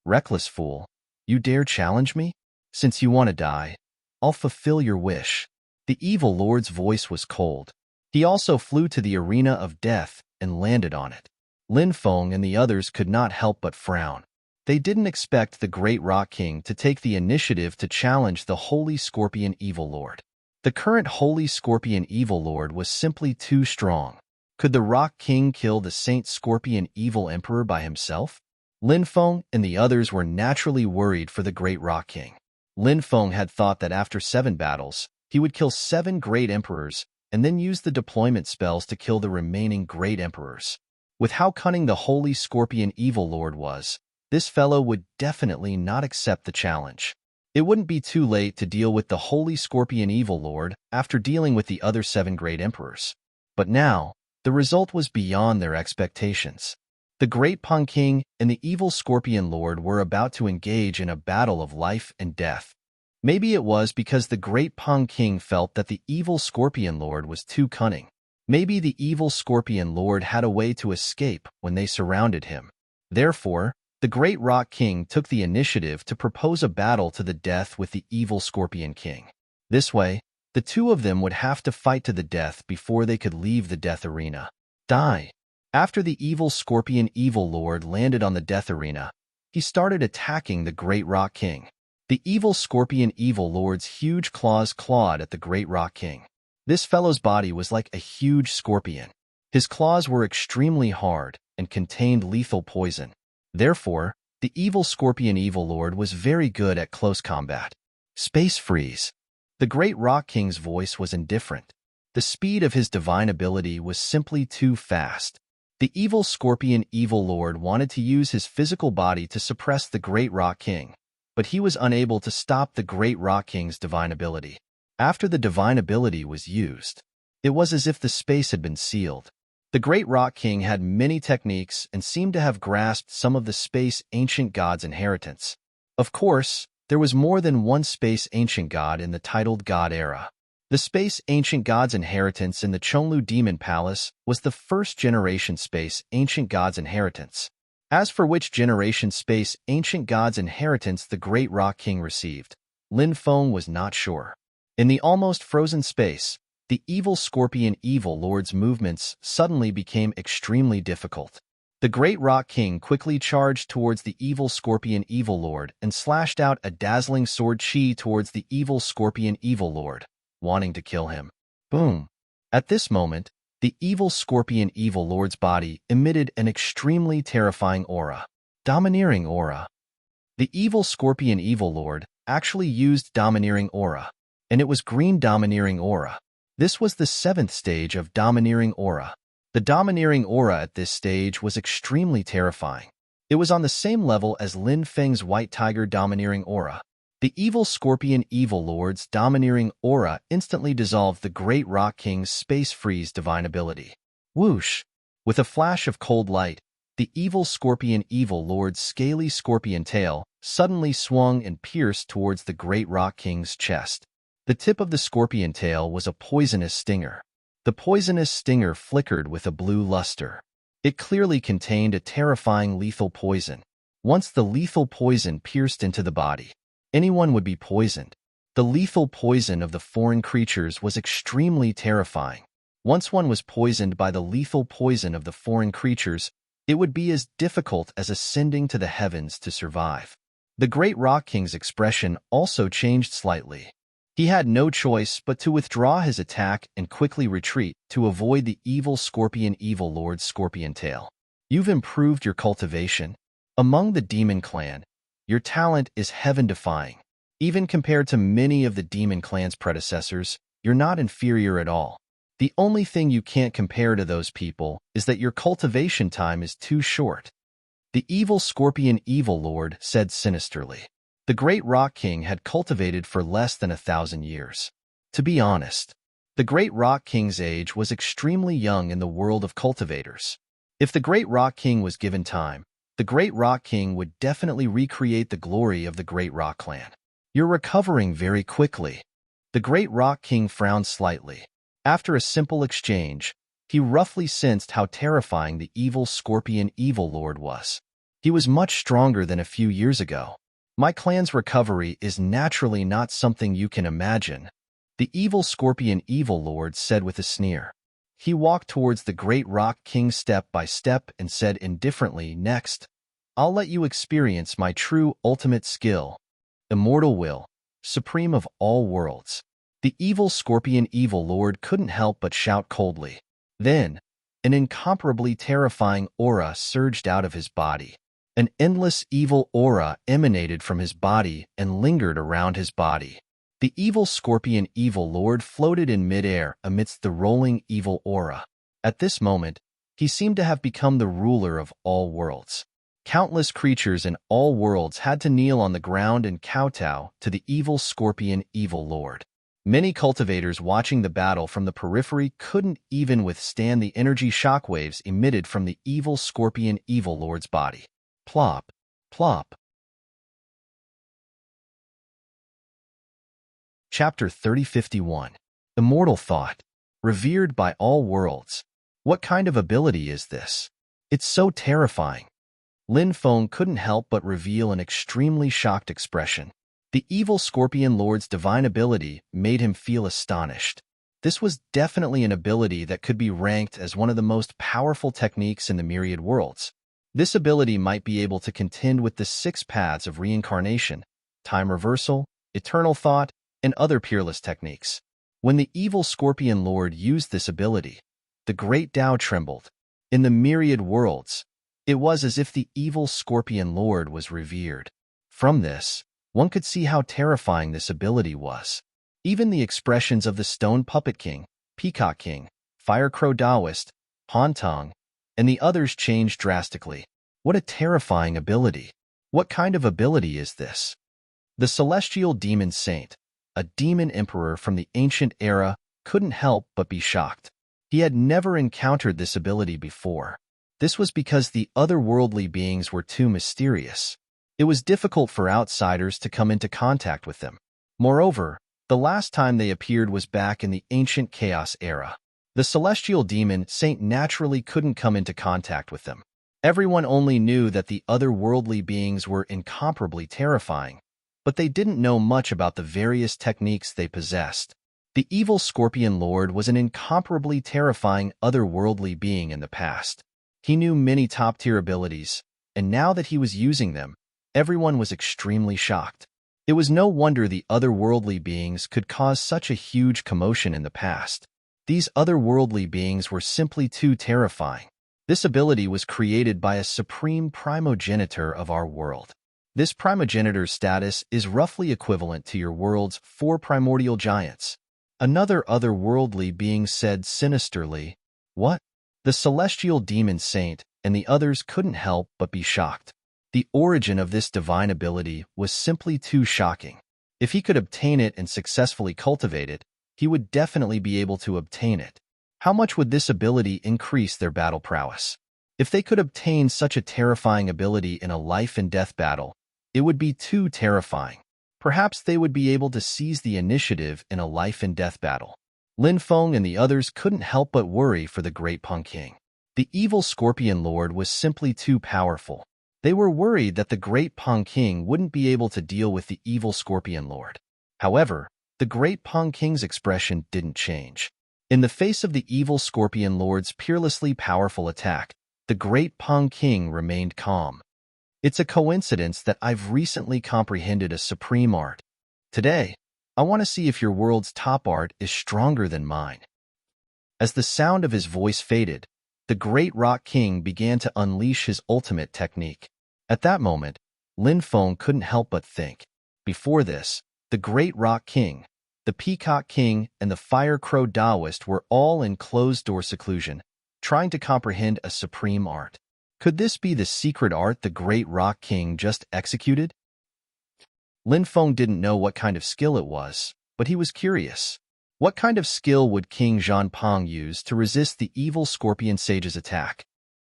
Reckless fool, you dare challenge me? Since you want to die, I'll fulfill your wish. The evil lord's voice was cold. He also flew to the arena of death and landed on it. Lin Feng and the others could not help but frown. They didn't expect the great Rock King to take the initiative to challenge the Holy Scorpion Evil Lord. The current Holy Scorpion Evil Lord was simply too strong. Could the Rock King kill the Saint Scorpion Evil Emperor by himself? Lin Feng and the others were naturally worried for the great Rock King. Lin Feng had thought that after 7 battles, he would kill 7 great emperors and then use the deployment spells to kill the remaining great emperors. With how cunning the Holy Scorpion Evil Lord was, this fellow would definitely not accept the challenge. It wouldn't be too late to deal with the Holy Scorpion Evil Lord after dealing with the other 7 great emperors. But now, the result was beyond their expectations. The Great Pang King and the Evil Scorpion Lord were about to engage in a battle of life and death. Maybe it was because the Great Pang King felt that the Evil Scorpion Lord was too cunning. Maybe the Evil Scorpion Lord had a way to escape when they surrounded him. Therefore, the Great Rock King took the initiative to propose a battle to the death with the Evil Scorpion King. This way, the two of them would have to fight to the death before they could leave the death arena. Die. After the Evil Scorpion Evil Lord landed on the death arena, he started attacking the Great Rock King. The Evil Scorpion Evil Lord's huge claws clawed at the Great Rock King. This fellow's body was like a huge scorpion. His claws were extremely hard and contained lethal poison. Therefore, the Evil Scorpion Evil Lord was very good at close combat. Space freeze. The Great Rock King's voice was indifferent. The speed of his divine ability was simply too fast. The Evil Scorpion Evil Lord wanted to use his physical body to suppress the Great Rock King, but he was unable to stop the Great Rock King's divine ability. After the divine ability was used, it was as if the space had been sealed. The Great Rock King had many techniques and seemed to have grasped some of the Space Ancient God's inheritance. Of course, there was more than one Space Ancient God in the titled God era. The Space Ancient God's inheritance in the Chonglu Demon Palace was the first-generation Space Ancient God's inheritance. As for which generation Space Ancient God's inheritance the Great Rock King received, Lin Feng was not sure. In the almost frozen space, the Evil Scorpion Evil Lord's movements suddenly became extremely difficult. The Great Rock King quickly charged towards the Evil Scorpion Evil Lord and slashed out a dazzling sword chi towards the Evil Scorpion Evil Lord, wanting to kill him. Boom! At this moment, the Evil Scorpion Evil Lord's body emitted an extremely terrifying aura. Domineering aura. The Evil Scorpion Evil Lord actually used Domineering aura, and it was green Domineering aura. This was the 7th stage of Domineering aura. The Domineering aura at this stage was extremely terrifying. It was on the same level as Lin Feng's White Tiger Domineering aura. The Evil Scorpion Evil Lord's Domineering aura instantly dissolved the Great Rock King's Space Freeze divine ability. Whoosh! With a flash of cold light, the Evil Scorpion Evil Lord's scaly scorpion tail suddenly swung and pierced towards the Great Rock King's chest. The tip of the scorpion tail was a poisonous stinger. The poisonous stinger flickered with a blue luster. It clearly contained a terrifying lethal poison. Once the lethal poison pierced into the body, anyone would be poisoned. The lethal poison of the foreign creatures was extremely terrifying. Once one was poisoned by the lethal poison of the foreign creatures, it would be as difficult as ascending to the heavens to survive. The Great Rock King's expression also changed slightly. He had no choice but to withdraw his attack and quickly retreat to avoid the Evil Scorpion Evil Lord's scorpion tail. You've improved your cultivation. Among the demon clan, your talent is heaven-defying. Even compared to many of the demon clan's predecessors, you're not inferior at all. The only thing you can't compare to those people is that your cultivation time is too short. The Evil Scorpion Evil Lord said sinisterly. The Great Rock King had cultivated for less than 1,000 years. To be honest, the Great Rock King's age was extremely young in the world of cultivators. If the Great Rock King was given time, the Great Rock King would definitely recreate the glory of the Great Rock Clan. You're recovering very quickly. The great Rock King frowned slightly. After a simple exchange, he roughly sensed how terrifying the evil Scorpion Evil Lord was. He was much stronger than a few years ago. My clan's recovery is naturally not something you can imagine, the evil Scorpion Evil Lord said with a sneer. He walked towards the great Rock King step by step and said indifferently, "Next, I'll let you experience my true ultimate skill, immortal will, supreme of all worlds." The evil Scorpion Evil Lord couldn't help but shout coldly. Then, an incomparably terrifying aura surged out of his body. An endless evil aura emanated from his body and lingered around his body. The evil Scorpion Evil Lord floated in midair amidst the rolling evil aura. At this moment, he seemed to have become the ruler of all worlds. Countless creatures in all worlds had to kneel on the ground and kowtow to the evil Scorpion Evil Lord. Many cultivators watching the battle from the periphery couldn't even withstand the energy shockwaves emitted from the evil Scorpion Evil Lord's body. Plop, plop. Chapter 3051. Immortal Thought. Revered by all worlds. What kind of ability is this? It's so terrifying. Lin Feng couldn't help but reveal an extremely shocked expression. The evil Scorpion Lord's divine ability made him feel astonished. This was definitely an ability that could be ranked as one of the most powerful techniques in the myriad worlds. This ability might be able to contend with the 6 paths of reincarnation, time reversal, eternal thought, and other peerless techniques. When the evil Scorpion Lord used this ability, the great Tao trembled. In the myriad worlds, it was as if the evil Scorpion Lord was revered. From this, one could see how terrifying this ability was. Even the expressions of the Stone Puppet King, Peacock King, Fire Crow Taoist, Han Tong, and the others changed drastically. What a terrifying ability! What kind of ability is this? The Celestial Demon Saint, a demon emperor from the ancient era, couldn't help but be shocked. He had never encountered this ability before. This was because the otherworldly beings were too mysterious. It was difficult for outsiders to come into contact with them. Moreover, the last time they appeared was back in the ancient Chaos era. The Celestial Demon Saint naturally couldn't come into contact with them. Everyone only knew that the otherworldly beings were incomparably terrifying, but they didn't know much about the various techniques they possessed. The evil Scorpion Lord was an incomparably terrifying otherworldly being in the past. He knew many top-tier abilities, and now that he was using them, everyone was extremely shocked. It was no wonder the otherworldly beings could cause such a huge commotion in the past. These otherworldly beings were simply too terrifying. This ability was created by a supreme primogenitor of our world. This primogenitor's status is roughly equivalent to your world's 4 primordial giants. Another otherworldly being said sinisterly, "What?" The Celestial Demon Saint and the others couldn't help but be shocked. The origin of this divine ability was simply too shocking. If he could obtain it and successfully cultivate it, he would definitely be able to obtain it. How much would this ability increase their battle prowess? If they could obtain such a terrifying ability in a life-and-death battle, it would be too terrifying. Perhaps they would be able to seize the initiative in a life-and-death battle. Lin Feng and the others couldn't help but worry for the Great Punk King. The evil Scorpion Lord was simply too powerful. They were worried that the Great Punk King wouldn't be able to deal with the evil Scorpion Lord. However, the Great Punk King's expression didn't change. In the face of the evil Scorpion Lord's peerlessly powerful attack, the Great Punk King remained calm. It's a coincidence that I've recently comprehended a supreme art. Today, I want to see if your world's top art is stronger than mine. As the sound of his voice faded, the Great Rock King began to unleash his ultimate technique. At that moment, Lin Feng couldn't help but think. Before this, the Great Rock King, the Peacock King, and the Fire Crow Taoist were all in closed-door seclusion, trying to comprehend a supreme art. Could this be the secret art the Great Rock King just executed? Lin Feng didn't know what kind of skill it was, but he was curious. What kind of skill would King Zhanpeng use to resist the evil Scorpion Sage's attack?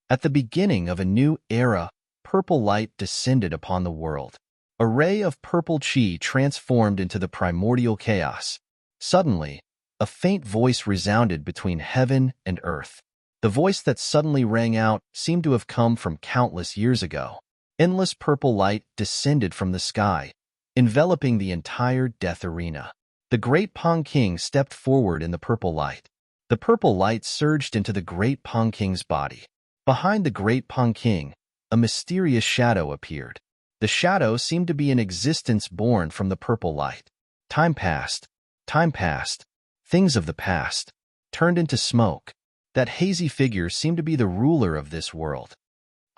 At the beginning of a new era, purple light descended upon the world. A ray of purple chi transformed into the primordial chaos. Suddenly, a faint voice resounded between heaven and earth. The voice that suddenly rang out seemed to have come from countless years ago. Endless purple light descended from the sky, enveloping the entire death arena. The great Pong King stepped forward in the purple light. The purple light surged into the great Pong King's body. Behind the great Pong King, a mysterious shadow appeared. The shadow seemed to be an existence born from the purple light. Time passed. Time passed. Things of the past turned into smoke. That hazy figure seemed to be the ruler of this world.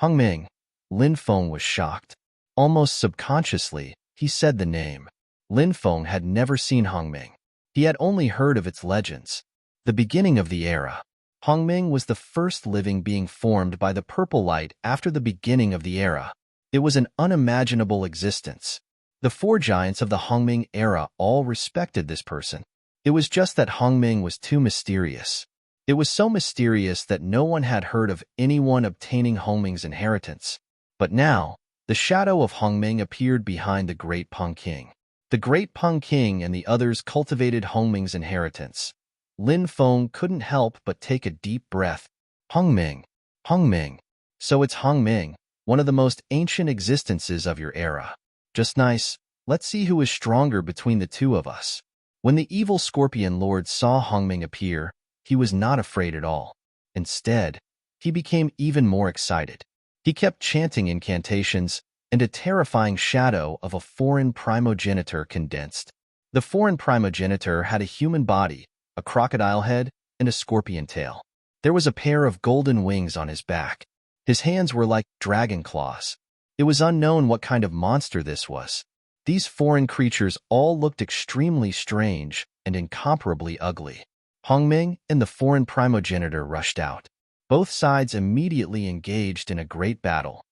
Hongming. Lin Feng was shocked. Almost subconsciously, he said the name. Lin Feng had never seen Hongming. He had only heard of its legends. The beginning of the era. Hongming was the first living being formed by the purple light after the beginning of the era. It was an unimaginable existence. The four giants of the Hongming era all respected this person. It was just that Hongming was too mysterious. It was so mysterious that no one had heard of anyone obtaining Hongming's inheritance. But now, the shadow of Hongming appeared behind the great Pong King. The great Pong King and the others cultivated Hongming's inheritance. Lin Feng couldn't help but take a deep breath. Hongming. Hongming. So it's Hongming, one of the most ancient existences of your era. Just nice. Let's see who is stronger between the two of us. When the evil Scorpion Lord saw Hongming appear, he was not afraid at all. Instead, he became even more excited. He kept chanting incantations, and a terrifying shadow of a foreign primogenitor condensed. The foreign primogenitor had a human body, a crocodile head, and a scorpion tail. There was a pair of golden wings on his back. His hands were like dragon claws. It was unknown what kind of monster this was. These foreign creatures all looked extremely strange and incomparably ugly. Hongming and the foreign primogenitor rushed out. Both sides immediately engaged in a great battle.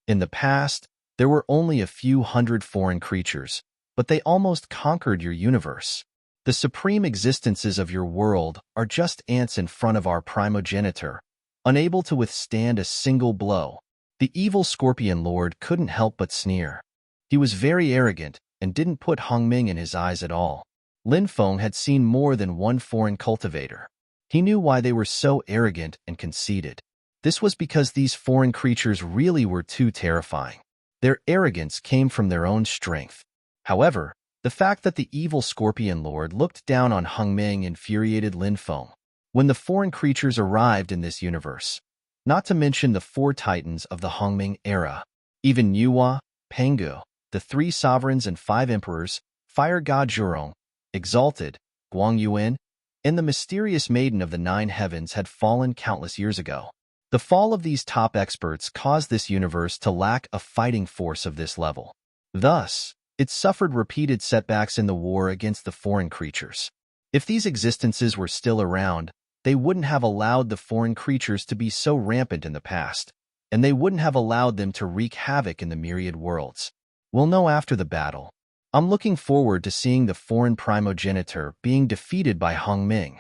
In the past, there were only a few hundred foreign creatures, but they almost conquered your universe. The supreme existences of your world are just ants in front of our primogenitor, unable to withstand a single blow. The evil Scorpion Lord couldn't help but sneer. He was very arrogant and didn't put Hongming in his eyes at all. Lin Feng had seen more than one foreign cultivator. He knew why they were so arrogant and conceited. This was because these foreign creatures really were too terrifying. Their arrogance came from their own strength. However, the fact that the evil Scorpion Lord looked down on Hongming infuriated Lin Feng. When the foreign creatures arrived in this universe, not to mention the four titans of the Hongming era, even Yuhua, Pangu, the three sovereigns and five emperors, fire god Zhurong, exalted, Guang Yuan, and the mysterious maiden of the nine heavens had fallen countless years ago. The fall of these top experts caused this universe to lack a fighting force of this level. Thus, it suffered repeated setbacks in the war against the foreign creatures. If these existences were still around, they wouldn't have allowed the foreign creatures to be so rampant in the past, and they wouldn't have allowed them to wreak havoc in the myriad worlds. We'll know after the battle. I'm looking forward to seeing the foreign primogenitor being defeated by Hongming.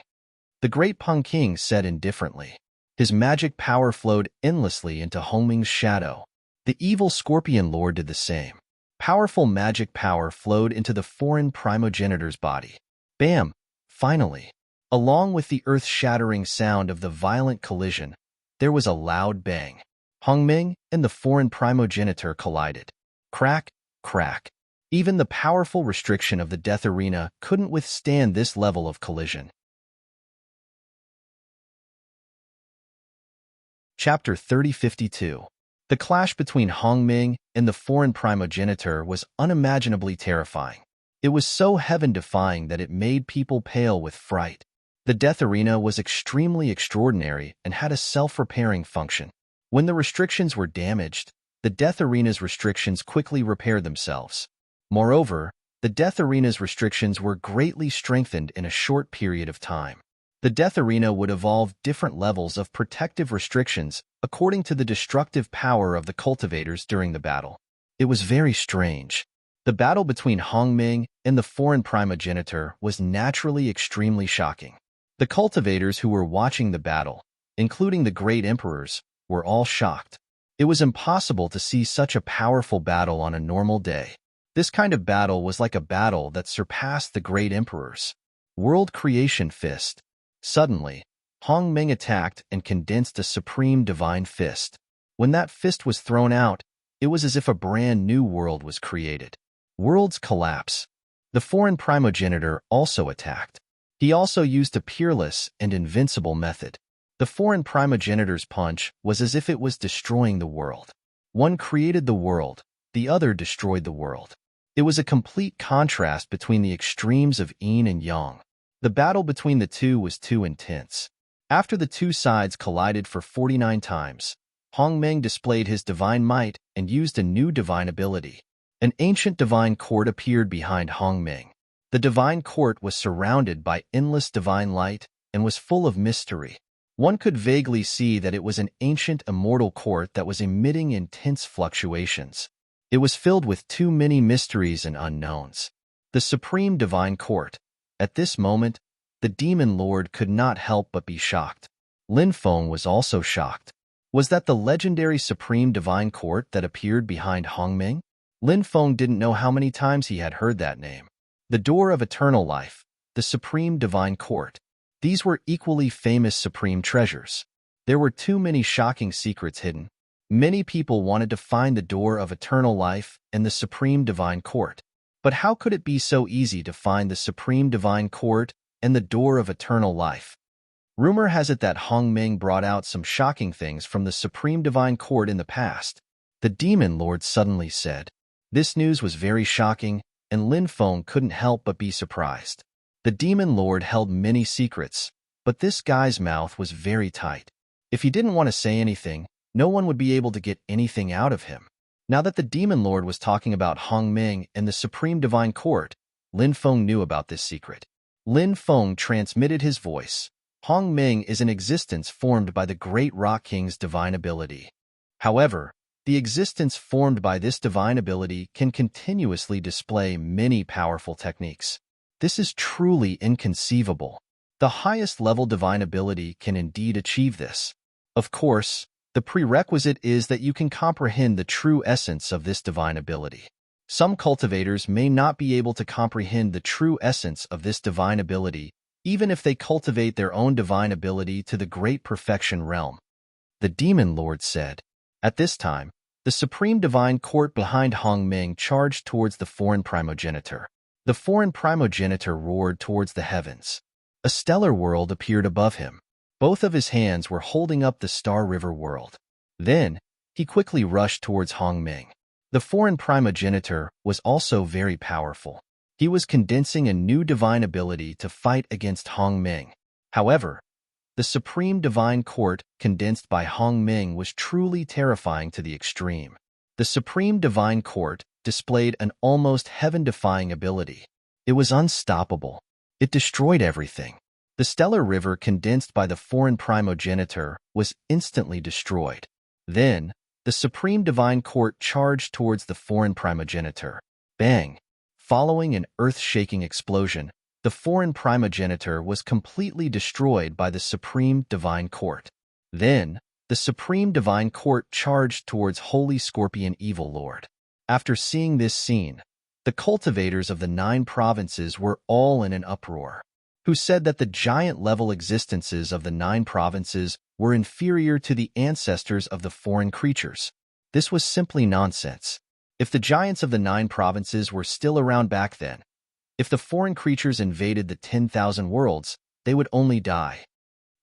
The great Pong King said indifferently. His magic power flowed endlessly into Hongming's shadow. The evil Scorpion Lord did the same. Powerful magic power flowed into the foreign primogenitor's body. Bam! Finally, along with the earth-shattering sound of the violent collision, there was a loud bang. Hongming and the foreign primogenitor collided. Crack, crack. Even the powerful restriction of the death arena couldn't withstand this level of collision. Chapter 3052. The clash between Hongming and the foreign primogenitor was unimaginably terrifying. It was so heaven-defying that it made people pale with fright. The death arena was extremely extraordinary and had a self-repairing function. When the restrictions were damaged, the death arena's restrictions quickly repaired themselves. Moreover, the death arena's restrictions were greatly strengthened in a short period of time. The death arena would evolve different levels of protective restrictions according to the destructive power of the cultivators during the battle. It was very strange. The battle between Hongming and the foreign primogenitor was naturally extremely shocking. The cultivators who were watching the battle, including the great emperors, were all shocked. It was impossible to see such a powerful battle on a normal day. This kind of battle was like a battle that surpassed the great emperors. World Creation Fist. Suddenly, Hong Meng attacked and condensed a supreme divine fist. When that fist was thrown out, it was as if a brand new world was created. Worlds collapse. The foreign primogenitor also attacked. He also used a peerless and invincible method. The foreign primogenitor's punch was as if it was destroying the world. One created the world, the other destroyed the world. It was a complete contrast between the extremes of yin and yang. The battle between the two was too intense. After the two sides collided for 49 times, Hong Meng displayed his divine might and used a new divine ability. An ancient divine court appeared behind Hong Meng. The divine court was surrounded by endless divine light and was full of mystery. One could vaguely see that it was an ancient immortal court that was emitting intense fluctuations. It was filled with too many mysteries and unknowns. The supreme divine court. At this moment, the demon lord could not help but be shocked. Lin Feng was also shocked. Was that the legendary supreme divine court that appeared behind Hong Meng? Lin Feng didn't know how many times he had heard that name. The door of eternal life, the supreme divine court. These were equally famous supreme treasures. There were too many shocking secrets hidden. Many people wanted to find the door of eternal life and the supreme divine court. But how could it be so easy to find the supreme divine court and the door of eternal life? Rumor has it that Hong Meng brought out some shocking things from the supreme divine court in the past. The demon lord suddenly said. This news was very shocking, and Lin Feng couldn't help but be surprised. The demon lord held many secrets, but this guy's mouth was very tight. If he didn't want to say anything, no one would be able to get anything out of him. Now that the demon lord was talking about Hong Meng and the supreme divine court, Lin Feng knew about this secret. Lin Feng transmitted his voice. Hong Meng is an existence formed by the great Rock King's divine ability. However, the existence formed by this divine ability can continuously display many powerful techniques. This is truly inconceivable. The highest level divine ability can indeed achieve this. Of course, the prerequisite is that you can comprehend the true essence of this divine ability. Some cultivators may not be able to comprehend the true essence of this divine ability, even if they cultivate their own divine ability to the great perfection realm. The demon lord said. At this time, the supreme divine court behind Hong Meng charged towards the foreign primogenitor. The foreign primogenitor roared towards the heavens. A stellar world appeared above him. Both of his hands were holding up the Star River world. Then, he quickly rushed towards Hong Meng. The foreign primogenitor was also very powerful. He was condensing a new divine ability to fight against Hong Meng. However, the supreme divine court condensed by Hong Meng was truly terrifying to the extreme. The supreme divine court displayed an almost heaven-defying ability. It was unstoppable. It destroyed everything. The stellar river condensed by the foreign primogenitor was instantly destroyed. Then, the supreme divine court charged towards the foreign primogenitor. Bang! Following an earth-shaking explosion, the foreign primogenitor was completely destroyed by the supreme divine court. Then, the supreme divine court charged towards Holy Scorpion Evil Lord. After seeing this scene, the cultivators of the 9 provinces were all in an uproar, who said that the giant-level existences of the 9 provinces were inferior to the ancestors of the foreign creatures. This was simply nonsense. If the giants of the 9 provinces were still around back then, if the foreign creatures invaded the 10,000 worlds, they would only die.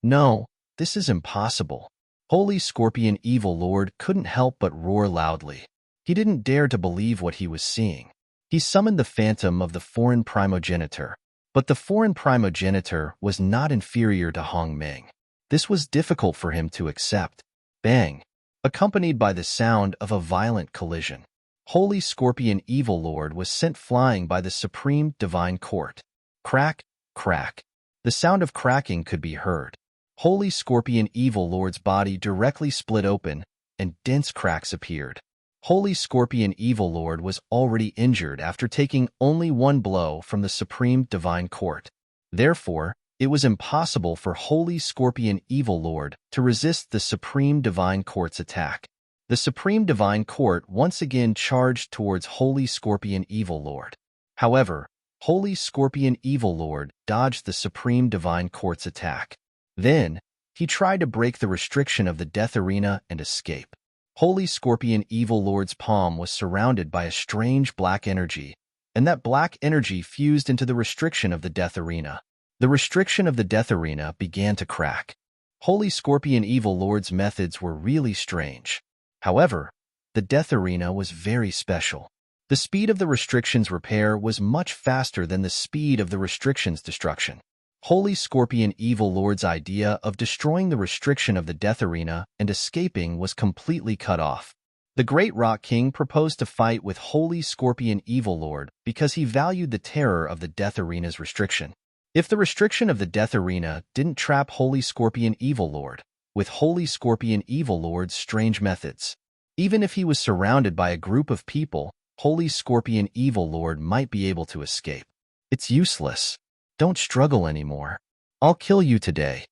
No, this is impossible. Holy Scorpion Evil Lord couldn't help but roar loudly. He didn't dare to believe what he was seeing. He summoned the phantom of the foreign primogenitor. But the foreign primogenitor was not inferior to Hong Meng. This was difficult for him to accept. Bang! Accompanied by the sound of a violent collision. Holy Scorpion Evil Lord was sent flying by the supreme divine court. Crack, crack. The sound of cracking could be heard. Holy Scorpion Evil Lord's body directly split open, and dense cracks appeared. Holy Scorpion Evil Lord was already injured after taking only one blow from the supreme divine court. Therefore, it was impossible for Holy Scorpion Evil Lord to resist the supreme divine court's attack. The supreme divine court once again charged towards Holy Scorpion Evil Lord. However, Holy Scorpion Evil Lord dodged the Supreme Divine Court's attack. Then, he tried to break the restriction of the Death Arena and escape. Holy Scorpion Evil Lord's palm was surrounded by a strange black energy, and that black energy fused into the restriction of the Death Arena. The restriction of the Death Arena began to crack. Holy Scorpion Evil Lord's methods were really strange. However, the Death Arena was very special. The speed of the restriction's repair was much faster than the speed of the restriction's destruction. Holy Scorpion Evil Lord's idea of destroying the restriction of the Death Arena and escaping was completely cut off. The Great Rock King proposed to fight with Holy Scorpion Evil Lord because he valued the terror of the Death Arena's restriction. If the restriction of the Death Arena didn't trap Holy Scorpion Evil Lord, with Holy Scorpion Evil Lord's strange methods, even if he was surrounded by a group of people, Holy Scorpion Evil Lord might be able to escape. It's useless. Don't struggle anymore. I'll kill you today.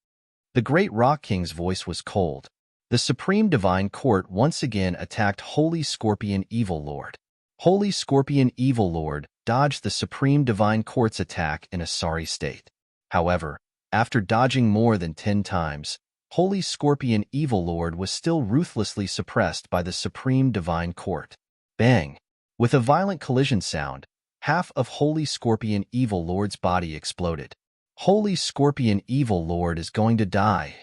The Great Rock King's voice was cold. The Supreme Divine Court once again attacked Holy Scorpion Evil Lord. Holy Scorpion Evil Lord dodged the Supreme Divine Court's attack in a sorry state. However, after dodging more than 10 times, Holy Scorpion Evil Lord was still ruthlessly suppressed by the Supreme Divine Court. Bang! With a violent collision sound, half of Holy Scorpion Evil Lord's body exploded. Holy Scorpion Evil Lord is going to die.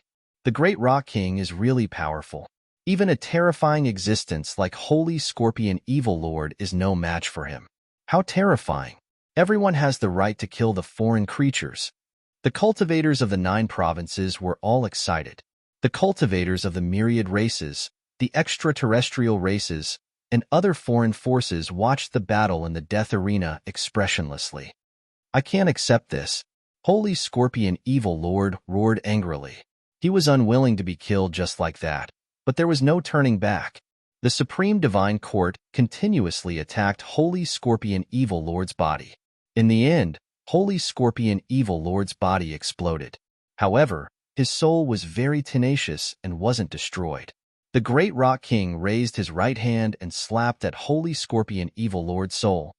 The Great Rock King is really powerful. Even a terrifying existence like Holy Scorpion Evil Lord is no match for him. How terrifying. Everyone has the right to kill the foreign creatures. The cultivators of the 9 provinces were all excited. The cultivators of the myriad races, the extraterrestrial races, and other foreign forces watched the battle in the Death Arena expressionlessly. I can't accept this. Holy Scorpion Evil Lord roared angrily. He was unwilling to be killed just like that, but there was no turning back. The Supreme Divine Court continuously attacked Holy Scorpion Evil Lord's body. In the end, Holy Scorpion Evil Lord's body exploded. However, his soul was very tenacious and wasn't destroyed. The Great Rock King raised his right hand and slapped at Holy Scorpion Evil Lord's soul.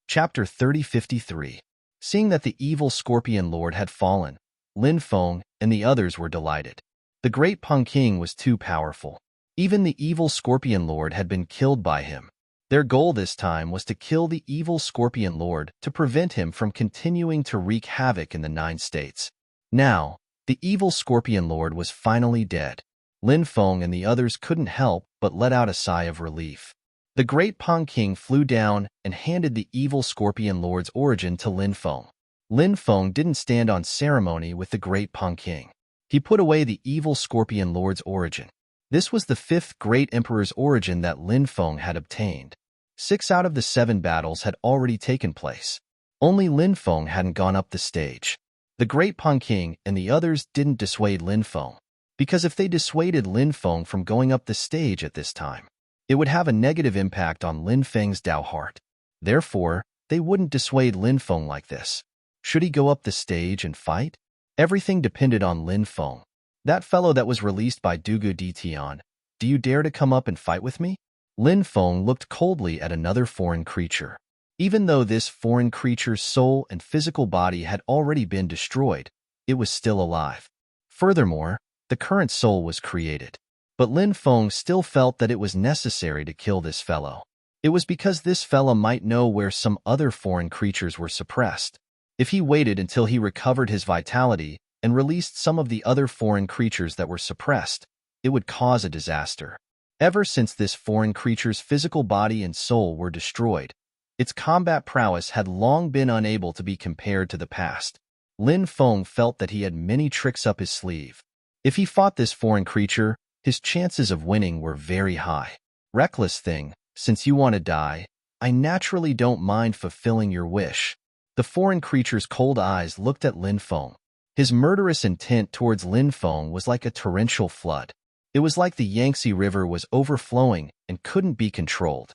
Chapter 3053. Seeing that the evil Scorpion Lord had fallen, Lin Feng and the others were delighted. The Great Peng King was too powerful. Even the evil Scorpion Lord had been killed by him. Their goal this time was to kill the evil Scorpion Lord to prevent him from continuing to wreak havoc in the 9 states. Now, the evil Scorpion Lord was finally dead. Lin Feng and the others couldn't help but let out a sigh of relief. The Great Peng King flew down and handed the evil Scorpion Lord's origin to Lin Feng. Lin Feng didn't stand on ceremony with the Great Peng King. He put away the evil Scorpion Lord's origin. This was the 5th Great Emperor's origin that Lin Feng had obtained. 6 out of the 7 battles had already taken place. Only Lin Feng hadn't gone up the stage. The Great Peng King and the others didn't dissuade Lin Feng, because if they dissuaded Lin Feng from going up the stage at this time, it would have a negative impact on Lin Feng's Dao heart. Therefore, they wouldn't dissuade Lin Feng like this. Should he go up the stage and fight? Everything depended on Lin Feng. That fellow that was released by Dugu Di Tian, do you dare to come up and fight with me? Lin Feng looked coldly at another foreign creature. Even though this foreign creature's soul and physical body had already been destroyed, it was still alive. Furthermore, the current soul was created. But Lin Feng still felt that it was necessary to kill this fellow. It was because this fellow might know where some other foreign creatures were suppressed. If he waited until he recovered his vitality and released some of the other foreign creatures that were suppressed, it would cause a disaster. Ever since this foreign creature's physical body and soul were destroyed, its combat prowess had long been unable to be compared to the past. Lin Feng felt that he had many tricks up his sleeve. If he fought this foreign creature, his chances of winning were very high. Reckless thing, since you want to die, I naturally don't mind fulfilling your wish. The foreign creature's cold eyes looked at Lin Feng. His murderous intent towards Lin Feng was like a torrential flood. It was like the Yangtze River was overflowing and couldn't be controlled.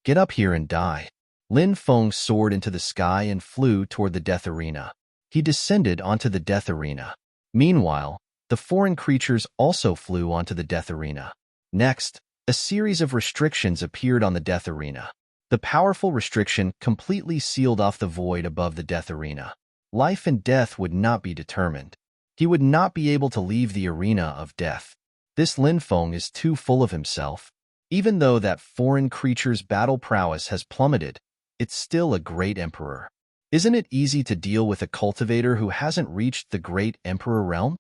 Get up here and die. Lin Feng soared into the sky and flew toward the Death Arena. He descended onto the Death Arena. Meanwhile, the foreign creatures also flew onto the Death Arena. Next, A series of restrictions appeared on the death arena. The powerful restriction completely sealed off the void above the death arena. Life and death would not be determined. He would not be able to leave the arena of death. This Lin Feng is too full of himself. Even though that foreign creature's battle prowess has plummeted, it's still a great emperor. Isn't it easy to deal with a cultivator who hasn't reached the great emperor realm?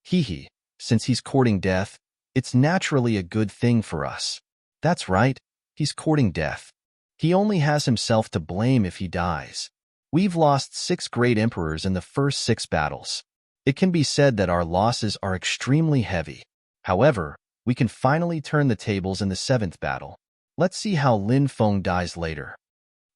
Hee, since he's courting death, it's naturally a good thing for us. That's right, he's courting death. He only has himself to blame if he dies. We've lost 6 great emperors in the first 6 battles. It can be said that our losses are extremely heavy. However, we can finally turn the tables in the 7th battle. Let's see how Lin Feng dies later.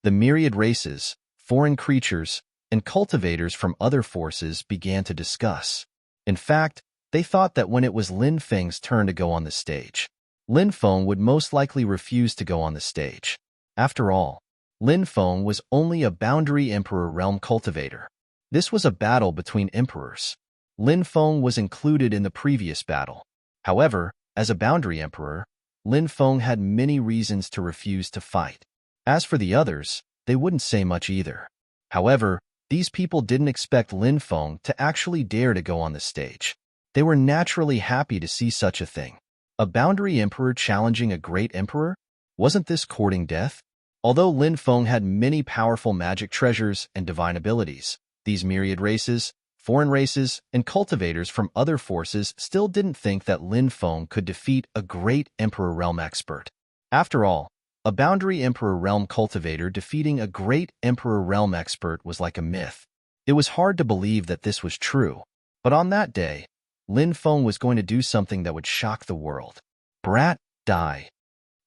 The myriad races, foreign creatures, and cultivators from other forces began to discuss. In fact, they thought that when it was Lin Feng's turn to go on the stage, Lin Feng would most likely refuse to go on the stage. After all, Lin Feng was only a boundary emperor realm cultivator. This was a battle between emperors. Lin Feng was included in the previous battle. However, as a boundary emperor, Lin Feng had many reasons to refuse to fight. As for the others, they wouldn't say much either. However, these people didn't expect Lin Feng to actually dare to go on the stage. They were naturally happy to see such a thing. A boundary emperor challenging a great emperor? Wasn't this courting death? Although Lin Feng had many powerful magic treasures and divine abilities, these myriad races, foreign races, and cultivators from other forces still didn't think that Lin Feng could defeat a great Emperor Realm expert. After all, a boundary Emperor Realm cultivator defeating a great Emperor Realm expert was like a myth. It was hard to believe that this was true. But on that day, Lin Feng was going to do something that would shock the world. Brat, die.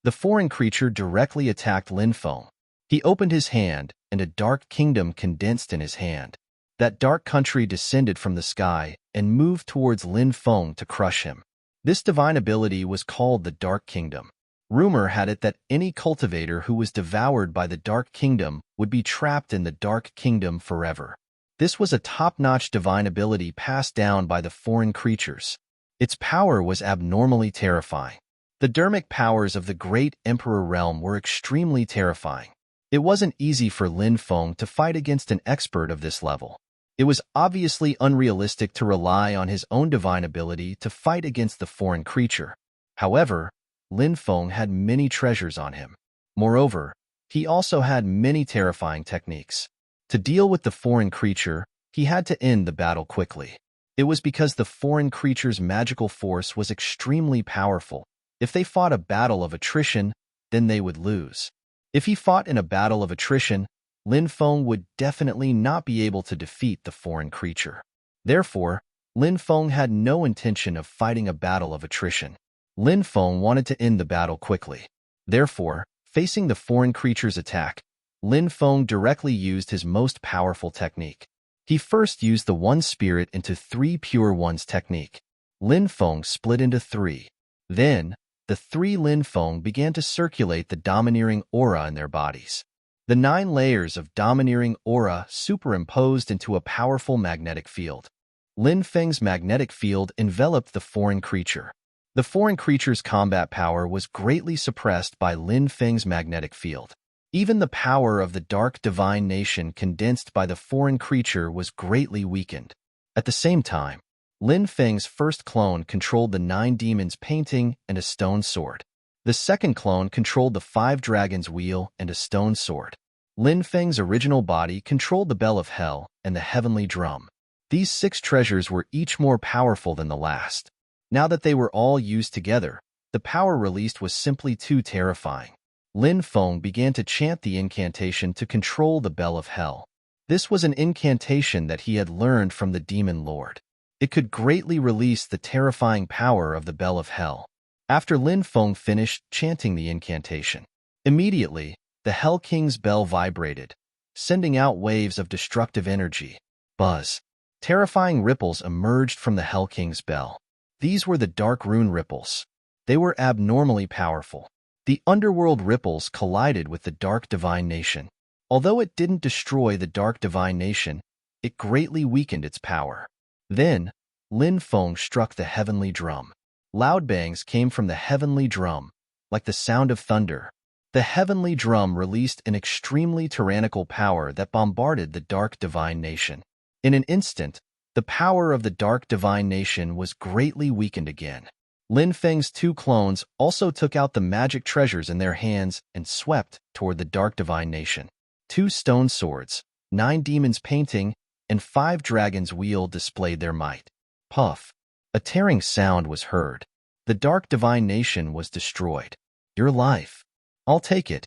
The foreign creature directly attacked Lin Feng. He opened his hand, and a dark kingdom condensed in his hand. That dark country descended from the sky and moved towards Lin Feng to crush him. This divine ability was called the Dark Kingdom. Rumor had it that any cultivator who was devoured by the Dark Kingdom would be trapped in the Dark Kingdom forever. This was a top-notch divine ability passed down by the foreign creatures. Its power was abnormally terrifying. The dermic powers of the great Emperor Realm were extremely terrifying. It wasn't easy for Lin Feng to fight against an expert of this level. It was obviously unrealistic to rely on his own divine ability to fight against the foreign creature. However, Lin Feng had many treasures on him. Moreover, he also had many terrifying techniques. To deal with the foreign creature, he had to end the battle quickly. It was because the foreign creature's magical force was extremely powerful. If they fought a battle of attrition, then they would lose. If he fought in a battle of attrition, Lin Feng would definitely not be able to defeat the foreign creature. Therefore, Lin Feng had no intention of fighting a battle of attrition. Lin Feng wanted to end the battle quickly. Therefore, facing the foreign creature's attack, Lin Feng directly used his most powerful technique. He first used the One Spirit into 3 Pure Ones technique. Lin Feng split into 3. Then, the 3 Lin Feng began to circulate the domineering aura in their bodies. The 9 layers of domineering aura superimposed into a powerful magnetic field. Lin Feng's magnetic field enveloped the foreign creature. The foreign creature's combat power was greatly suppressed by Lin Feng's magnetic field. Even the power of the dark divine nation condensed by the foreign creature was greatly weakened. At the same time, Lin Feng's first clone controlled the 9 demons painting and a stone sword. The second clone controlled the 5 dragons wheel and a stone sword. Lin Feng's original body controlled the bell of hell and the heavenly drum. These 6 treasures were each more powerful than the last. Now that they were all used together, the power released was simply too terrifying. Lin Feng began to chant the incantation to control the bell of hell. This was an incantation that he had learned from the demon lord. It could greatly release the terrifying power of the bell of hell. After Lin Feng finished chanting the incantation, immediately, the Hell King's bell vibrated, sending out waves of destructive energy. Buzz. Terrifying ripples emerged from the Hell King's bell. These were the Dark Rune ripples. They were abnormally powerful. The underworld ripples collided with the Dark Divine Nation. Although it didn't destroy the Dark Divine Nation, it greatly weakened its power. Then, Lin Feng struck the heavenly drum. Loud bangs came from the heavenly drum, like the sound of thunder. The heavenly drum released an extremely tyrannical power that bombarded the Dark Divine Nation. In an instant, the power of the Dark Divine Nation was greatly weakened again. Lin Feng's two clones also took out the magic treasures in their hands and swept toward the Dark Divine Nation. 2 stone swords, 9 demons painting, and 5 dragons wheel displayed their might. Puff! A tearing sound was heard. The Dark Divine Nation was destroyed. Your life. I'll take it.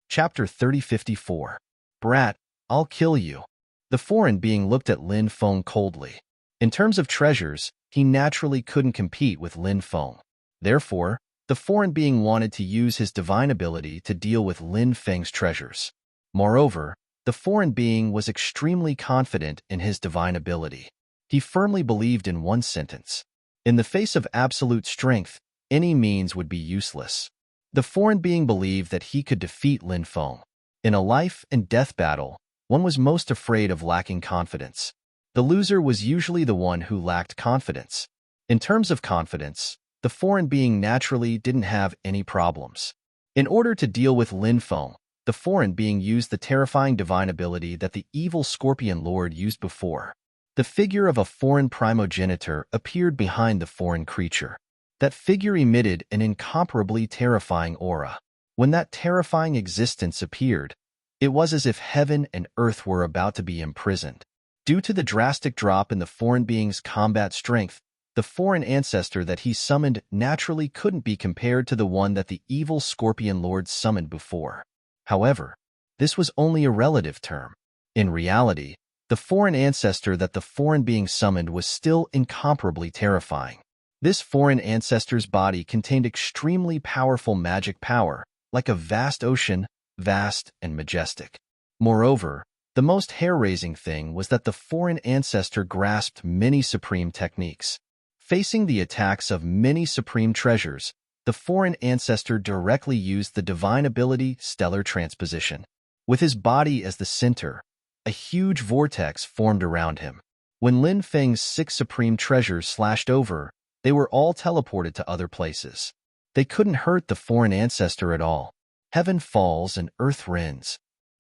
Chapter 3054. Brat, I'll kill you. The foreign being looked at Lin Feng coldly. In terms of treasures, he naturally couldn't compete with Lin Feng. Therefore, the foreign being wanted to use his divine ability to deal with Lin Feng's treasures. Moreover, the foreign being was extremely confident in his divine ability. He firmly believed in one sentence. In the face of absolute strength, any means would be useless. The foreign being believed that he could defeat Lin Feng. In a life and death battle, one was most afraid of lacking confidence. The loser was usually the one who lacked confidence. In terms of confidence, the foreign being naturally didn't have any problems. In order to deal with Lin Feng, the foreign being used the terrifying divine ability that the evil Scorpion Lord used before. The figure of a foreign primogenitor appeared behind the foreign creature. That figure emitted an incomparably terrifying aura. When that terrifying existence appeared, it was as if heaven and earth were about to be imprisoned. Due to the drastic drop in the foreign being's combat strength, the foreign ancestor that he summoned naturally couldn't be compared to the one that the evil Scorpion Lord summoned before. However, this was only a relative term. In reality, the foreign ancestor that the foreign being summoned was still incomparably terrifying. This foreign ancestor's body contained extremely powerful magic power, like a vast ocean, vast and majestic. Moreover, the most hair-raising thing was that the foreign ancestor grasped many supreme techniques. Facing the attacks of many supreme treasures, the foreign ancestor directly used the divine ability stellar transposition. With his body as the center, a huge vortex formed around him. When Lin Feng's 6 supreme treasures slashed over, they were all teleported to other places. They couldn't hurt the foreign ancestor at all. Heaven falls and earth rends.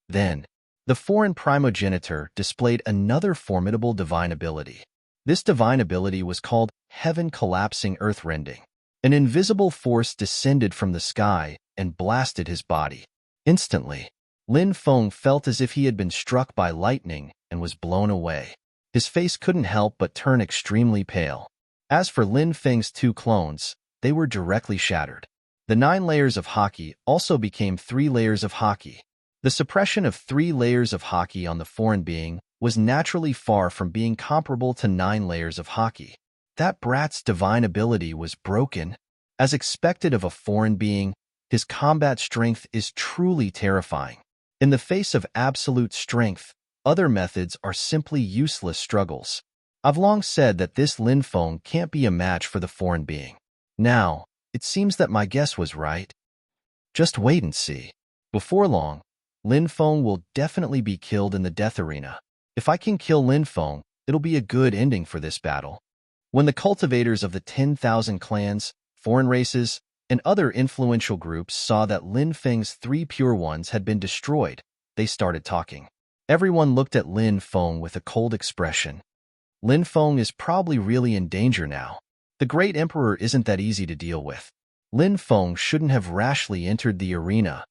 Then, the foreign primogenitor displayed another formidable divine ability. This divine ability was called Heaven Collapsing Earth Rending. An invisible force descended from the sky and blasted his body. Instantly, Lin Feng felt as if he had been struck by lightning and was blown away. His face couldn't help but turn extremely pale. As for Lin Feng's 2 clones, they were directly shattered. The 9 layers of Haki also became 3 layers of Haki. The suppression of 3 layers of Haki on the foreign being was naturally far from being comparable to 9 layers of Haki. That brat's divine ability was broken. As expected of a foreign being, his combat strength is truly terrifying. In the face of absolute strength, other methods are simply useless struggles. I've long said that this Lin Feng can't be a match for the foreign being. Now, it seems that my guess was right. Just wait and see. Before long, Lin Feng will definitely be killed in the death arena. If I can kill Lin Feng, it'll be a good ending for this battle. When the cultivators of the 10,000 clans, foreign races, and other influential groups saw that Lin Feng's 3 pure ones had been destroyed, they started talking. Everyone looked at Lin Feng with a cold expression. Lin Feng is probably really in danger now. The Great Emperor isn't that easy to deal with. Lin Feng shouldn't have rashly entered the arena.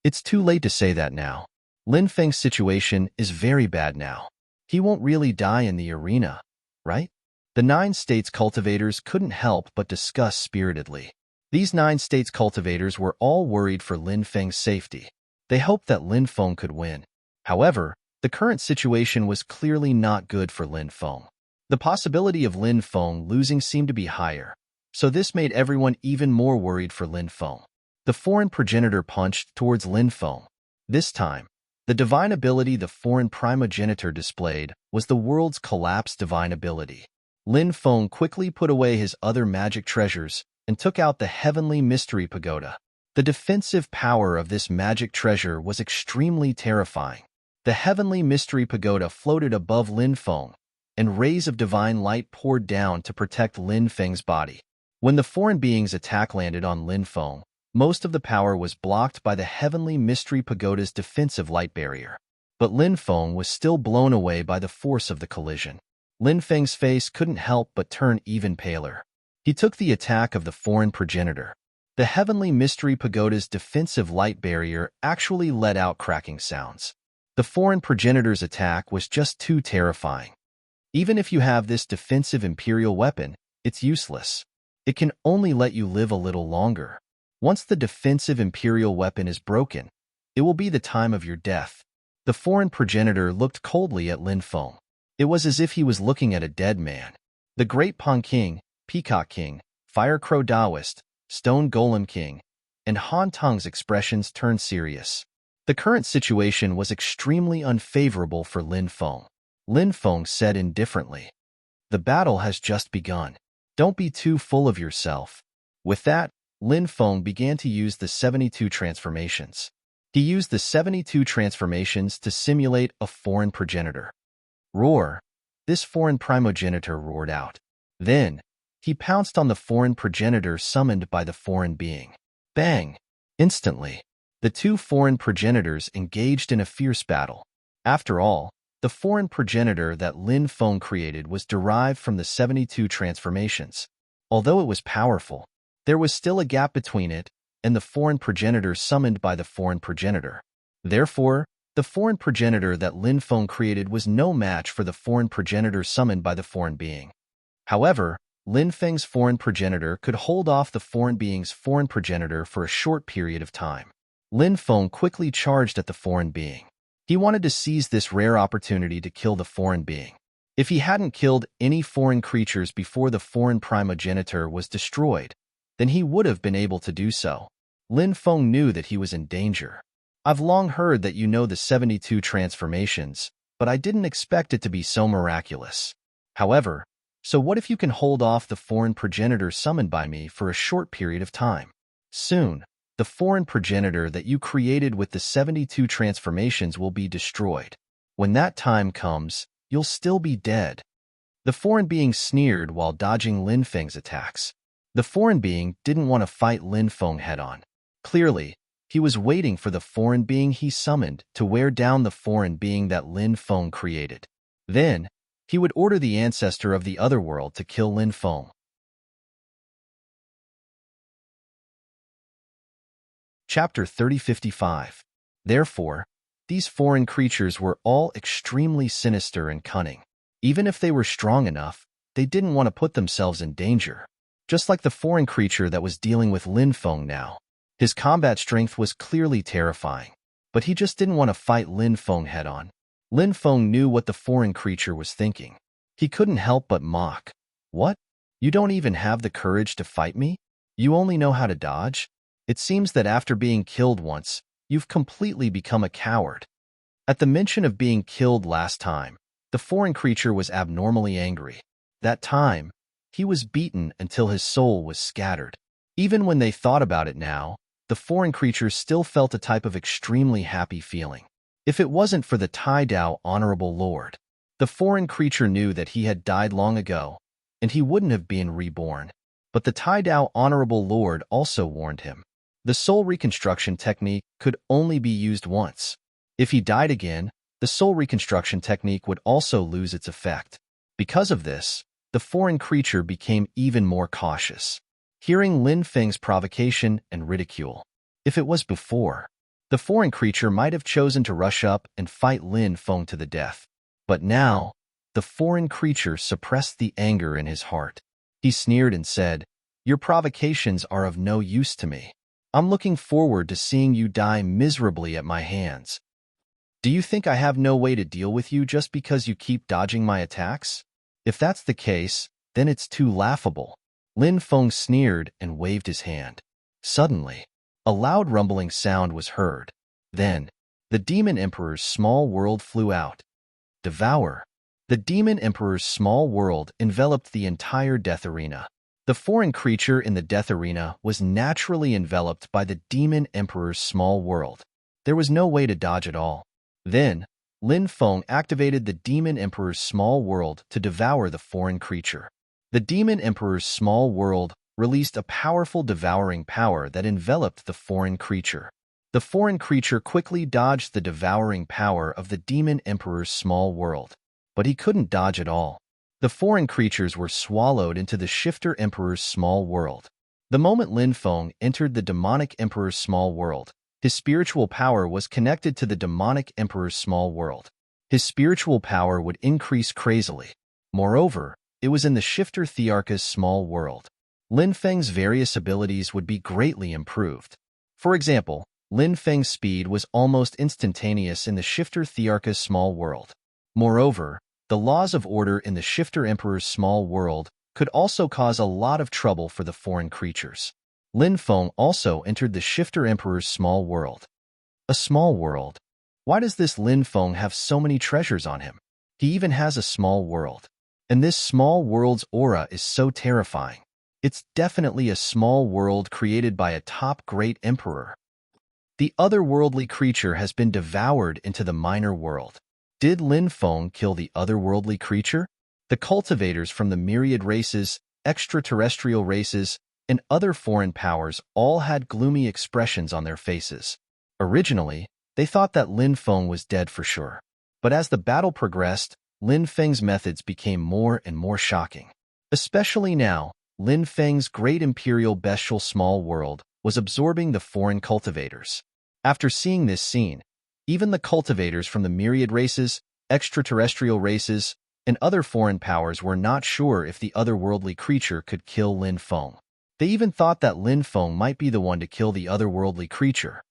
It's too late to say that now. Lin Feng's situation is very bad now. He won't really die in the arena, right? The 9 states cultivators couldn't help but discuss spiritedly. These 9 states cultivators were all worried for Lin Feng's safety. They hoped that Lin Feng could win. However, the current situation was clearly not good for Lin Feng. The possibility of Lin Feng losing seemed to be higher, so this made everyone even more worried for Lin Feng. The foreign progenitor punched towards Lin Feng. This time, the divine ability the foreign primogenitor displayed was the world's collapsed divine ability. Lin Feng quickly put away his other magic treasures and took out the heavenly mystery pagoda. The defensive power of this magic treasure was extremely terrifying. The heavenly mystery pagoda floated above Lin Feng, and rays of divine light poured down to protect Lin Feng's body. When the foreign being's attack landed on Lin Feng, most of the power was blocked by the heavenly mystery pagoda's defensive light barrier. But Lin Feng was still blown away by the force of the collision. Lin Feng's face couldn't help but turn even paler. He took the attack of the foreign progenitor. The heavenly mystery pagoda's defensive light barrier actually let out cracking sounds. The foreign progenitor's attack was just too terrifying. Even if you have this defensive imperial weapon, it's useless. It can only let you live a little longer. Once the defensive imperial weapon is broken, it will be the time of your death. The foreign progenitor looked coldly at Lin Feng. It was as if he was looking at a dead man. The Great Pong King, Peacock King, Fire Crow Taoist, Stone Golem King, and Han Tung's expressions turned serious. The current situation was extremely unfavorable for Lin Feng. Lin Feng said indifferently, "The battle has just begun. Don't be too full of yourself." With that, Lin Feng began to use the 72 transformations. He used the 72 transformations to simulate a foreign progenitor. Roar! This foreign primogenitor roared out. Then, he pounced on the foreign progenitor summoned by the foreign being. Bang! Instantly, the two foreign progenitors engaged in a fierce battle. After all, the foreign progenitor that Lin Feng created was derived from the 72 transformations. Although it was powerful, there was still a gap between it and the foreign progenitor summoned by the foreign progenitor. Therefore, the foreign progenitor that Lin Feng created was no match for the foreign progenitor summoned by the foreign being. However, Lin Feng's foreign progenitor could hold off the foreign being's foreign progenitor for a short period of time. Lin Feng quickly charged at the foreign being. He wanted to seize this rare opportunity to kill the foreign being. If he hadn't killed any foreign creatures before the foreign primogenitor was destroyed, then he would have been able to do so. Lin Feng knew that he was in danger. "I've long heard that you know the 72 transformations, but I didn't expect it to be so miraculous. However, so what if you can hold off the foreign progenitor summoned by me for a short period of time? Soon, the foreign progenitor that you created with the 72 transformations will be destroyed. When that time comes, you'll still be dead." The foreign being sneered while dodging Lin Feng's attacks. The foreign being didn't want to fight Lin Feng head-on. Clearly, he was waiting for the foreign being he summoned to wear down the foreign being that Lin Feng created. Then, he would order the ancestor of the other world to kill Lin Feng. Chapter 3055. Therefore, these foreign creatures were all extremely sinister and cunning. Even if they were strong enough, they didn't want to put themselves in danger. Just like the foreign creature that was dealing with Lin Feng now. His combat strength was clearly terrifying, but he just didn't want to fight Lin Feng head-on. Lin Feng knew what the foreign creature was thinking. He couldn't help but mock. "What? You don't even have the courage to fight me? You only know how to dodge? It seems that after being killed once, you've completely become a coward." At the mention of being killed last time, the foreign creature was abnormally angry. That time, he was beaten until his soul was scattered. Even when they thought about it now, the foreign creature still felt a type of extremely happy feeling. If it wasn't for the Tai Dao Honorable Lord, the foreign creature knew that he had died long ago, and he wouldn't have been reborn. But the Tai Dao Honorable Lord also warned him. The soul reconstruction technique could only be used once. If he died again, the soul reconstruction technique would also lose its effect. Because of this, the foreign creature became even more cautious. Hearing Lin Feng's provocation and ridicule. If it was before, the foreign creature might have chosen to rush up and fight Lin Feng to the death. But now, the foreign creature suppressed the anger in his heart. He sneered and said, "Your provocations are of no use to me. I'm looking forward to seeing you die miserably at my hands. Do you think I have no way to deal with you just because you keep dodging my attacks? If that's the case, then it's too laughable." Lin Feng sneered and waved his hand. Suddenly, a loud rumbling sound was heard. Then, the Demon Emperor's small world flew out. Devour. The Demon Emperor's small world enveloped the entire death arena. The foreign creature in the death arena was naturally enveloped by the Demon Emperor's small world. There was no way to dodge at all. Then, Lin Feng activated the Demon Emperor's small world to devour the foreign creature. The Demon Emperor's small world released a powerful devouring power that enveloped the foreign creature. The foreign creature quickly dodged the devouring power of the Demon Emperor's small world, but he couldn't dodge it all. The foreign creatures were swallowed into the Shifter Emperor's small world. The moment Lin Feng entered the Demonic Emperor's small world, his spiritual power was connected to the Demonic Emperor's small world. His spiritual power would increase crazily. Moreover, it was in the Shifter Thearcha's small world. Lin Feng's various abilities would be greatly improved. For example, Lin Feng's speed was almost instantaneous in the Shifter Thearcha's small world. Moreover, the laws of order in the Shifter Emperor's small world could also cause a lot of trouble for the foreign creatures. Lin Feng also entered the Shifter Emperor's small world. A small world? Why does this Lin Feng have so many treasures on him? He even has a small world. And this small world's aura is so terrifying. It's definitely a small world created by a top great emperor. The otherworldly creature has been devoured into the minor world. Did Lin Feng kill the otherworldly creature? The cultivators from the myriad races, extraterrestrial races, and other foreign powers all had gloomy expressions on their faces. Originally, they thought that Lin Feng was dead for sure. But as the battle progressed, Lin Feng's methods became more and more shocking. Especially now, Lin Feng's great imperial bestial small world was absorbing the foreign cultivators. After seeing this scene, even the cultivators from the myriad races, extraterrestrial races, and other foreign powers were not sure if the otherworldly creature could kill Lin Feng. They even thought that Lin Feng might be the one to kill the otherworldly creature.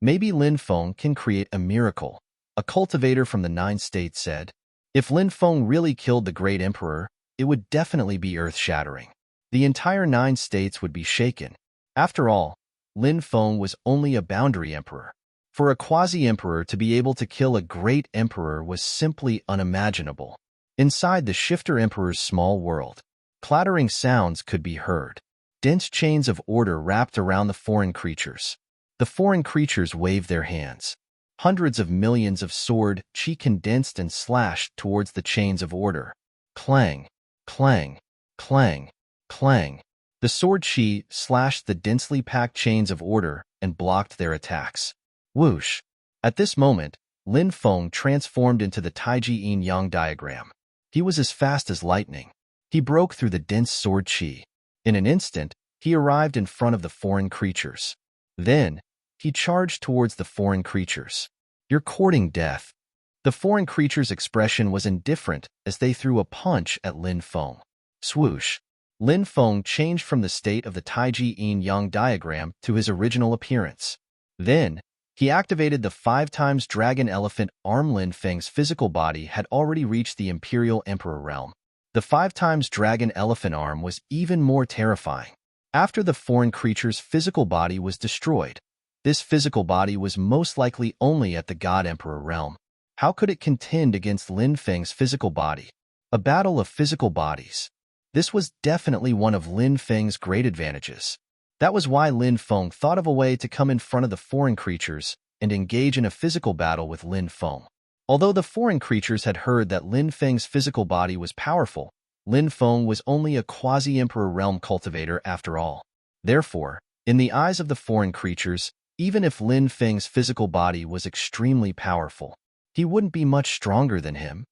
Maybe Lin Feng can create a miracle, a cultivator from the 9 states said. If Lin Feng really killed the great emperor, it would definitely be earth-shattering. The entire 9 states would be shaken. After all, Lin Feng was only a boundary emperor. For a quasi-emperor to be able to kill a great emperor was simply unimaginable. Inside the Shifter Emperor's small world, clattering sounds could be heard. Dense chains of order wrapped around the foreign creatures. The foreign creatures waved their hands. Hundreds of millions of sword chi condensed and slashed towards the chains of order. Clang, clang, clang, clang. The sword chi slashed the densely packed chains of order and blocked their attacks. Whoosh! At this moment, Lin Feng transformed into the Taiji yin-yang diagram. He was as fast as lightning. He broke through the dense sword chi. In an instant, he arrived in front of the foreign creatures. Then, he charged towards the foreign creatures. You're courting death. The foreign creatures' expression was indifferent as they threw a punch at Lin Feng. Swoosh! Lin Feng changed from the state of the Taiji yin-yang diagram to his original appearance. Then, he activated the 5 times dragon elephant arm. Lin Feng's physical body had already reached the Imperial Emperor realm. The 5 times dragon elephant arm was even more terrifying. After the foreign creature's physical body was destroyed, this physical body was most likely only at the God Emperor realm. How could it contend against Lin Feng's physical body? A battle of physical bodies. This was definitely one of Lin Feng's great advantages. That was why Lin Feng thought of a way to come in front of the foreign creatures and engage in a physical battle with Lin Feng. Although the foreign creatures had heard that Lin Feng's physical body was powerful, Lin Feng was only a quasi-emperor realm cultivator after all. Therefore, in the eyes of the foreign creatures, even if Lin Feng's physical body was extremely powerful, he wouldn't be much stronger than him.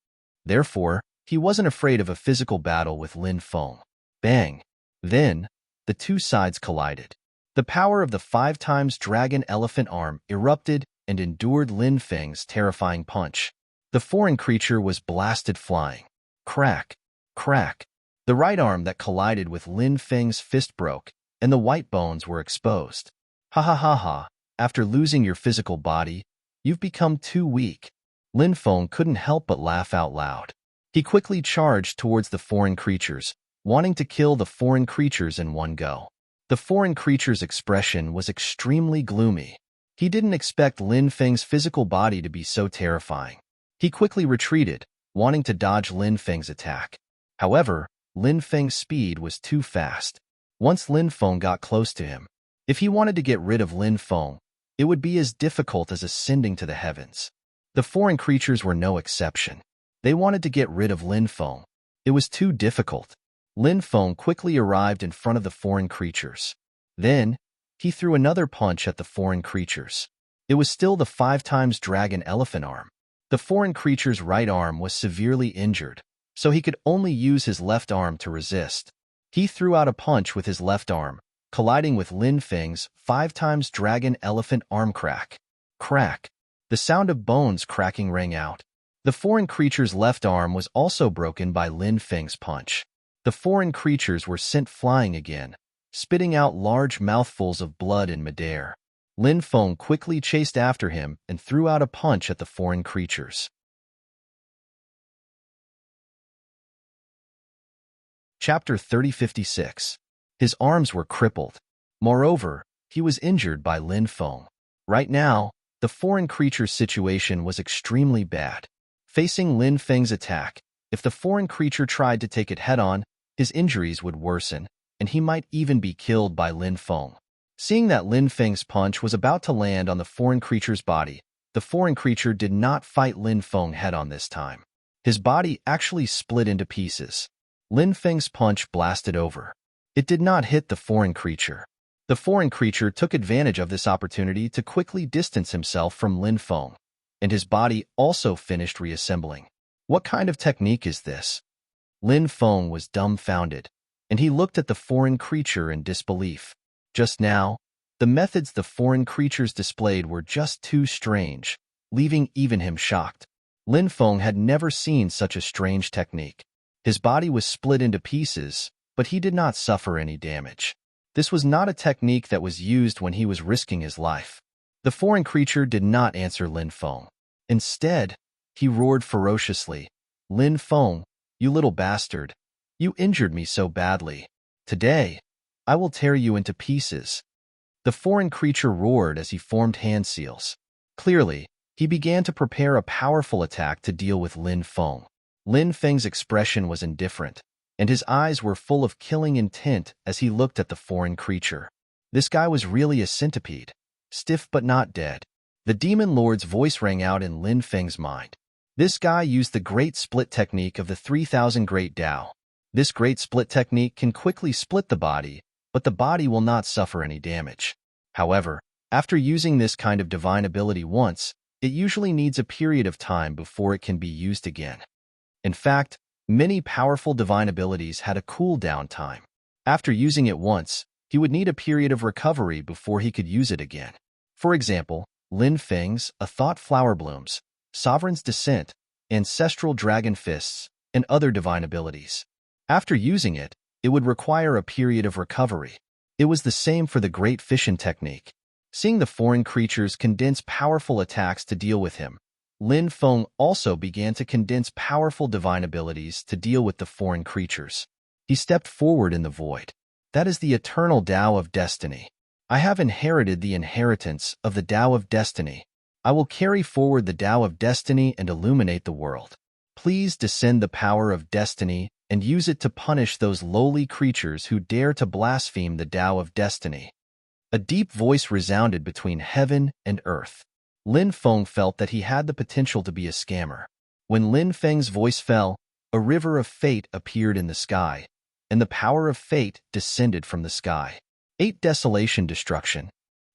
Therefore, he wasn't afraid of a physical battle with Lin Feng. Bang! Then, the two sides collided. The power of the 5 times dragon elephant arm erupted and endured Lin Feng's terrifying punch. The foreign creature was blasted flying. Crack! Crack! The right arm that collided with Lin Feng's fist broke, and the white bones were exposed. Ha ha ha ha! After losing your physical body, you've become too weak. Lin Feng couldn't help but laugh out loud. He quickly charged towards the foreign creatures, wanting to kill the foreign creatures in one go. The foreign creature's expression was extremely gloomy. He didn't expect Lin Feng's physical body to be so terrifying. He quickly retreated, wanting to dodge Lin Feng's attack. However, Lin Feng's speed was too fast. Once Lin Feng got close to him, if he wanted to get rid of Lin Feng, it would be as difficult as ascending to the heavens. The foreign creatures were no exception. They wanted to get rid of Lin Feng. It was too difficult. Lin Feng quickly arrived in front of the foreign creatures. Then, he threw another punch at the foreign creatures. It was still the 5 times dragon elephant arm. The foreign creature's right arm was severely injured, so he could only use his left arm to resist. He threw out a punch with his left arm, colliding with Lin Feng's 5 times dragon elephant arm crack. Crack. The sound of bones cracking rang out. The foreign creature's left arm was also broken by Lin Feng's punch. The foreign creatures were sent flying again, spitting out large mouthfuls of blood in midair. Lin Feng quickly chased after him and threw out a punch at the foreign creatures. Chapter 3056. His arms were crippled. Moreover, he was injured by Lin Feng. Right now, the foreign creature's situation was extremely bad. Facing Lin Feng's attack, if the foreign creature tried to take it head-on, his injuries would worsen, and he might even be killed by Lin Feng. Seeing that Lin Feng's punch was about to land on the foreign creature's body, the foreign creature did not fight Lin Feng head-on this time. His body actually split into pieces. Lin Feng's punch blasted over. It did not hit the foreign creature. The foreign creature took advantage of this opportunity to quickly distance himself from Lin Feng, and his body also finished reassembling. What kind of technique is this? Lin Feng was dumbfounded, and he looked at the foreign creature in disbelief. Just now, the methods the foreign creatures displayed were just too strange, leaving even him shocked. Lin Feng had never seen such a strange technique. His body was split into pieces, but he did not suffer any damage. This was not a technique that was used when he was risking his life. The foreign creature did not answer Lin Feng. Instead, he roared ferociously, "Lin Feng, you little bastard! You injured me so badly. Today, I will tear you into pieces." The foreign creature roared as he formed hand seals. Clearly, he began to prepare a powerful attack to deal with Lin Feng. Lin Feng's expression was indifferent, and his eyes were full of killing intent as he looked at the foreign creature. This guy was really a centipede, stiff but not dead. The demon lord's voice rang out in Lin Feng's mind. This guy used the Great Split technique of the 3000 Great Tao. This Great Split technique can quickly split the body, but the body will not suffer any damage. However, after using this kind of divine ability once, it usually needs a period of time before it can be used again. In fact, many powerful divine abilities had a cooldown time. After using it once, he would need a period of recovery before he could use it again. For example, Lin Feng's A Thought Flower Blooms, Sovereign's Descent, Ancestral Dragon Fists, and other divine abilities. After using it, it would require a period of recovery. It was the same for the Great Fission technique. Seeing the foreign creatures condense powerful attacks to deal with him, Lin Feng also began to condense powerful divine abilities to deal with the foreign creatures. He stepped forward in the void. That is the eternal Tao of Destiny. I have inherited the inheritance of the Tao of Destiny. I will carry forward the Tao of Destiny and illuminate the world. Please descend the power of destiny and use it to punish those lowly creatures who dare to blaspheme the Tao of Destiny. A deep voice resounded between heaven and earth. Lin Feng felt that he had the potential to be a scammer. When Lin Feng's voice fell, a river of fate appeared in the sky, and the power of fate descended from the sky. 8 Desolation Destruction.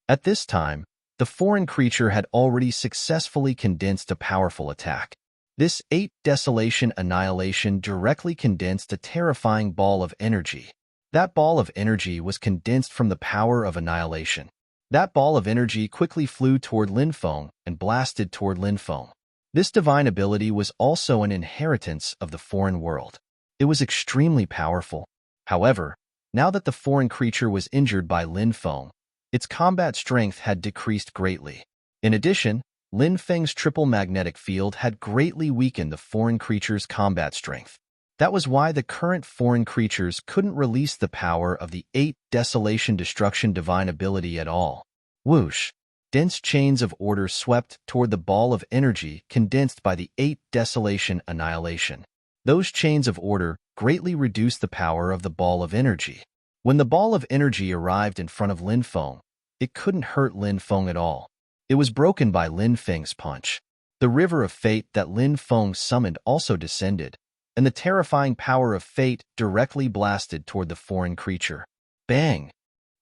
At this time, the foreign creature had already successfully condensed a powerful attack. This 8 Desolation Annihilation directly condensed a terrifying ball of energy. That ball of energy was condensed from the power of annihilation. That ball of energy quickly flew toward Lin Feng and blasted toward Lin Feng. This divine ability was also an inheritance of the foreign world. It was extremely powerful. However, now that the foreign creature was injured by Lin Feng, its combat strength had decreased greatly. In addition, Lin Feng's triple magnetic field had greatly weakened the foreign creature's combat strength. That was why the current foreign creatures couldn't release the power of the 8 Desolation Destruction divine ability at all. Whoosh! Dense chains of order swept toward the ball of energy condensed by the 8 Desolation Annihilation. Those chains of order greatly reduced the power of the ball of energy. When the ball of energy arrived in front of Lin Feng, it couldn't hurt Lin Feng at all. It was broken by Lin Feng's punch. The river of fate that Lin Feng summoned also descended, and the terrifying power of fate directly blasted toward the foreign creature. Bang!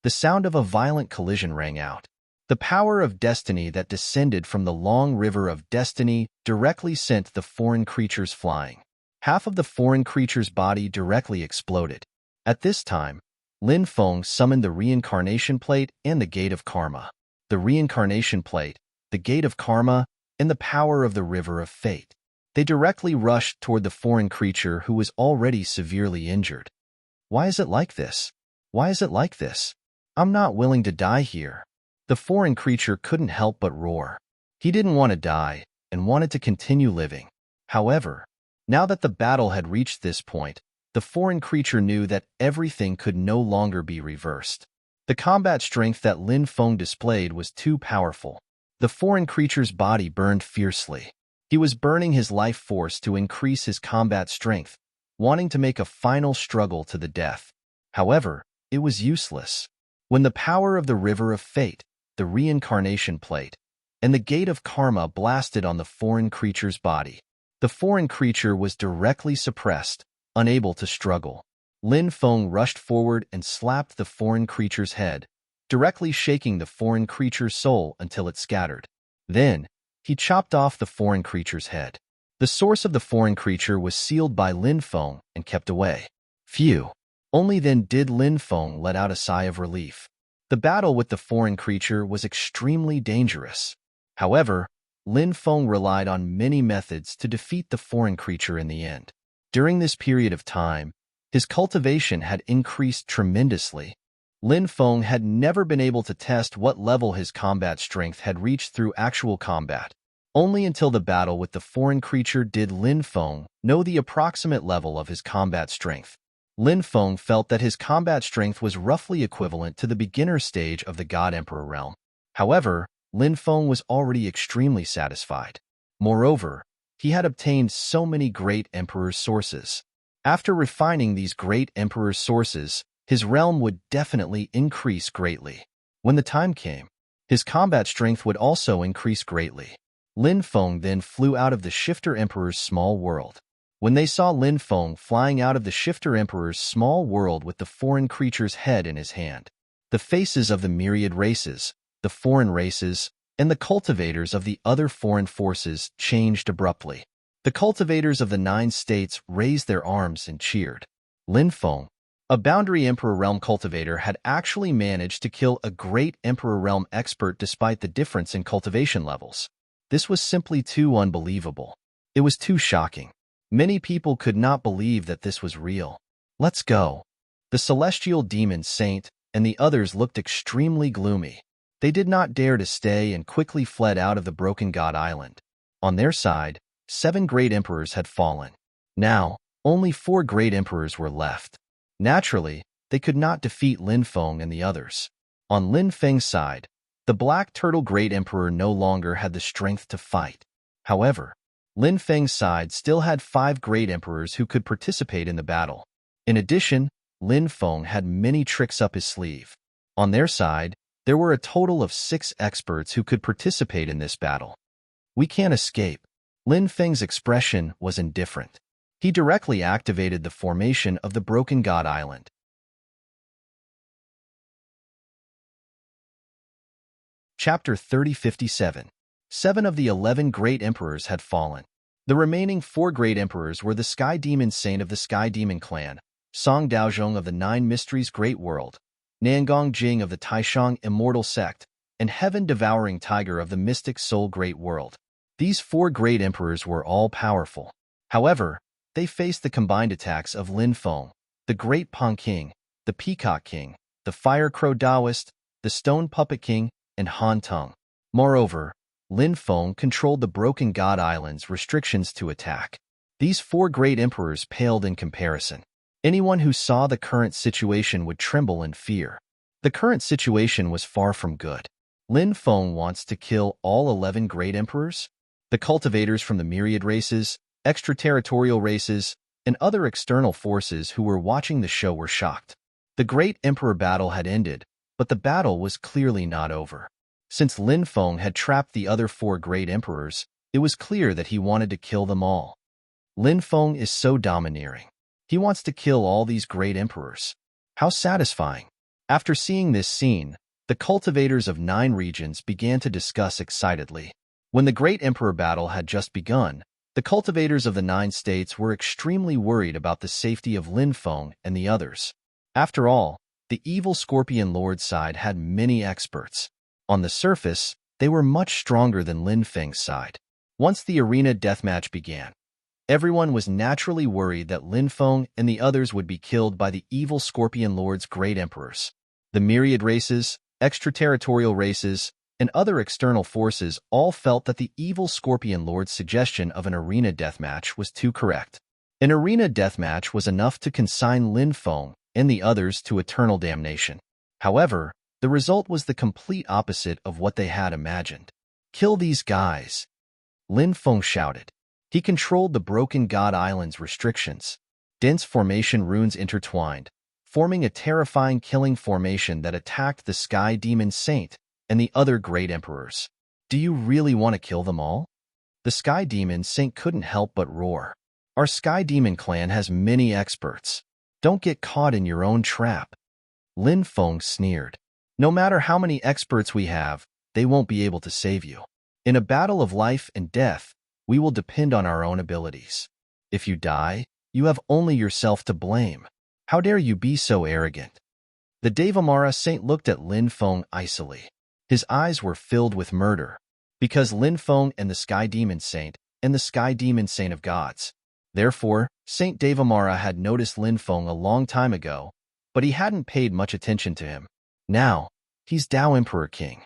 The sound of a violent collision rang out. The power of destiny that descended from the long river of destiny directly sent the foreign creatures flying. Half of the foreign creature's body directly exploded. At this time, Lin Feng summoned the reincarnation plate and the gate of karma. The reincarnation plate, the gate of karma, and the power of the river of fate. They directly rushed toward the foreign creature who was already severely injured. Why is it like this? Why is it like this? I'm not willing to die here. The foreign creature couldn't help but roar. He didn't want to die and wanted to continue living. However, now that the battle had reached this point, the foreign creature knew that everything could no longer be reversed. The combat strength that Lin Feng displayed was too powerful. The foreign creature's body burned fiercely. He was burning his life force to increase his combat strength, wanting to make a final struggle to the death. However, it was useless. When the power of the river of fate, the reincarnation plate, and the gate of karma blasted on the foreign creature's body, the foreign creature was directly suppressed, unable to struggle. Lin Feng rushed forward and slapped the foreign creature's head, directly shaking the foreign creature's soul until it scattered. Then, he chopped off the foreign creature's head. The source of the foreign creature was sealed by Lin Feng and kept away. Phew! Only then did Lin Feng let out a sigh of relief. The battle with the foreign creature was extremely dangerous. However, Lin Feng relied on many methods to defeat the foreign creature in the end. During this period of time, his cultivation had increased tremendously. Lin Feng had never been able to test what level his combat strength had reached through actual combat. Only until the battle with the foreign creature did Lin Feng know the approximate level of his combat strength. Lin Feng felt that his combat strength was roughly equivalent to the beginner stage of the God Emperor realm. However, Lin Feng was already extremely satisfied. Moreover, he had obtained so many great Emperor's sources. After refining these great Emperor's sources, his realm would definitely increase greatly. When the time came, his combat strength would also increase greatly. Lin Feng then flew out of the Shifter Emperor's small world. When they saw Lin Feng flying out of the Shifter Emperor's small world with the foreign creature's head in his hand, the faces of the myriad races, the foreign races, and the cultivators of the other foreign forces changed abruptly. The cultivators of the 9 states raised their arms and cheered. Lin Feng, a Boundary Emperor Realm cultivator, had actually managed to kill a great Emperor Realm expert despite the difference in cultivation levels. This was simply too unbelievable. It was too shocking. Many people could not believe that this was real. Let's go. The celestial demon saint and the others looked extremely gloomy. They did not dare to stay and quickly fled out of the Broken God Island. On their side, 7 great emperors had fallen. Now, only 4 great emperors were left. Naturally, they could not defeat Lin Feng and the others. On Lin Feng's side, the Black Turtle Great Emperor no longer had the strength to fight. However, Lin Feng's side still had 5 great emperors who could participate in the battle. In addition, Lin Feng had many tricks up his sleeve. On their side, there were a total of 6 experts who could participate in this battle. We can't escape. Lin Feng's expression was indifferent. He directly activated the formation of the Broken God Island. Chapter 3057. 7 of the 11 great emperors had fallen. The remaining 4 great emperors were the Sky Demon Saint of the Sky Demon Clan, Song Daozhong of the 9 Mysteries Great World, Nangong Jing of the Taishang Immortal Sect, and Heaven Devouring Tiger of the Mystic Soul Great World. These 4 great emperors were all powerful. However, they faced the combined attacks of Lin Feng, the Great Pong King, the Peacock King, the Fire Crow Taoist, the Stone Puppet King, and Han Tung. Moreover, Lin Feng controlled the Broken God Island's restrictions to attack. These 4 great emperors paled in comparison. Anyone who saw the current situation would tremble in fear. The current situation was far from good. Lin Feng wants to kill all 11 great emperors? The cultivators from the myriad races, extraterritorial races, and other external forces who were watching the show were shocked. The great emperor battle had ended, but the battle was clearly not over. Since Lin Feng had trapped the other 4 great emperors, It was clear that he wanted to kill them all. Lin Feng is so domineering. He wants to kill all these great emperors. How satisfying. After seeing this scene, the cultivators of 9 regions began to discuss excitedly. When the great emperor battle had just begun, the cultivators of the 9 states were extremely worried about the safety of Lin Feng and the others. After all, the evil Scorpion Lord side had many experts. On the surface, they were much stronger than Lin Feng's side. Once the arena deathmatch began, everyone was naturally worried that Lin Feng and the others would be killed by the evil Scorpion Lord's great emperors. The myriad races, extraterritorial races, and other external forces all felt that the evil Scorpion Lord's suggestion of an arena deathmatch was too correct. An arena deathmatch was enough to consign Lin Feng and the others to eternal damnation. However, the result was the complete opposite of what they had imagined. "Kill these guys," Lin Feng shouted. He controlled the Broken God Island's restrictions. Dense formation runes intertwined, forming a terrifying killing formation that attacked the Sky Demon Saint and the other great emperors. "Do you really want to kill them all?" The Sky Demon Saint couldn't help but roar. "Our Sky Demon clan has many experts. Don't get caught in your own trap." Lin Feng sneered. "No matter how many experts we have, they won't be able to save you. In a battle of life and death, we will depend on our own abilities. If you die, you have only yourself to blame. How dare you be so arrogant?" The Devamara Saint looked at Lin Feng icily. His eyes were filled with murder, because Lin Feng and the Sky Demon Saint and the Sky Demon Saint of gods. Therefore, Saint Devamara had noticed Lin Feng a long time ago, but he hadn't paid much attention to him. Now, he's Tao Emperor King.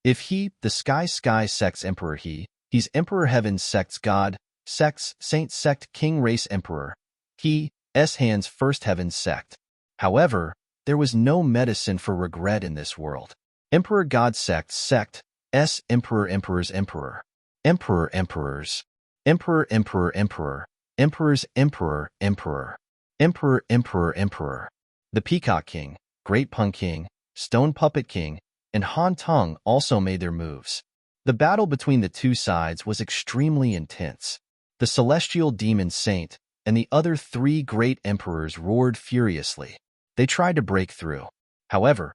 If he, the Sky Sect's Emperor he's Emperor Heaven's Sect's God, Sect's Saint Sect King Race Emperor. He, Han's First Heaven's Sect. However, there was no medicine for regret in this world. Emperor God Sect, Emperor Emperor's Emperor. Emperor Emperors. Emperor Emperor Emperor. Emperor's Emperor Emperor. Emperor Emperor Emperor. The Peacock King, Great Pung King, Stone Puppet King, and Han Tong also made their moves. The battle between the two sides was extremely intense. The Celestial Demon Saint and the other 3 great emperors roared furiously. They tried to break through. However,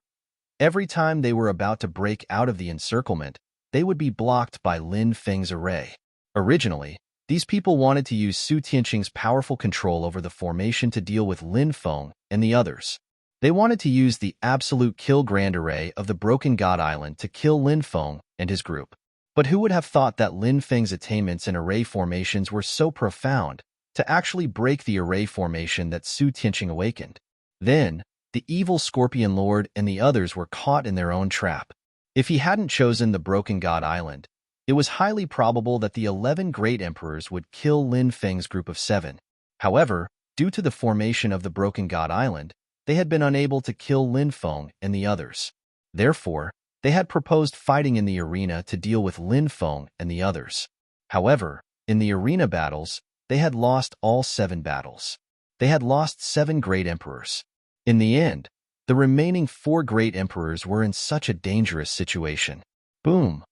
every time they were about to break out of the encirclement, they would be blocked by Lin Feng's array. Originally, these people wanted to use Su Tianqing's powerful control over the formation to deal with Lin Feng and the others. They wanted to use the absolute kill grand array of the Broken God Island to kill Lin Feng and his group. But who would have thought that Lin Feng's attainments in array formations were so profound to actually break the array formation that Su Tianqing awakened? Then, the evil Scorpion Lord and the others were caught in their own trap. If he hadn't chosen the Broken God Island, it was highly probable that the 11 great emperors would kill Lin Feng's group of 7. However, due to the formation of the Broken God Island, they had been unable to kill Lin Feng and the others. Therefore, they had proposed fighting in the arena to deal with Lin Feng and the others. However, in the arena battles, they had lost all 7 battles. They had lost 7 great emperors. In the end, the remaining 4 great emperors were in such a dangerous situation. Boom!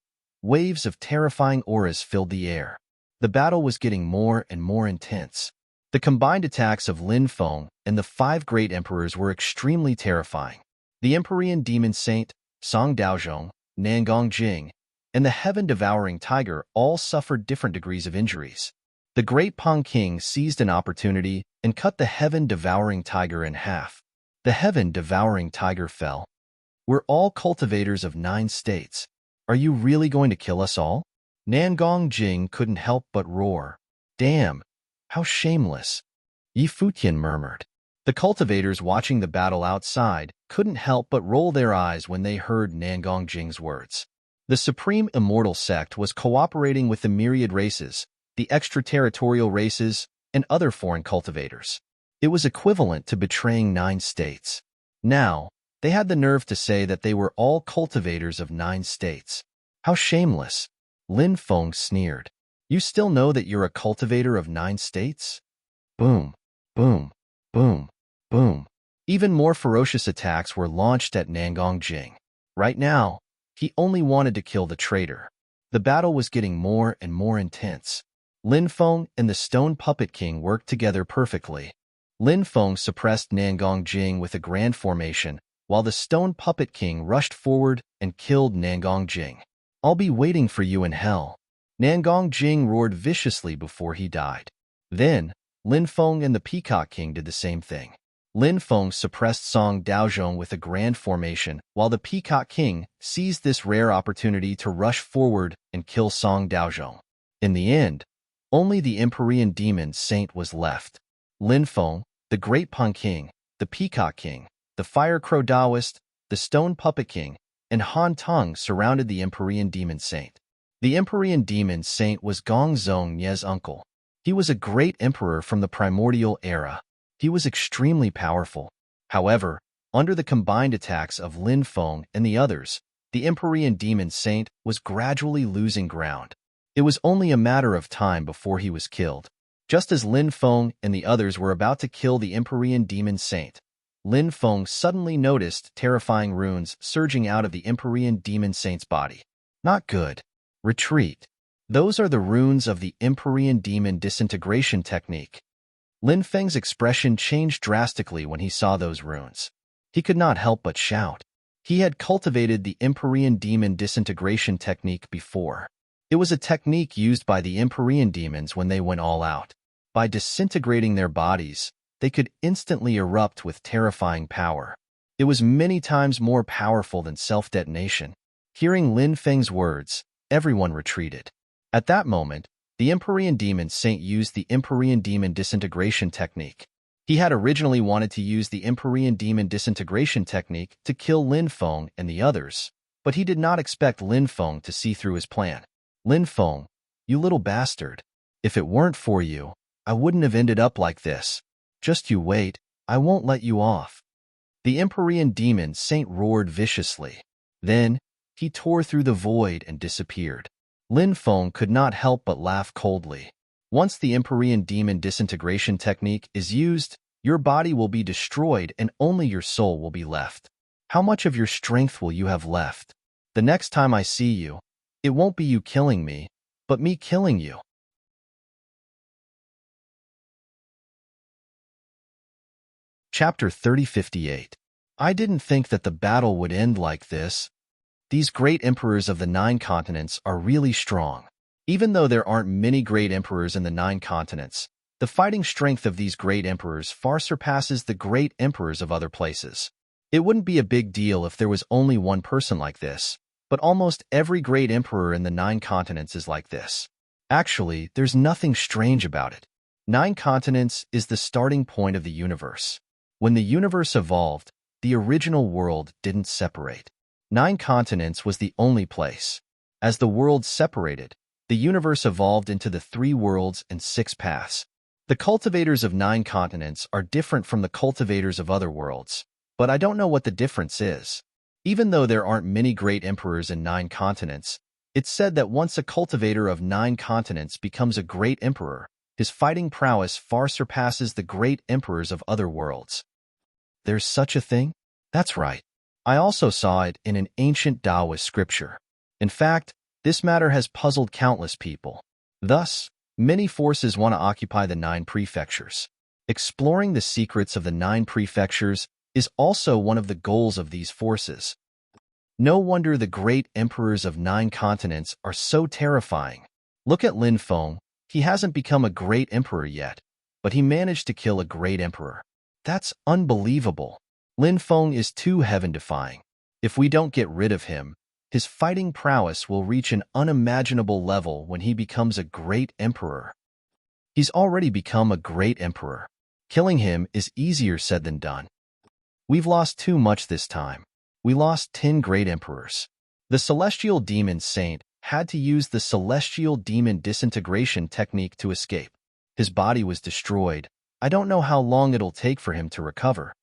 Waves of terrifying auras filled the air. The battle was getting more and more intense. The combined attacks of Lin Feng and the 5 great emperors were extremely terrifying. The Empyrean Demon Saint, Song Daozhong, Nangong Jing, and the Heaven-Devouring Tiger all suffered different degrees of injuries. The Great Pong King seized an opportunity and cut the Heaven-Devouring Tiger in half. The Heaven-Devouring Tiger fell. "We're all cultivators of 9 states. Are you really going to kill us all?" Nangong Jing couldn't help but roar. "Damn, how shameless," Yi Futian murmured. The cultivators watching the battle outside couldn't help but roll their eyes when they heard Nangong Jing's words. The Supreme Immortal Sect was cooperating with the myriad races, the extraterritorial races, and other foreign cultivators. It was equivalent to betraying 9 states. Now, they had the nerve to say that they were all cultivators of 9 states. How shameless, Lin Feng sneered. "You still know that you're a cultivator of 9 states?" Boom, boom, boom, boom. Even more ferocious attacks were launched at Nangong Jing. Right now, he only wanted to kill the traitor. The battle was getting more and more intense. Lin Feng and the Stone Puppet King worked together perfectly. Lin Feng suppressed Nangong Jing with a grand formation, while the Stone Puppet King rushed forward and killed Nangong Jing. "I'll be waiting for you in hell." Nangong Jing roared viciously before he died. Then, Lin Feng and the Peacock King did the same thing. Lin Feng suppressed Song Daozhong with a grand formation, while the Peacock King seized this rare opportunity to rush forward and kill Song Daozhong. In the end, only the Empyrean Demon Saint was left. Lin Feng, the Great Pun King, the Peacock King, the Fire Crow Taoist, the Stone Puppet King, and Han Tong surrounded the Empyrean Demon Saint. The Empyrean Demon Saint was Gong Zhong Nie's uncle. He was a great emperor from the primordial era. He was extremely powerful. However, under the combined attacks of Lin Feng and the others, the Empyrean Demon Saint was gradually losing ground. It was only a matter of time before he was killed. Just as Lin Feng and the others were about to kill the Empyrean Demon Saint, Lin Feng suddenly noticed terrifying runes surging out of the Empyrean Demon Saint's body. Not good. Retreat. Those are the runes of the Empyrean Demon Disintegration Technique. Lin Feng's expression changed drastically when he saw those runes. He could not help but shout. He had cultivated the Empyrean Demon Disintegration Technique before. It was a technique used by the Empyrean demons when they went all out. By disintegrating their bodies, they could instantly erupt with terrifying power. It was many times more powerful than self-detonation. Hearing Lin Feng's words, everyone retreated. At that moment, the Empyrean Demon Saint used the Empyrean Demon Disintegration Technique. He had originally wanted to use the Empyrean Demon Disintegration Technique to kill Lin Feng and the others, but he did not expect Lin Feng to see through his plan. "Lin Feng, you little bastard. If it weren't for you, I wouldn't have ended up like this. Just you wait, I won't let you off." The Empyrean Demon Saint roared viciously. Then, he tore through the void and disappeared. Lin Feng could not help but laugh coldly. Once the Empyrean Demon Disintegration Technique is used, your body will be destroyed and only your soul will be left. How much of your strength will you have left? The next time I see you, it won't be you killing me, but me killing you. Chapter 3058. I didn't think that the battle would end like this. These great emperors of the 9 continents are really strong. Even though there aren't many great emperors in the 9 continents, the fighting strength of these great emperors far surpasses the great emperors of other places. It wouldn't be a big deal if there was only one person like this, but almost every great emperor in the 9 continents is like this. Actually, there's nothing strange about it. 9 continents is the starting point of the universe. When the universe evolved, the original world didn't separate. 9 continents was the only place. As the worlds separated, the universe evolved into the 3 worlds and 6 paths. The cultivators of 9 continents are different from the cultivators of other worlds, but I don't know what the difference is. Even though there aren't many great emperors in 9 continents, it's said that once a cultivator of 9 continents becomes a great emperor, his fighting prowess far surpasses the great emperors of other worlds. There's such a thing? That's right. I also saw it in an ancient Taoist scripture. In fact, this matter has puzzled countless people. Thus, many forces want to occupy the 9 prefectures. Exploring the secrets of the 9 prefectures is also one of the goals of these forces. No wonder the great emperors of 9 continents are so terrifying. Look at Lin Feng. He hasn't become a great emperor yet, but he managed to kill a great emperor. That's unbelievable. Lin Feng is too heaven-defying. If we don't get rid of him, his fighting prowess will reach an unimaginable level when he becomes a great emperor. He's already become a great emperor. Killing him is easier said than done. We've lost too much this time. We lost 10 great emperors. The Celestial Demon Saint had to use the Celestial Demon Disintegration Technique to escape. His body was destroyed. I don't know how long it'll take for him to recover.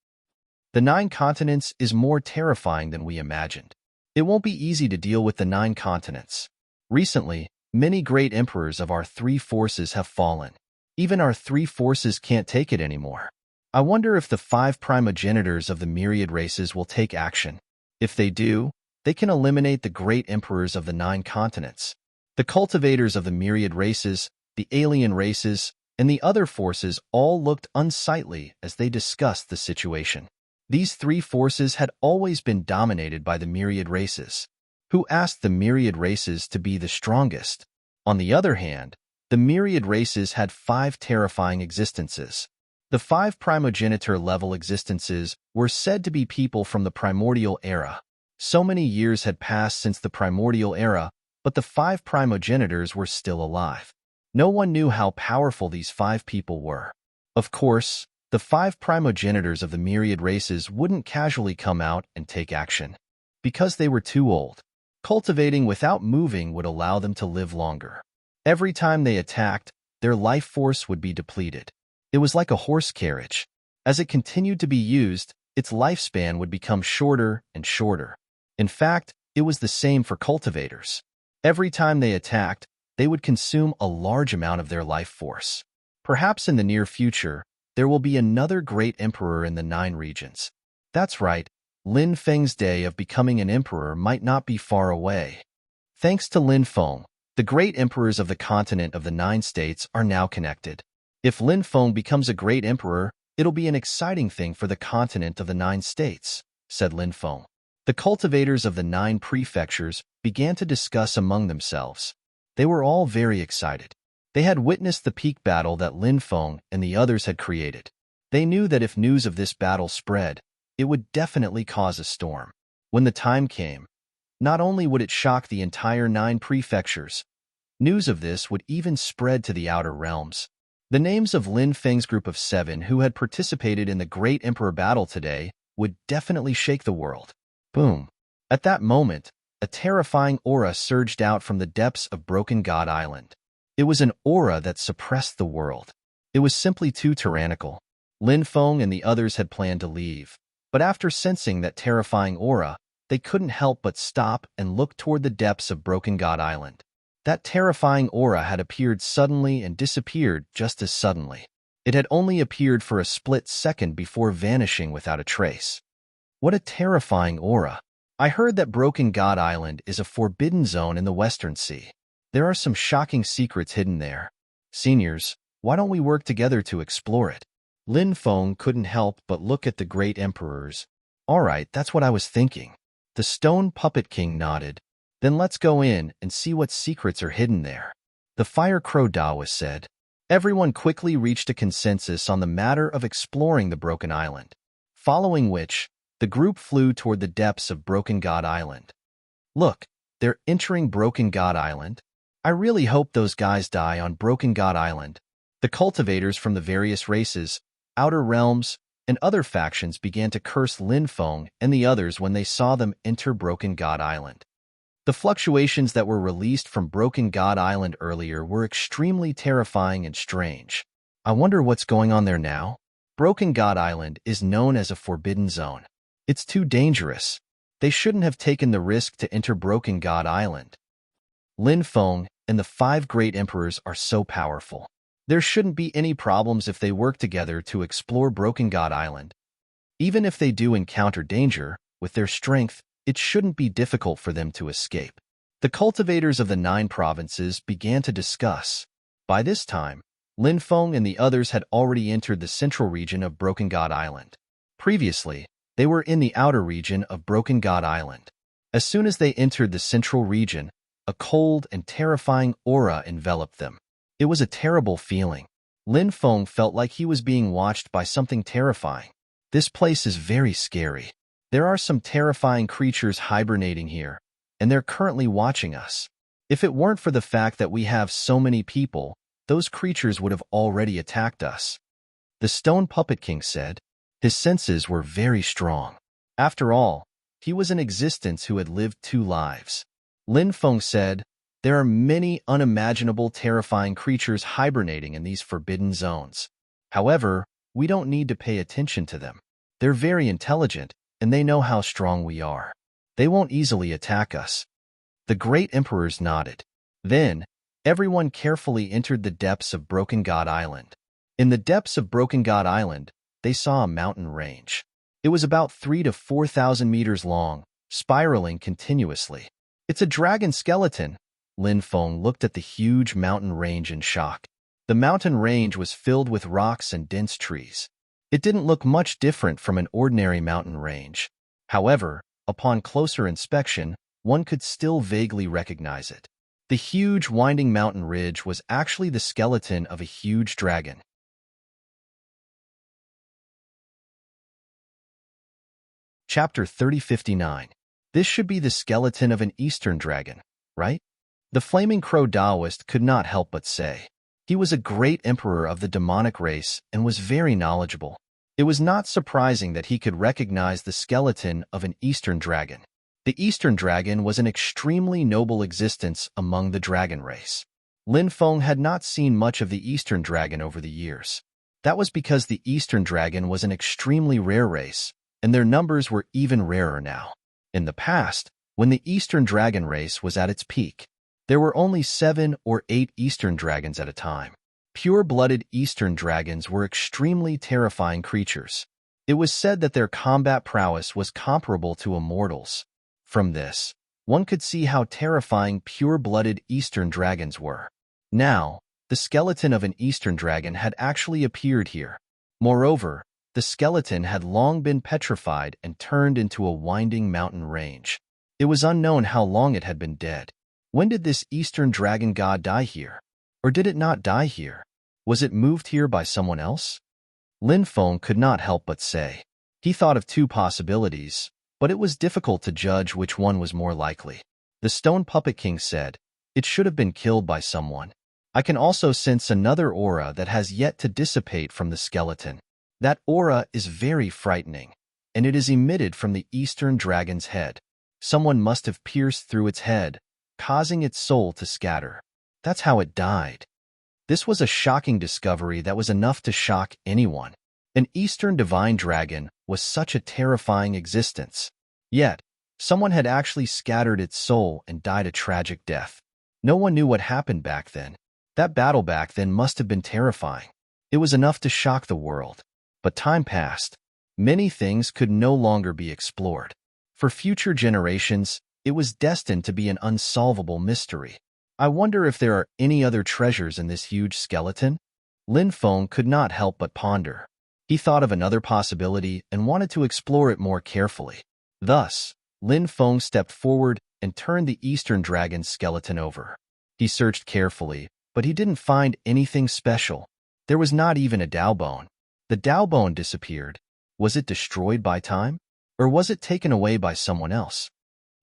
The 9 continents is more terrifying than we imagined. It won't be easy to deal with the 9 continents. Recently, many great emperors of our 3 forces have fallen. Even our 3 forces can't take it anymore. I wonder if the 5 primogenitors of the myriad races will take action. If they do, they can eliminate the great emperors of the 9 continents. The cultivators of the myriad races, the alien races, and the other forces all looked unsightly as they discussed the situation. These three forces had always been dominated by the myriad races, who asked the myriad races to be the strongest. On the other hand, the myriad races had 5 terrifying existences. The 5 primogenitor-level existences were said to be people from the primordial era. So many years had passed since the primordial era, but the 5 primogenitors were still alive. No one knew how powerful these 5 people were. Of course, the 5 primogenitors of the myriad races wouldn't casually come out and take action, because they were too old. Cultivating without moving would allow them to live longer. Every time they attacked, their life force would be depleted. It was like a horse carriage. As it continued to be used, its lifespan would become shorter and shorter. In fact, it was the same for cultivators. Every time they attacked, they would consume a large amount of their life force. Perhaps in the near future, there will be another great emperor in the 9 regions. That's right, Lin Feng's day of becoming an emperor might not be far away. Thanks to Lin Feng, the great emperors of the continent of the 9 states are now connected. If Lin Feng becomes a great emperor, it'll be an exciting thing for the continent of the 9 states, said Lin Feng. The cultivators of the 9 prefectures began to discuss among themselves. They were all very excited. They had witnessed the peak battle that Lin Feng and the others had created. They knew that if news of this battle spread, it would definitely cause a storm. When the time came, not only would it shock the entire 9 prefectures, news of this would even spread to the outer realms. The names of Lin Feng's group of 7 who had participated in the Great Emperor battle today would definitely shake the world. Boom. At that moment, a terrifying aura surged out from the depths of Broken God Island. It was an aura that suppressed the world. It was simply too tyrannical. Lin Feng and the others had planned to leave, but after sensing that terrifying aura, they couldn't help but stop and look toward the depths of Broken God Island. That terrifying aura had appeared suddenly and disappeared just as suddenly. It had only appeared for a split second before vanishing without a trace. What a terrifying aura! I heard that Broken God Island is a forbidden zone in the Western Sea. There are some shocking secrets hidden there. Seniors, why don't we work together to explore it? Lin Feng couldn't help but look at the great emperors. All right, that's what I was thinking. The Stone Puppet King nodded. Then let's go in and see what secrets are hidden there. The Fire Crow Daoist said. Everyone quickly reached a consensus on the matter of exploring the Broken Island, following which, the group flew toward the depths of Broken God Island. Look, they're entering Broken God Island. I really hope those guys die on Broken God Island. The cultivators from the various races, outer realms, and other factions began to curse Lin Feng and the others when they saw them enter Broken God Island. The fluctuations that were released from Broken God Island earlier were extremely terrifying and strange. I wonder what's going on there now? Broken God Island is known as a forbidden zone. It's too dangerous. They shouldn't have taken the risk to enter Broken God Island. Lin Feng and the 5 great emperors are so powerful. There shouldn't be any problems if they work together to explore Broken God Island. Even if they do encounter danger, with their strength, it shouldn't be difficult for them to escape. The cultivators of the 9 provinces began to discuss. By this time, Lin Feng and the others had already entered the central region of Broken God Island. Previously, they were in the outer region of Broken God Island. As soon as they entered the central region, a cold and terrifying aura enveloped them. It was a terrible feeling. Lin Feng felt like he was being watched by something terrifying. This place is very scary. There are some terrifying creatures hibernating here, and they're currently watching us. If it weren't for the fact that we have so many people, those creatures would have already attacked us. The Stone Puppet King said. His senses were very strong. After all, he was an existence who had lived 2 lives. Lin Feng said, there are many unimaginable terrifying creatures hibernating in these forbidden zones. However, we don't need to pay attention to them. They're very intelligent, and they know how strong we are. They won't easily attack us. The great emperors nodded. Then, everyone carefully entered the depths of Broken God Island. In the depths of Broken God Island, they saw a mountain range. It was about 3,000 to 4,000 meters long, spiraling continuously. It's a dragon skeleton, Lin Feng looked at the huge mountain range in shock. The mountain range was filled with rocks and dense trees. It didn't look much different from an ordinary mountain range. However, upon closer inspection, one could still vaguely recognize it. The huge winding mountain ridge was actually the skeleton of a huge dragon. Chapter 3059. This should be the skeleton of an Eastern dragon, right? The Flaming Crow Taoist could not help but say. He was a great emperor of the demonic race and was very knowledgeable. It was not surprising that he could recognize the skeleton of an Eastern dragon. The Eastern dragon was an extremely noble existence among the dragon race. Lin Feng had not seen much of the Eastern dragon over the years. That was because the Eastern dragon was an extremely rare race, and their numbers were even rarer now. In the past, when the Eastern dragon race was at its peak, there were only 7 or 8 Eastern dragons at a time. Pure-blooded Eastern dragons were extremely terrifying creatures. It was said that their combat prowess was comparable to immortals. From this, one could see how terrifying pure-blooded Eastern dragons were. Now, the skeleton of an Eastern dragon had actually appeared here. Moreover, the skeleton had long been petrified and turned into a winding mountain range. It was unknown how long it had been dead. When did this Eastern dragon god die here? Or did it not die here? Was it moved here by someone else? Lin Feng could not help but say. He thought of 2 possibilities, but it was difficult to judge which one was more likely. The Stone Puppet King said, "It should have been killed by someone. I can also sense another aura that has yet to dissipate from the skeleton. That aura is very frightening, and it is emitted from the Eastern dragon's head. Someone must have pierced through its head, causing its soul to scatter. That's how it died." This was a shocking discovery that was enough to shock anyone. An Eastern divine dragon was such a terrifying existence. Yet, someone had actually scattered its soul and died a tragic death. No one knew what happened back then. That battle back then must have been terrifying. It was enough to shock the world. But time passed. Many things could no longer be explored. For future generations, it was destined to be an unsolvable mystery. I wonder if there are any other treasures in this huge skeleton? Lin Feng could not help but ponder. He thought of another possibility and wanted to explore it more carefully. Thus, Lin Feng stepped forward and turned the Eastern dragon's skeleton over. He searched carefully, but he didn't find anything special. There was not even a Dao bone. The Dao bone disappeared. Was it destroyed by time? Or was it taken away by someone else?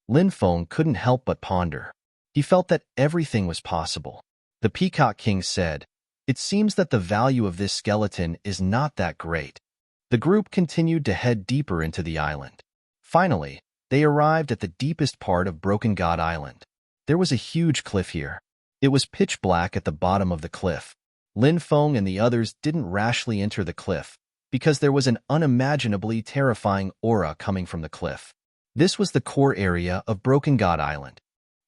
Lin Feng couldn't help but ponder. He felt that everything was possible. The Peacock King said, "It seems that the value of this skeleton is not that great." The group continued to head deeper into the island. Finally, they arrived at the deepest part of Broken God Island. There was a huge cliff here. It was pitch black at the bottom of the cliff. Lin Feng and the others didn't rashly enter the cliff, because there was an unimaginably terrifying aura coming from the cliff. This was the core area of Broken God Island.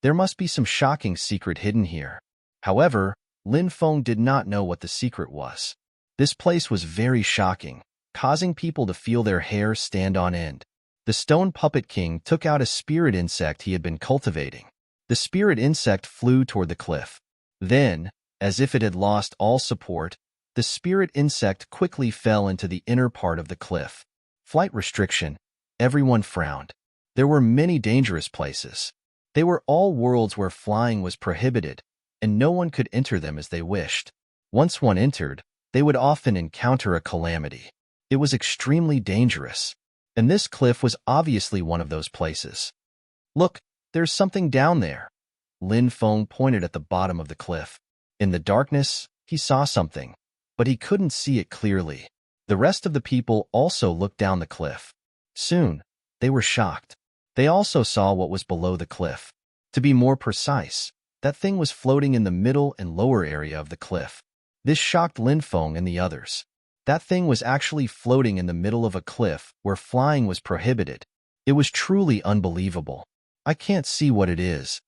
There must be some shocking secret hidden here. However, Lin Feng did not know what the secret was. This place was very shocking, causing people to feel their hair stand on end. The Stone Puppet King took out a spirit insect he had been cultivating. The spirit insect flew toward the cliff. Then, as if it had lost all support, the spirit insect quickly fell into the inner part of the cliff. Flight restriction. Everyone frowned. There were many dangerous places. They were all worlds where flying was prohibited, and no one could enter them as they wished. Once one entered, they would often encounter a calamity. It was extremely dangerous, and this cliff was obviously one of those places. "Look, there's something down there." Lin Feng pointed at the bottom of the cliff. In the darkness, he saw something, but he couldn't see it clearly. The rest of the people also looked down the cliff. Soon, they were shocked. They also saw what was below the cliff. To be more precise, that thing was floating in the middle and lower area of the cliff. This shocked Lin Feng and the others. That thing was actually floating in the middle of a cliff where flying was prohibited. It was truly unbelievable. "I can't see what it is."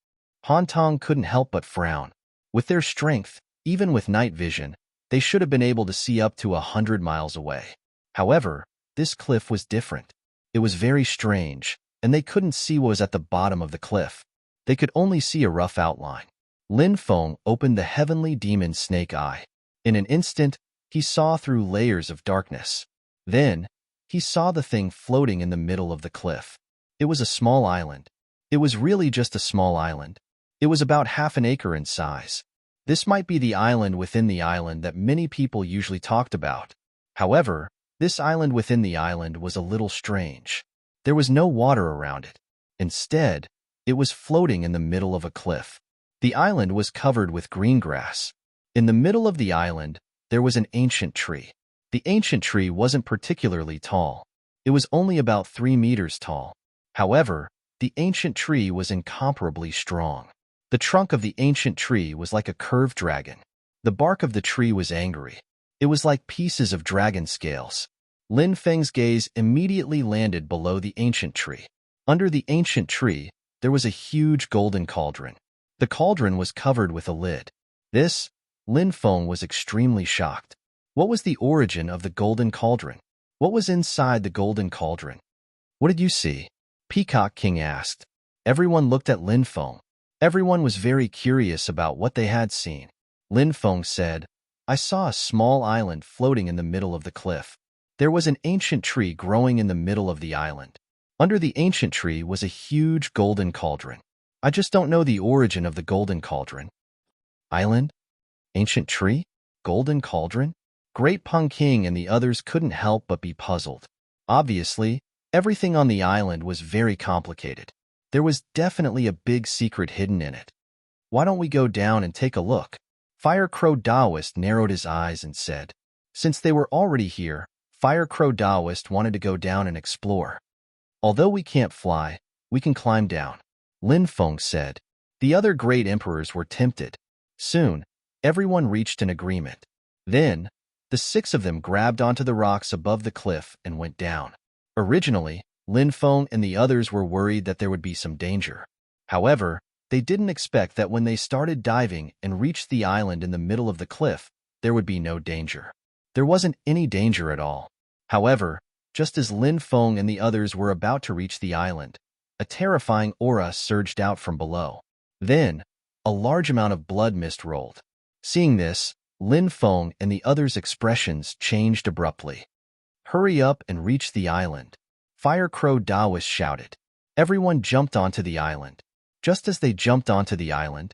Han Tong couldn't help but frown. With their strength, even with night vision, they should have been able to see up to 100 miles away. However, this cliff was different. It was very strange, and they couldn't see what was at the bottom of the cliff. They could only see a rough outline. Lin Feng opened the heavenly demon snake eye. In an instant, he saw through layers of darkness. Then, he saw the thing floating in the middle of the cliff. It was a small island. It was really just a small island. It was about half an acre in size. This might be the island within the island that many people usually talked about. However, this island within the island was a little strange. There was no water around it. Instead, it was floating in the middle of a cliff. The island was covered with green grass. In the middle of the island, there was an ancient tree. The ancient tree wasn't particularly tall. It was only about 3 meters tall. However, the ancient tree was incomparably strong. The trunk of the ancient tree was like a curved dragon. The bark of the tree was angry. It was like pieces of dragon scales. Lin Feng's gaze immediately landed below the ancient tree. Under the ancient tree, there was a huge golden cauldron. The cauldron was covered with a lid. Lin Feng was extremely shocked. What was the origin of the golden cauldron? What was inside the golden cauldron? What did you see? Peacock King asked. Everyone looked at Lin Feng. Everyone was very curious about what they had seen. Lin Feng said, I saw a small island floating in the middle of the cliff. There was an ancient tree growing in the middle of the island. Under the ancient tree was a huge golden cauldron. I just don't know the origin of the golden cauldron. Island? Ancient tree? Golden cauldron? Great Peng King and the others couldn't help but be puzzled. Obviously, everything on the island was very complicated. There was definitely a big secret hidden in it. Why don't we go down and take a look? Fire Crow Taoist narrowed his eyes and said. Since they were already here, Fire Crow Taoist wanted to go down and explore. Although we can't fly, we can climb down, Lin Feng said. The other great emperors were tempted. Soon, everyone reached an agreement. Then, the 6 of them grabbed onto the rocks above the cliff and went down. Originally, Lin Feng and the others were worried that there would be some danger. However, they didn't expect that when they started diving and reached the island in the middle of the cliff, there would be no danger. There wasn't any danger at all. However, just as Lin Feng and the others were about to reach the island, a terrifying aura surged out from below. Then, a large amount of blood mist rolled. Seeing this, Lin Feng and the others' expressions changed abruptly. Hurry up and reach the island, Fire Crow Taoist shouted. Everyone jumped onto the island. Just as they jumped onto the island,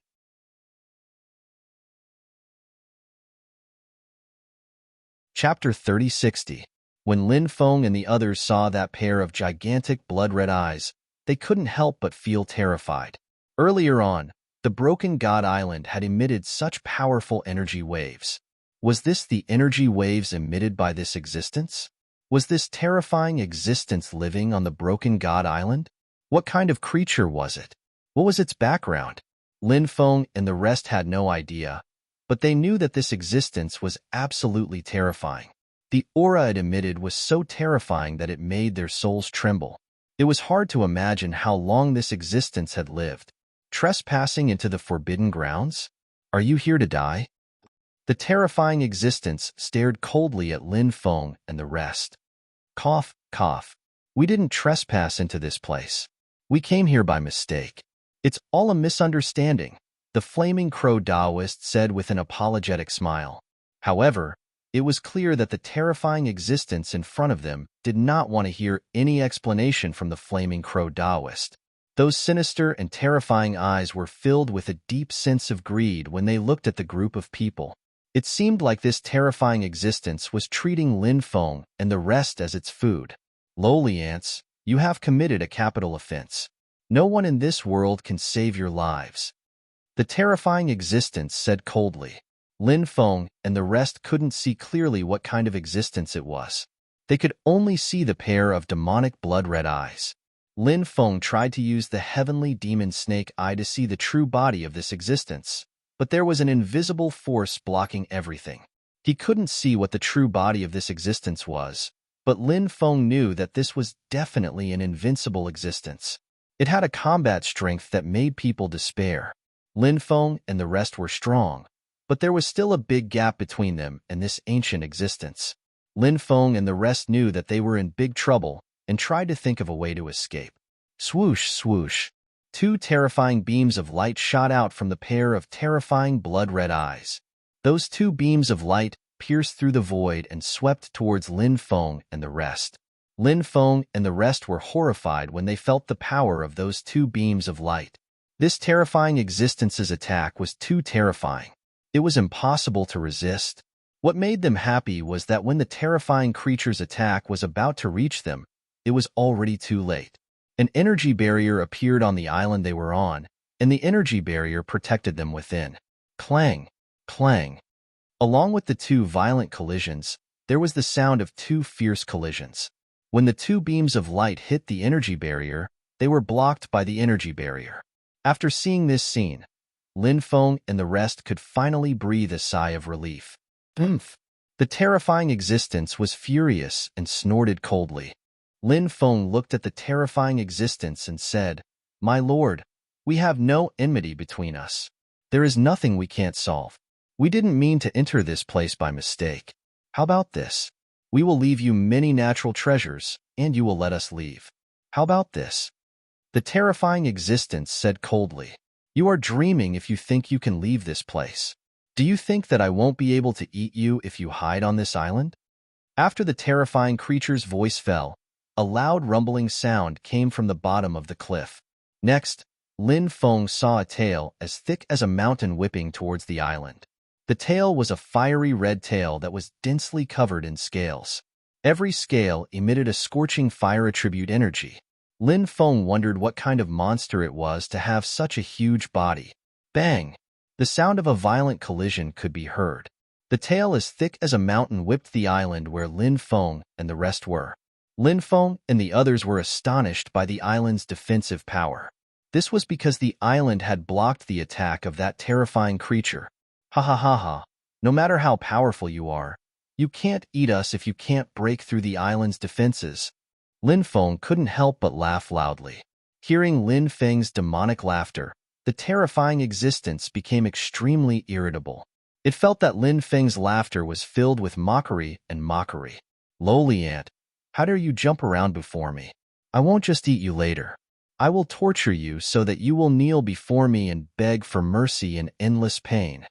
Chapter 3060. When Lin Feng and the others saw that pair of gigantic blood-red eyes, they couldn't help but feel terrified. Earlier on, the Broken God Island had emitted such powerful energy waves. Was this the energy waves emitted by this existence? Was this terrifying existence living on the Broken God Island? What kind of creature was it? What was its background? Lin Feng and the rest had no idea, but they knew that this existence was absolutely terrifying. The aura it emitted was so terrifying that it made their souls tremble. It was hard to imagine how long this existence had lived. Trespassing into the forbidden grounds? Are you here to die? The terrifying existence stared coldly at Lin Feng and the rest. Cough, cough. We didn't trespass into this place. We came here by mistake. It's all a misunderstanding, the Flaming Crow Taoist said with an apologetic smile. However, it was clear that the terrifying existence in front of them did not want to hear any explanation from the Flaming Crow Taoist. Those sinister and terrifying eyes were filled with a deep sense of greed when they looked at the group of people. It seemed like this terrifying existence was treating Lin Feng and the rest as its food. Lowly ants, you have committed a capital offense. No one in this world can save your lives. The terrifying existence said coldly. Lin Feng and the rest couldn't see clearly what kind of existence it was. They could only see the pair of demonic blood-red eyes. Lin Feng tried to use the heavenly demon snake eye to see the true body of this existence, but there was an invisible force blocking everything. He couldn't see what the true body of this existence was, but Lin Feng knew that this was definitely an invincible existence. It had a combat strength that made people despair. Lin Feng and the rest were strong, but there was still a big gap between them and this ancient existence. Lin Feng and the rest knew that they were in big trouble and tried to think of a way to escape. Swoosh, swoosh. Two terrifying beams of light shot out from the pair of terrifying blood-red eyes. Those two beams of light pierced through the void and swept towards Lin Feng and the rest. Lin Feng and the rest were horrified when they felt the power of those two beams of light. This terrifying existence's attack was too terrifying. It was impossible to resist. What made them happy was that when the terrifying creature's attack was about to reach them, it was already too late. An energy barrier appeared on the island they were on, and the energy barrier protected them within. Clang, clang. Along with the two violent collisions, there was the sound of two fierce collisions. When the two beams of light hit the energy barrier, they were blocked by the energy barrier. After seeing this scene, Lin Feng and the rest could finally breathe a sigh of relief. Oomph! The terrifying existence was furious and snorted coldly. Lin Feng looked at the terrifying existence and said, "My lord, we have no enmity between us. There is nothing we can't solve. We didn't mean to enter this place by mistake. How about this? We will leave you many natural treasures, and you will let us leave. How about this?" The terrifying existence said coldly, "You are dreaming if you think you can leave this place. Do you think that I won't be able to eat you if you hide on this island?" After the terrifying creature's voice fell, a loud rumbling sound came from the bottom of the cliff. Next, Lin Feng saw a tail as thick as a mountain whipping towards the island. The tail was a fiery red tail that was densely covered in scales. Every scale emitted a scorching fire attribute energy. Lin Feng wondered what kind of monster it was to have such a huge body. Bang! The sound of a violent collision could be heard. The tail as thick as a mountain whipped the island where Lin Feng and the rest were. Lin Feng and the others were astonished by the island's defensive power. This was because the island had blocked the attack of that terrifying creature. Ha ha ha ha. No matter how powerful you are, you can't eat us if you can't break through the island's defenses. Lin Feng couldn't help but laugh loudly. Hearing Lin Feng's demonic laughter, the terrifying existence became extremely irritable. It felt that Lin Feng's laughter was filled with mockery and mockery. "Lowly ant, how dare you jump around before me? I won't just eat you later. I will torture you so that you will kneel before me and beg for mercy in endless pain."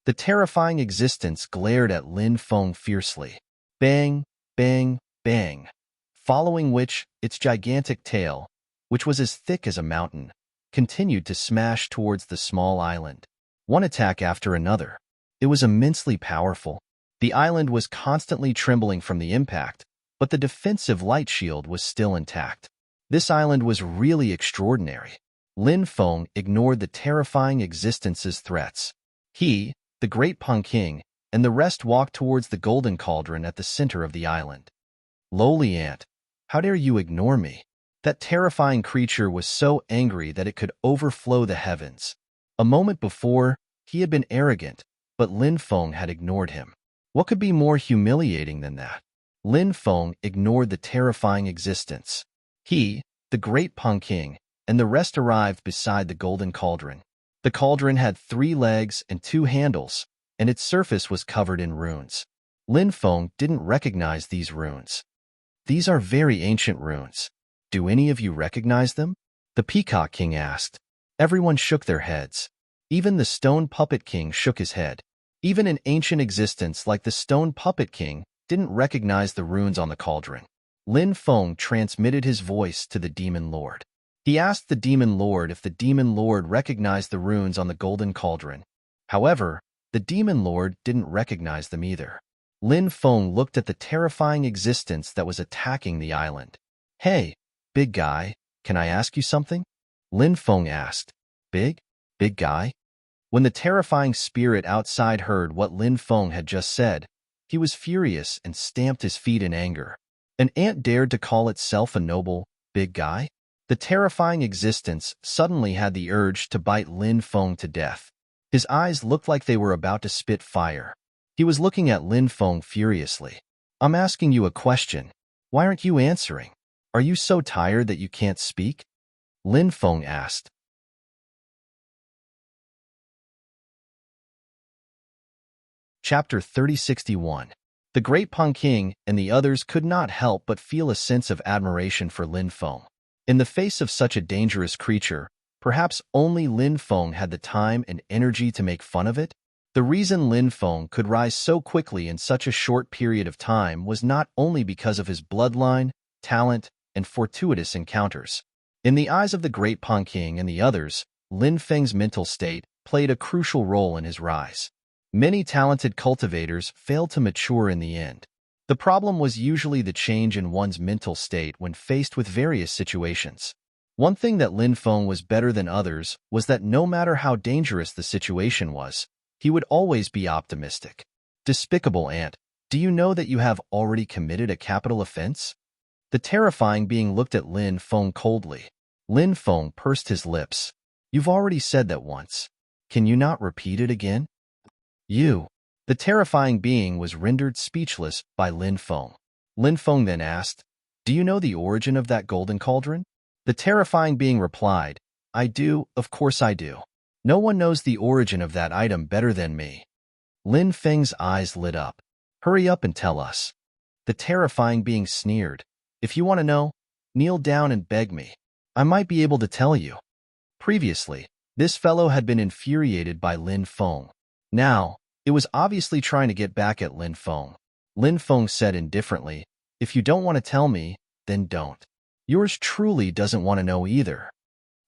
The terrifying existence glared at Lin Feng fiercely. Bang, bang, bang. Following which, its gigantic tail, which was as thick as a mountain, continued to smash towards the small island. One attack after another. It was immensely powerful. The island was constantly trembling from the impact, but the defensive light shield was still intact. This island was really extraordinary. Lin Feng ignored the terrifying existence's threats. He, the Great Pung King, and the rest walked towards the golden cauldron at the center of the island. "Lowly ant, how dare you ignore me?" That terrifying creature was so angry that it could overflow the heavens. A moment before, he had been arrogant, but Lin Feng had ignored him. What could be more humiliating than that? Lin Feng ignored the terrifying existence. He, the Great Pung King, and the rest arrived beside the golden cauldron. The cauldron had 3 legs and 2 handles, and its surface was covered in runes. Lin Feng didn't recognize these runes. "These are very ancient runes. Do any of you recognize them?" the Peacock King asked. Everyone shook their heads. Even the Stone Puppet King shook his head. Even an ancient existence like the Stone Puppet King didn't recognize the runes on the cauldron. Lin Feng transmitted his voice to the Demon Lord. He asked the Demon Lord if the Demon Lord recognized the runes on the golden cauldron. However, the Demon Lord didn't recognize them either. Lin Feng looked at the terrifying existence that was attacking the island. "Hey, big guy, can I ask you something?" Lin Feng asked. Big guy?" When the terrifying spirit outside heard what Lin Feng had just said, he was furious and stamped his feet in anger. An ant dared to call itself a noble, big guy? The terrifying existence suddenly had the urge to bite Lin Feng to death. His eyes looked like they were about to spit fire. He was looking at Lin Feng furiously. "I'm asking you a question. Why aren't you answering? Are you so tired that you can't speak?" Lin Feng asked. Chapter 3061. The Great Pung King and the others could not help but feel a sense of admiration for Lin Feng. In the face of such a dangerous creature, Perhaps only Lin Feng had the time and energy to make fun of it? The reason Lin Feng could rise so quickly in such a short period of time was not only because of his bloodline, talent, and fortuitous encounters. In the eyes of the great Pan King and the others, Lin Feng's mental state played a crucial role in his rise. Many talented cultivators failed to mature in the end. The problem was usually the change in one's mental state when faced with various situations. One thing that Lin Feng was better than others was that no matter how dangerous the situation was, he would always be optimistic. Despicable ant, do you know that you have already committed a capital offense? The terrifying being looked at Lin Feng coldly. Lin Feng pursed his lips. You've already said that once. Can you not repeat it again? You. The terrifying being was rendered speechless by Lin Feng. Lin Feng then asked, do you know the origin of that golden cauldron? The terrifying being replied, I do, of course I do. No one knows the origin of that item better than me. Lin Feng's eyes lit up. Hurry up and tell us. The terrifying being sneered. If you want to know, kneel down and beg me. I might be able to tell you. Previously, this fellow had been infuriated by Lin Feng. Now, it was obviously trying to get back at Lin Feng. Lin Feng said indifferently, if you don't want to tell me, then don't. Yours truly doesn't want to know either.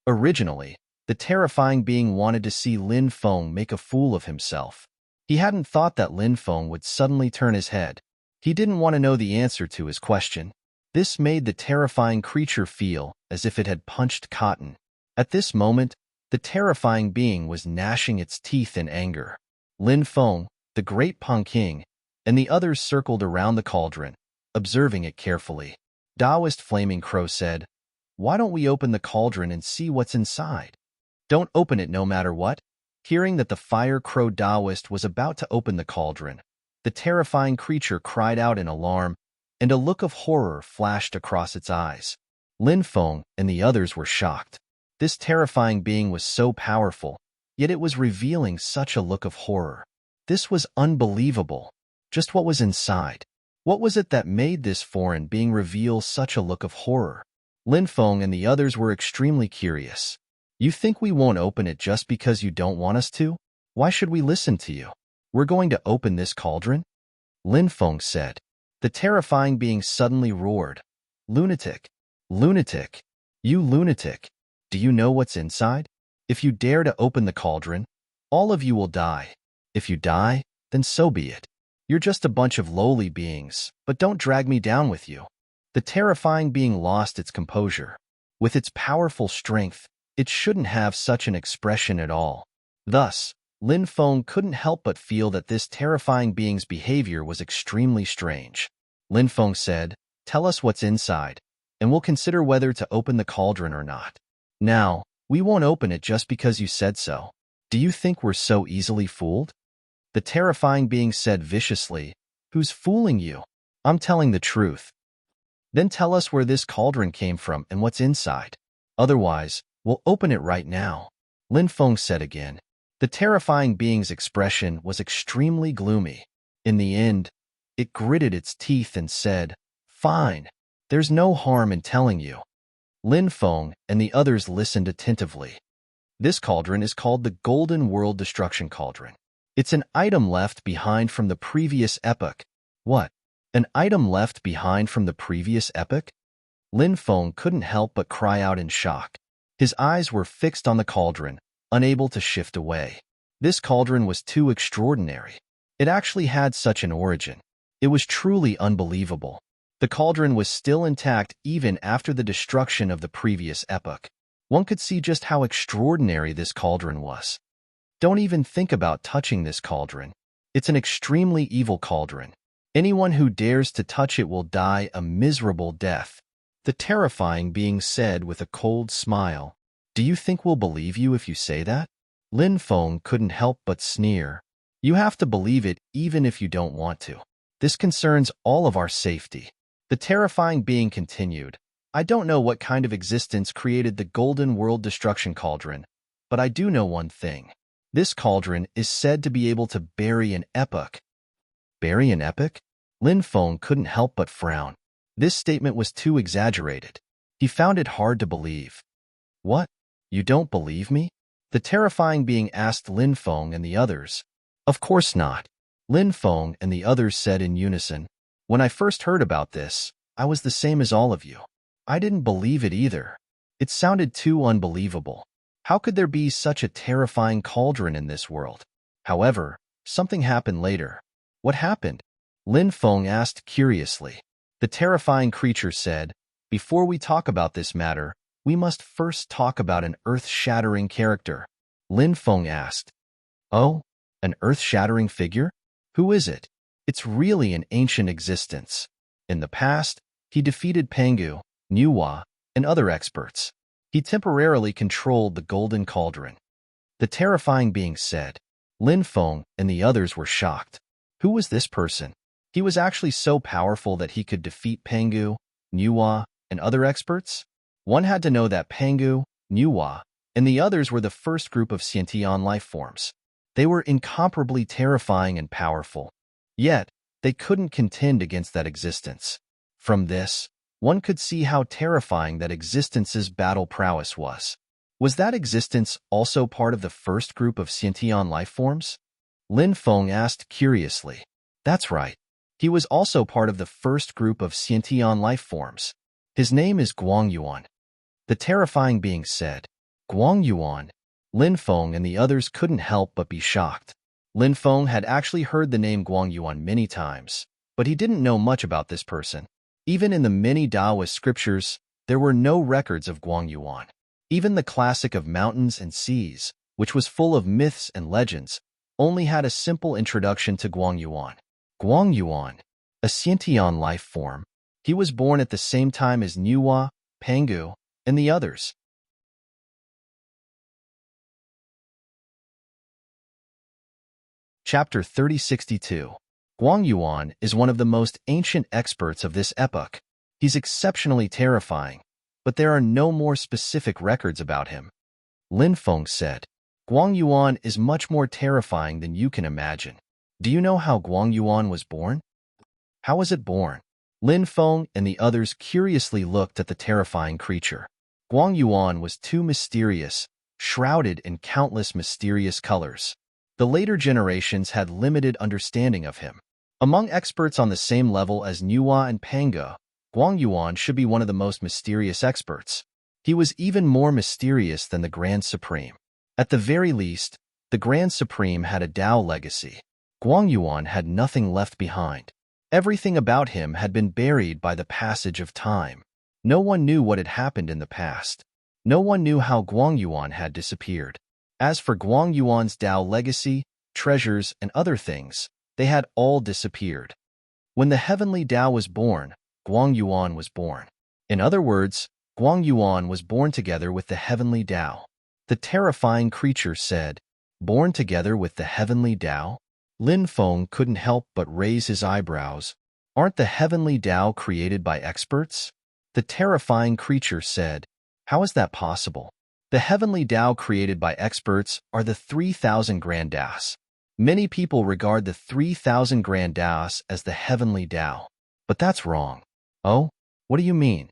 Originally, the terrifying being wanted to see Lin Feng make a fool of himself. He hadn't thought that Lin Feng would suddenly turn his head. He didn't want to know the answer to his question. This made the terrifying creature feel as if it had punched cotton. At this moment, the terrifying being was gnashing its teeth in anger. Lin Feng, the great Pan King, and the others circled around the cauldron, observing it carefully. Taoist Flaming Crow said, why don't we open the cauldron and see what's inside? Don't open it no matter what. Hearing that the Fire Crow Taoist was about to open the cauldron, the terrifying creature cried out in alarm, and a look of horror flashed across its eyes. Lin Feng and the others were shocked. This terrifying being was so powerful, yet it was revealing such a look of horror. This was unbelievable. Just what was inside? What was it that made this foreign being reveal such a look of horror? Lin Feng and the others were extremely curious. You think we won't open it just because you don't want us to? Why should we listen to you? We're going to open this cauldron? Lin Feng said. The terrifying being suddenly roared. Lunatic! Lunatic! You lunatic! Do you know what's inside? If you dare to open the cauldron, all of you will die. If you die, then so be it. You're just a bunch of lowly beings, but don't drag me down with you. The terrifying being lost its composure. With its powerful strength, it shouldn't have such an expression at all. Thus, Lin Feng couldn't help but feel that this terrifying being's behavior was extremely strange. Lin Feng said, tell us what's inside, and we'll consider whether to open the cauldron or not. Now, we won't open it just because you said so. Do you think we're so easily fooled? The terrifying being said viciously, who's fooling you? I'm telling the truth. Then tell us where this cauldron came from and what's inside. Otherwise, we'll open it right now. Lin Feng said again. The terrifying being's expression was extremely gloomy. In the end, it gritted its teeth and said, fine, there's no harm in telling you. Lin Feng and the others listened attentively. This cauldron is called the Golden World Destruction Cauldron. It's an item left behind from the previous epoch. What? An item left behind from the previous epoch? Lin Feng couldn't help but cry out in shock. His eyes were fixed on the cauldron, unable to shift away. This cauldron was too extraordinary. It actually had such an origin. It was truly unbelievable. The cauldron was still intact even after the destruction of the previous epoch. One could see just how extraordinary this cauldron was. Don't even think about touching this cauldron. It's an extremely evil cauldron. Anyone who dares to touch it will die a miserable death. The terrifying being said with a cold smile. Do you think we'll believe you if you say that? Lin Feng couldn't help but sneer. You have to believe it even if you don't want to. This concerns all of our safety. The terrifying being continued. I don't know what kind of existence created the Golden World Destruction Cauldron, but I do know one thing. This cauldron is said to be able to bury an epoch. Bury an epoch? Lin Feng couldn't help but frown. This statement was too exaggerated. He found it hard to believe. What? You don't believe me? The terrifying being asked Lin Feng and the others. Of course not. Lin Feng and the others said in unison. When I first heard about this, I was the same as all of you. I didn't believe it either. It sounded too unbelievable. How could there be such a terrifying cauldron in this world? However, something happened later. What happened? Lin Feng asked curiously. The terrifying creature said, before we talk about this matter, we must first talk about an earth-shattering character. Lin Feng asked. Oh, an earth-shattering figure? Who is it? It's really an ancient existence. In the past, he defeated Pangu, Nuwa, and other experts. He temporarily controlled the Golden Cauldron. The terrifying being said. Lin Feng and the others were shocked. Who was this person? He was actually so powerful that he could defeat Pangu, Nuwa, and other experts? One had to know that Pangu, Nuwa, and the others were the first group of sentient life forms. They were incomparably terrifying and powerful. Yet, they couldn't contend against that existence. From this, one could see how terrifying that existence's battle prowess was. Was that existence also part of the first group of sentient life forms? Lin Feng asked curiously. That's right. He was also part of the first group of sentient life forms. His name is Guangyuan. The terrifying being said. Guangyuan. Lin Feng and the others couldn't help but be shocked. Lin Feng had actually heard the name Guangyuan many times, but he didn't know much about this person. Even in the many Taoist scriptures, there were no records of Guangyuan. Even the classic of Mountains and Seas, which was full of myths and legends, only had a simple introduction to Guangyuan. Guangyuan, a sentient life form. He was born at the same time as Nuwa, Pangu, and the others. Chapter 3062. Guangyuan is one of the most ancient experts of this epoch. He's exceptionally terrifying, but there are no more specific records about him. Lin Feng said, Guangyuan is much more terrifying than you can imagine. Do you know how Guangyuan was born? How was it born? Lin Feng and the others curiously looked at the terrifying creature. Guangyuan was too mysterious, shrouded in countless mysterious colors. The later generations had limited understanding of him. Among experts on the same level as Nuwa and Pangu, Guangyuan should be one of the most mysterious experts. He was even more mysterious than the Grand Supreme. At the very least, the Grand Supreme had a Tao legacy. Guangyuan had nothing left behind. Everything about him had been buried by the passage of time. No one knew what had happened in the past. No one knew how Guangyuan had disappeared. As for Guangyuan's Tao legacy, treasures, and other things, they had all disappeared. When the heavenly Tao was born, Guangyuan was born. In other words, Guangyuan was born together with the heavenly Tao. The terrifying creature said, born together with the heavenly Tao? Lin Feng couldn't help but raise his eyebrows. Aren't the heavenly Tao created by experts? The terrifying creature said, how is that possible? The heavenly Tao created by experts are the 3,000 Grand Taos. Many people regard the 3,000 Grand Taos as the heavenly Tao. But that's wrong. Oh? What do you mean?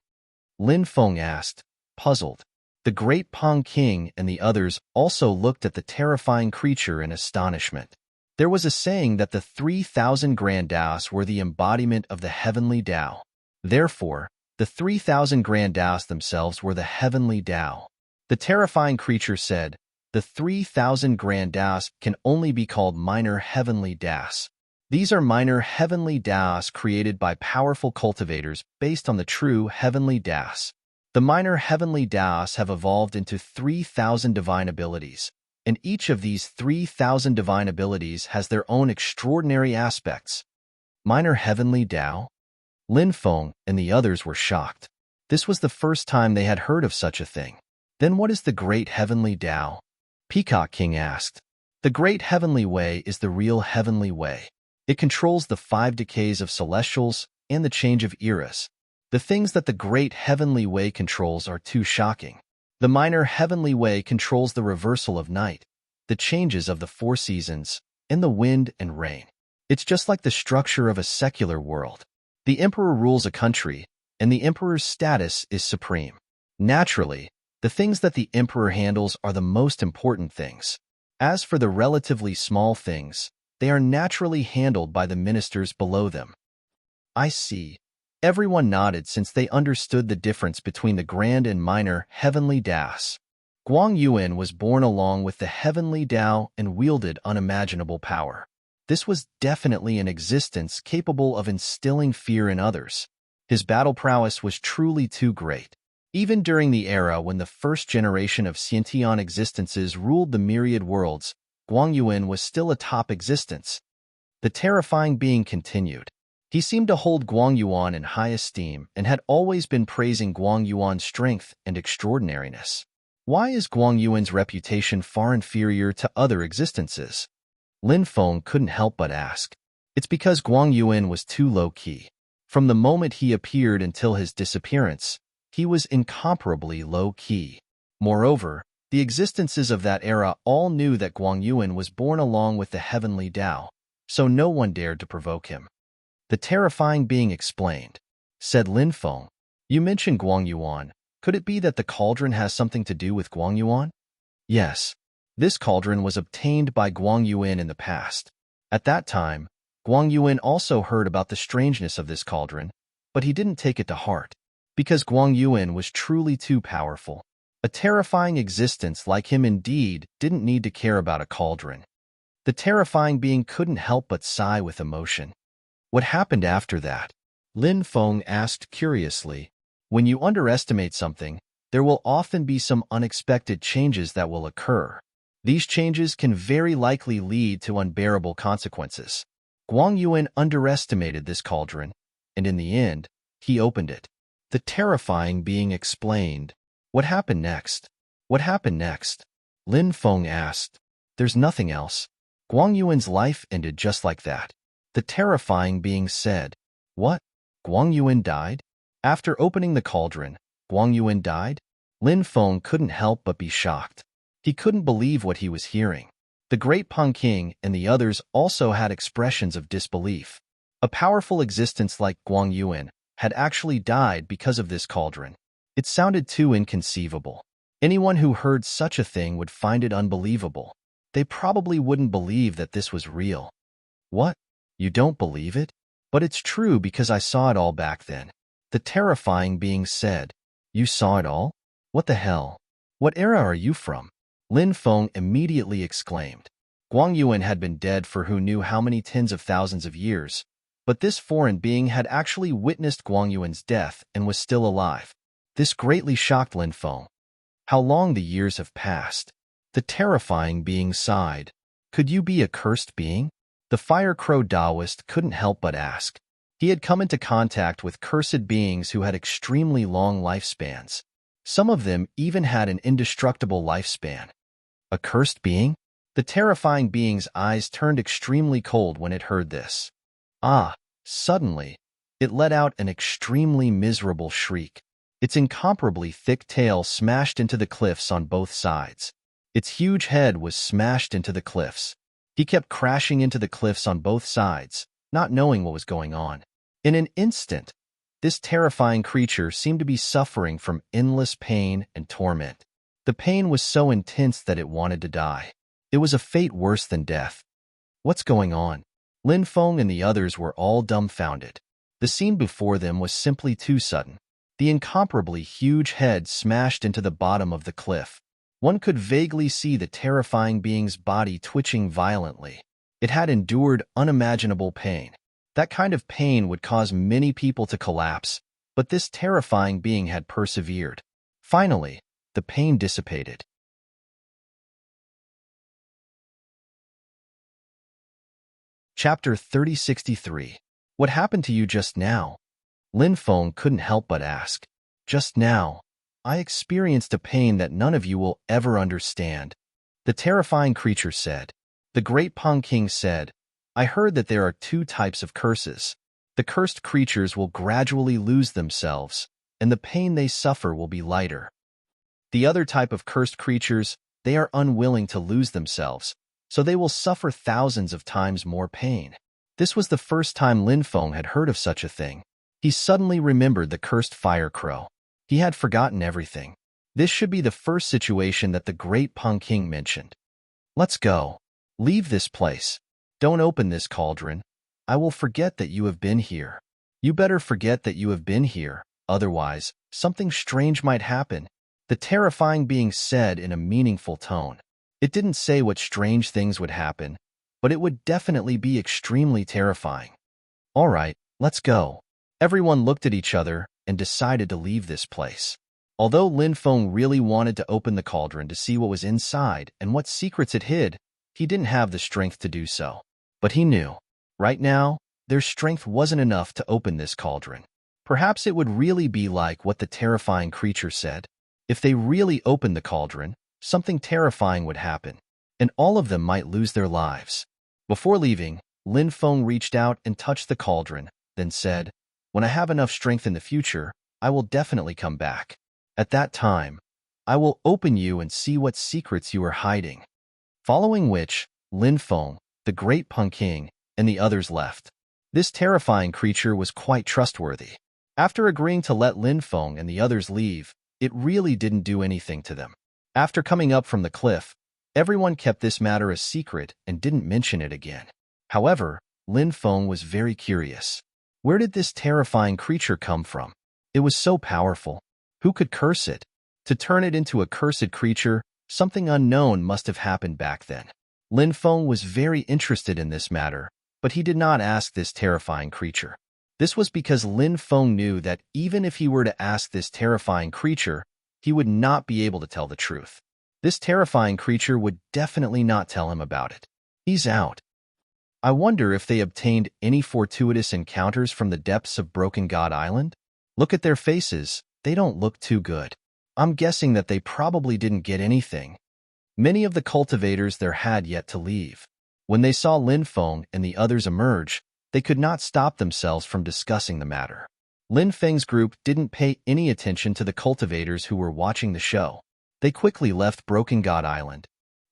Lin Feng asked, puzzled. The great Pang King and the others also looked at the terrifying creature in astonishment. There was a saying that the 3,000 Grand Taos were the embodiment of the heavenly Tao. Therefore, the 3,000 Grand Taos themselves were the heavenly Tao. The terrifying creature said, the 3,000 Grand Taos can only be called minor heavenly Taos. These are minor heavenly Taos created by powerful cultivators based on the true heavenly Taos. The minor heavenly Taos have evolved into 3,000 divine abilities, and each of these 3,000 divine abilities has their own extraordinary aspects. Minor heavenly Tao? Lin Feng and the others were shocked. This was the first time they had heard of such a thing. Then what is the great heavenly Tao? Peacock King asked. The great heavenly way is the real heavenly way. It controls the 5 decays of celestials and the change of eras. The things that the great heavenly way controls are too shocking. The minor heavenly way controls the reversal of night, the changes of the 4 seasons, and the wind and rain. It's just like the structure of a secular world. The emperor rules a country, and the emperor's status is supreme. Naturally, The things that the emperor handles are the most important things. As for the relatively small things, they are naturally handled by the ministers below them. I see. Everyone nodded since they understood the difference between the grand and minor heavenly Daos. Guang Yuan was born along with the heavenly Tao and wielded unimaginable power. This was definitely an existence capable of instilling fear in others. His battle prowess was truly too great. Even during the era when the first generation of Xiantian existences ruled the myriad worlds, Guang Yuan was still a top existence. The terrifying being continued. He seemed to hold Guang Yuan in high esteem and had always been praising Guang Yuan's strength and extraordinariness. Why is Guang Yuan's reputation far inferior to other existences? Lin Feng couldn't help but ask. It's because Guang Yuan was too low-key. From the moment he appeared until his disappearance, he was incomparably low-key. Moreover, the existences of that era all knew that Guang Yuan was born along with the heavenly Tao, so no one dared to provoke him. The terrifying being explained. Said Lin Feng, "You mentioned Guang Yuan. Could it be that the cauldron has something to do with Guang Yuan?" Yes. This cauldron was obtained by Guang Yuan in the past. At that time, Guang Yuan also heard about the strangeness of this cauldron, but he didn't take it to heart, because Guang Yuan was truly too powerful. A terrifying existence like him indeed didn't need to care about a cauldron. The terrifying being couldn't help but sigh with emotion. What happened after that? Lin Feng asked curiously. When you underestimate something, there will often be some unexpected changes that will occur. These changes can very likely lead to unbearable consequences. Guang Yuan underestimated this cauldron, and in the end, he opened it. The terrifying being explained. What happened next? What happened next? Lin Feng asked. There's nothing else. Guang Yuan's life ended just like that. The terrifying being said. What? Guang Yuan died? After opening the cauldron, Guang Yuan died? Lin Feng couldn't help but be shocked. He couldn't believe what he was hearing. The great Peng King and the others also had expressions of disbelief. A powerful existence like Guang Yuan had actually died because of this cauldron. It sounded too inconceivable. Anyone who heard such a thing would find it unbelievable. They probably wouldn't believe that this was real. What? You don't believe it? But it's true because I saw it all back then. The terrifying being said. You saw it all? What the hell? What era are you from? Lin Feng immediately exclaimed. Guang Yuan had been dead for who knew how many tens of thousands of years, but this foreign being had actually witnessed Guang Yuan's death and was still alive. This greatly shocked Lin Feng. How long the years have passed. The terrifying being sighed. Could you be a cursed being? The fire crow Taoist couldn't help but ask. He had come into contact with cursed beings who had extremely long lifespans. Some of them even had an indestructible lifespan. A cursed being? The terrifying being's eyes turned extremely cold when it heard this. Suddenly, it let out an extremely miserable shriek. Its incomparably thick tail smashed into the cliffs on both sides. Its huge head was smashed into the cliffs. He kept crashing into the cliffs on both sides, not knowing what was going on. In an instant, this terrifying creature seemed to be suffering from endless pain and torment. The pain was so intense that it wanted to die. It was a fate worse than death. What's going on? Lin Feng and the others were all dumbfounded. The scene before them was simply too sudden. The incomparably huge head smashed into the bottom of the cliff. One could vaguely see the terrifying being's body twitching violently. It had endured unimaginable pain. That kind of pain would cause many people to collapse, but this terrifying being had persevered. Finally, the pain dissipated. Chapter 3063. What happened to you just now? Lin Feng couldn't help but ask. Just now, I experienced a pain that none of you will ever understand. The terrifying creature said. The great Peng King said, I heard that there are two types of curses. The cursed creatures will gradually lose themselves, and the pain they suffer will be lighter. The other type of cursed creatures, they are unwilling to lose themselves, so they will suffer thousands of times more pain. This was the first time Lin Feng had heard of such a thing. He suddenly remembered the cursed fire crow. He had forgotten everything. This should be the first situation that the great Peng King mentioned. Let's go. Leave this place. Don't open this cauldron. I will forget that you have been here. You better forget that you have been here, otherwise, something strange might happen. The terrifying being said in a meaningful tone. It didn't say what strange things would happen, but it would definitely be extremely terrifying. All right, let's go. Everyone looked at each other and decided to leave this place. Although Lin Feng really wanted to open the cauldron to see what was inside and what secrets it hid, he didn't have the strength to do so. But he knew, right now, their strength wasn't enough to open this cauldron. Perhaps it would really be like what the terrifying creature said. If they really opened the cauldron, something terrifying would happen, and all of them might lose their lives. Before leaving, Lin Feng reached out and touched the cauldron, then said, "When I have enough strength in the future, I will definitely come back. At that time, I will open you and see what secrets you are hiding." Following which, Lin Feng, the great Peng King, and the others left. This terrifying creature was quite trustworthy. After agreeing to let Lin Feng and the others leave, it really didn't do anything to them. After coming up from the cliff, everyone kept this matter a secret and didn't mention it again. However, Lin Feng was very curious. Where did this terrifying creature come from? It was so powerful. Who could curse it? To turn it into a cursed creature, something unknown must have happened back then. Lin Feng was very interested in this matter, but he did not ask this terrifying creature. This was because Lin Feng knew that even if he were to ask this terrifying creature, he would not be able to tell the truth. This terrifying creature would definitely not tell him about it. He's out. I wonder if they obtained any fortuitous encounters from the depths of Broken God Island? Look at their faces, they don't look too good. I'm guessing that they probably didn't get anything. Many of the cultivators there had yet to leave. When they saw Lin Feng and the others emerge, they could not stop themselves from discussing the matter. Lin Feng's group didn't pay any attention to the cultivators who were watching the show. They quickly left Broken God Island.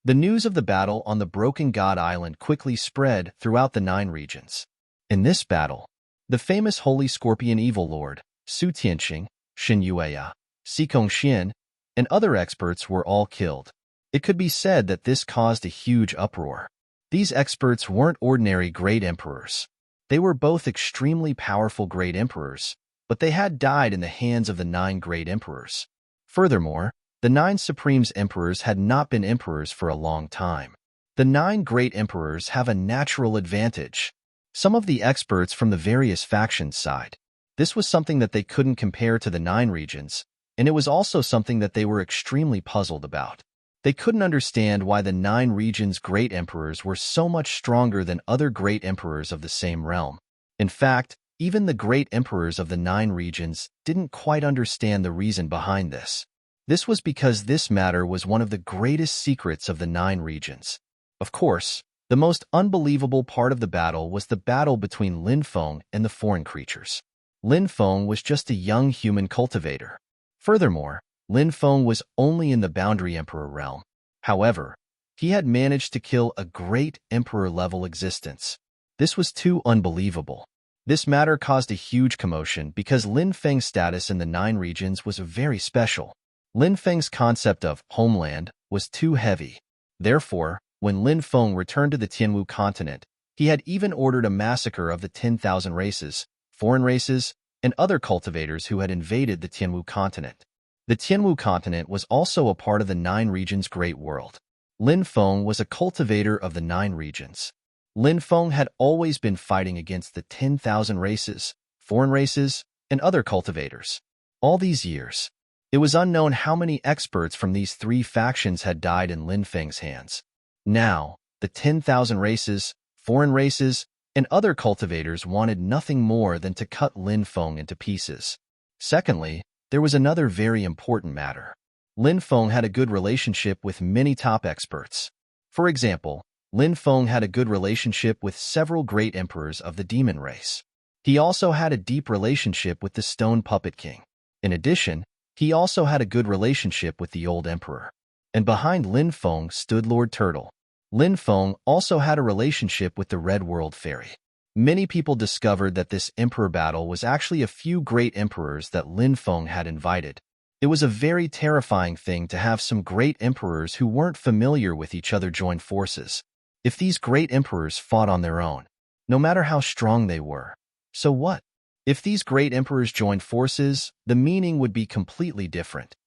The news of the battle on the Broken God Island quickly spread throughout the 9 regions. In this battle, the famous Holy Scorpion Evil Lord, Su Tianqing, Xin Yueya, Xikong Xin, and other experts were all killed. It could be said that this caused a huge uproar. These experts weren't ordinary great emperors. They were both extremely powerful great emperors, but they had died in the hands of the 9 great emperors. Furthermore, the 9 supreme emperors had not been emperors for a long time. The 9 great emperors have a natural advantage. Some of the experts from the various factions side. This was something that they couldn't compare to the 9 regions, and it was also something that they were extremely puzzled about. They couldn't understand why the 9 regions' great emperors were so much stronger than other great emperors of the same realm. In fact, even the great emperors of the 9 regions didn't quite understand the reason behind this. This was because this matter was one of the greatest secrets of the 9 regions. Of course, the most unbelievable part of the battle was the battle between Lin Feng and the foreign creatures. Lin Feng was just a young human cultivator. Furthermore, Lin Feng was only in the Boundary Emperor realm. However, he had managed to kill a great emperor-level existence. This was too unbelievable. This matter caused a huge commotion because Lin Feng's status in the 9 regions was very special. Lin Feng's concept of homeland was too heavy. Therefore, when Lin Feng returned to the Tianwu continent, he had even ordered a massacre of the 10,000 races, foreign races, and other cultivators who had invaded the Tianwu continent. The Tianwu continent was also a part of the 9 regions' great world. Lin Feng was a cultivator of the 9 regions. Lin Feng had always been fighting against the 10,000 races, foreign races, and other cultivators. All these years, it was unknown how many experts from these 3 factions had died in Lin Feng's hands. Now, the 10,000 races, foreign races, and other cultivators wanted nothing more than to cut Lin Feng into pieces. Secondly, there was another very important matter. Lin Feng had a good relationship with many top experts. For example, Lin Feng had a good relationship with several great emperors of the demon race. He also had a deep relationship with the Stone Puppet King. In addition, he also had a good relationship with the old emperor. And behind Lin Feng stood Lord Turtle. Lin Feng also had a relationship with the Red World Fairy. Many people discovered that this emperor battle was actually a few great emperors that Lin Feng had invited. It was a very terrifying thing to have some great emperors who weren't familiar with each other join forces. If these great emperors fought on their own, no matter how strong they were, so what? If these great emperors joined forces, the meaning would be completely different.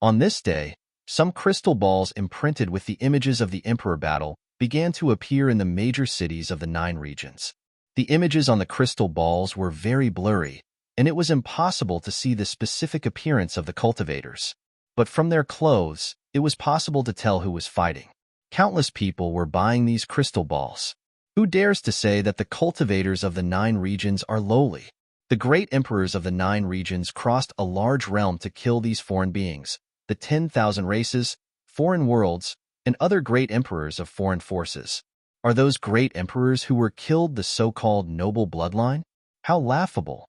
On this day, some crystal balls imprinted with the images of the emperor battle began to appear in the major cities of the 9 regions. The images on the crystal balls were very blurry, and it was impossible to see the specific appearance of the cultivators. But from their clothes, it was possible to tell who was fighting. Countless people were buying these crystal balls. Who dares to say that the cultivators of the 9 regions are lowly? The great emperors of the 9 regions crossed a large realm to kill these foreign beings, the 10,000 races, foreign worlds, and other great emperors of foreign forces. Are those great emperors who were killed the so-called noble bloodline? How laughable!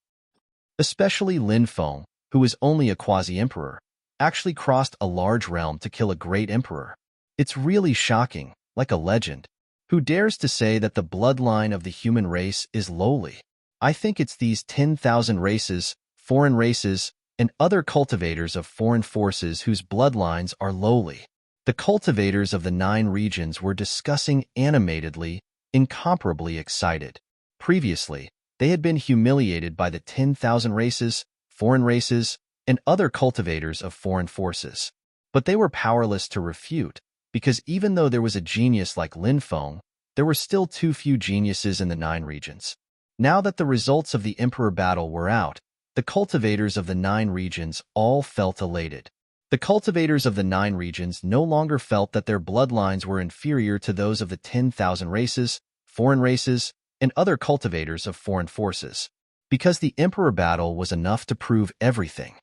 Especially Lin Feng, who is only a quasi-emperor, actually crossed a large realm to kill a great emperor. It's really shocking, like a legend. Who dares to say that the bloodline of the human race is lowly? I think it's these 10,000 races, foreign races, and other cultivators of foreign forces whose bloodlines are lowly. The cultivators of the 9 regions were discussing animatedly, incomparably excited. Previously, they had been humiliated by the 10,000 races, foreign races, and other cultivators of foreign forces. But they were powerless to refute, because even though there was a genius like Lin Feng, there were still too few geniuses in the 9 regions. Now that the results of the emperor battle were out, the cultivators of the 9 regions all felt elated. The cultivators of the 9 regions no longer felt that their bloodlines were inferior to those of the 10,000 races, foreign races, and other cultivators of foreign forces, because the emperor battle was enough to prove everything.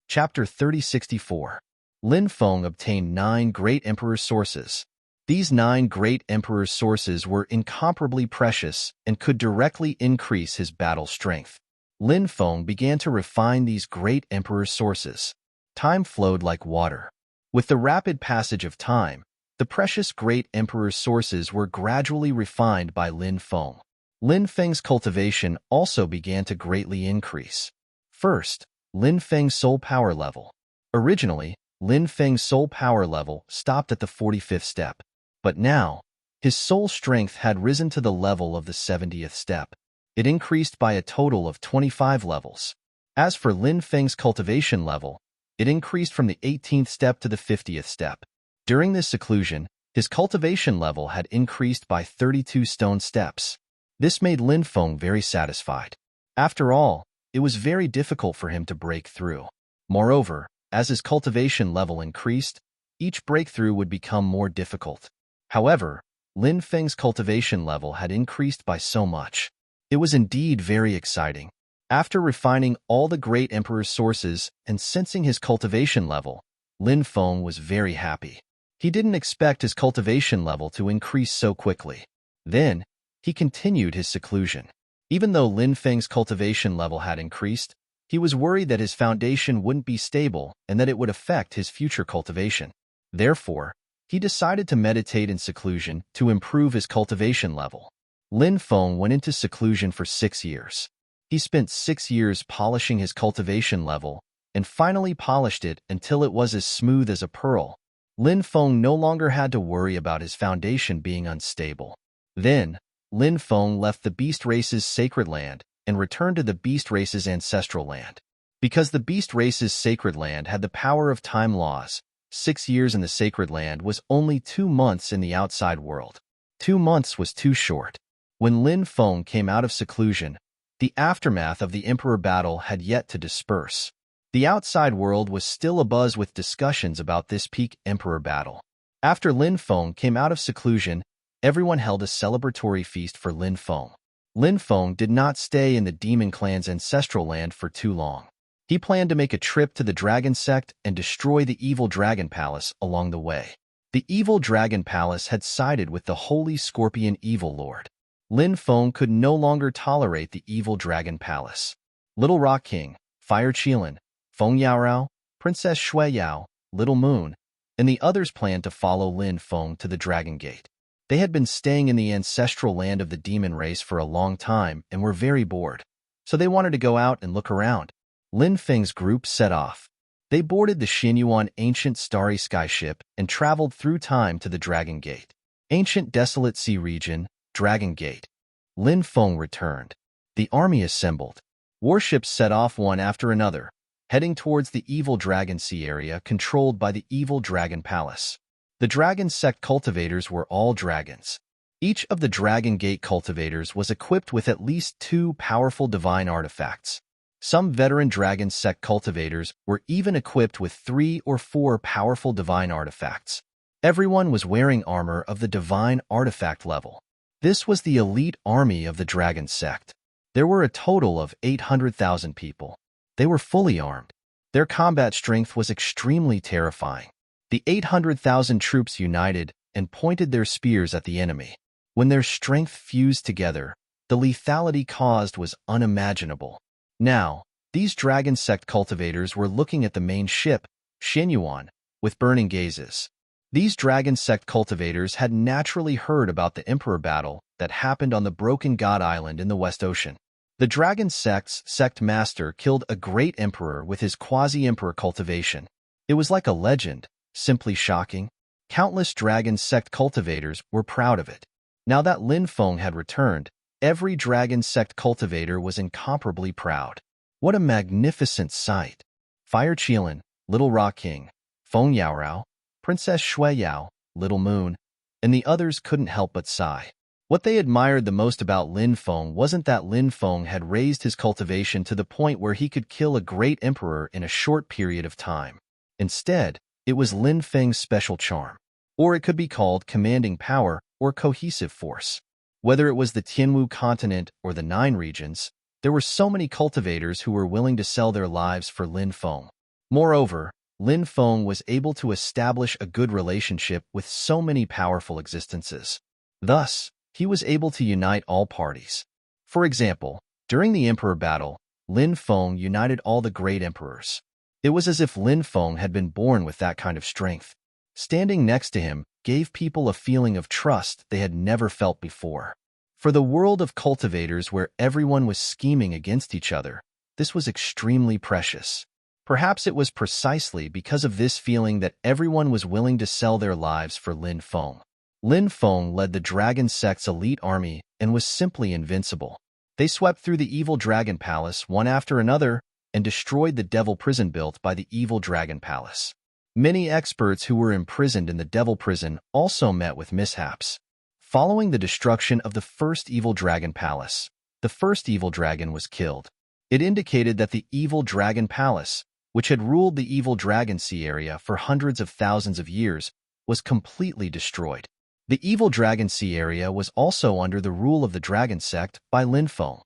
Chapter 3064. Lin Feng obtained 9 great emperor's sources. These 9 great emperor's sources were incomparably precious and could directly increase his battle strength. Lin Feng began to refine these great emperor's sources. Time flowed like water. With the rapid passage of time, the precious great emperor's sources were gradually refined by Lin Feng. Lin Feng's cultivation also began to greatly increase. First, Lin Feng's soul power level. Originally, Lin Feng's soul power level stopped at the 45th step, but now, his soul strength had risen to the level of the 70th step. It increased by a total of 25 levels. As for Lin Feng's cultivation level, it increased from the 18th step to the 50th step. During this seclusion, his cultivation level had increased by 32 stone steps. This made Lin Feng very satisfied. After all, it was very difficult for him to break through. Moreover, as his cultivation level increased, each breakthrough would become more difficult. However, Lin Feng's cultivation level had increased by so much. It was indeed very exciting. After refining all the great emperor's sources and sensing his cultivation level, Lin Feng was very happy. He didn't expect his cultivation level to increase so quickly. Then, he continued his seclusion. Even though Lin Feng's cultivation level had increased, he was worried that his foundation wouldn't be stable and that it would affect his future cultivation. Therefore, he decided to meditate in seclusion to improve his cultivation level. Lin Feng went into seclusion for 6 years. He spent 6 years polishing his cultivation level and finally polished it until it was as smooth as a pearl. Lin Feng no longer had to worry about his foundation being unstable. Then, Lin Feng left the beast race's sacred land and returned to the beast race's ancestral land. Because the beast race's sacred land had the power of time laws, 6 years in the sacred land was only 2 months in the outside world. 2 months was too short. When Lin Feng came out of seclusion, the aftermath of the emperor battle had yet to disperse. The outside world was still abuzz with discussions about this peak emperor battle. After Lin Feng came out of seclusion, everyone held a celebratory feast for Lin Feng. Lin Feng did not stay in the demon clan's ancestral land for too long. He planned to make a trip to the dragon sect and destroy the evil dragon palace along the way. The evil dragon palace had sided with the holy scorpion evil lord. Lin Feng could no longer tolerate the evil dragon palace. Little Rock King, Fire Qilin, Feng Yaorao, Princess Shui Yao, Little Moon, and the others planned to follow Lin Feng to the Dragon Gate. They had been staying in the ancestral land of the demon race for a long time and were very bored, so they wanted to go out and look around. Lin Feng's group set off. They boarded the Xinyuan ancient starry sky ship and traveled through time to the Dragon Gate. Ancient desolate sea region, Dragon Gate. Lin Feng returned. The army assembled. Warships set off one after another, heading towards the evil Dragon Sea area controlled by the evil Dragon Palace. The Dragon Sect cultivators were all dragons. Each of the Dragon Gate cultivators was equipped with at least 2 powerful divine artifacts. Some veteran Dragon Sect cultivators were even equipped with 3 or 4 powerful divine artifacts. Everyone was wearing armor of the divine artifact level. This was the elite army of the Dragon Sect. There were a total of 800,000 people. They were fully armed. Their combat strength was extremely terrifying. The 800,000 troops united and pointed their spears at the enemy. When their strength fused together, the lethality caused was unimaginable. Now, these Dragon Sect cultivators were looking at the main ship, Xinyuan, with burning gazes. These Dragon Sect cultivators had naturally heard about the Emperor battle that happened on the Broken God Island in the West Ocean. The Dragon Sect's sect master killed a great emperor with his quasi-emperor cultivation. It was like a legend, simply shocking. Countless Dragon Sect cultivators were proud of it. Now that Lin Feng had returned, every Dragon Sect cultivator was incomparably proud. What a magnificent sight! Fire Qilin, Little Rock King, Feng Yaorao, Princess Shui Yao, Little Moon, and the others couldn't help but sigh. What they admired the most about Lin Feng wasn't that Lin Feng had raised his cultivation to the point where he could kill a great emperor in a short period of time. Instead, it was Lin Feng's special charm, or it could be called commanding power or cohesive force. Whether it was the Tianwu continent or the 9 regions, there were so many cultivators who were willing to sell their lives for Lin Feng. Moreover, Lin Feng was able to establish a good relationship with so many powerful existences. Thus, he was able to unite all parties. For example, during the Emperor battle, Lin Feng united all the great emperors. It was as if Lin Feng had been born with that kind of strength. Standing next to him gave people a feeling of trust they had never felt before. For the world of cultivators where everyone was scheming against each other, this was extremely precious. Perhaps it was precisely because of this feeling that everyone was willing to sell their lives for Lin Feng. Lin Feng led the Dragon Sect's elite army and was simply invincible. They swept through the evil Dragon Palace one after another and destroyed the devil prison built by the evil Dragon Palace. Many experts who were imprisoned in the devil prison also met with mishaps. Following the destruction of the first evil Dragon Palace, the first evil dragon was killed. It indicated that the evil Dragon Palace, which had ruled the evil Dragon Sea area for hundreds of thousands of years, was completely destroyed. The evil Dragon Sea area was also under the rule of the Dragon Sect by Lin Feng.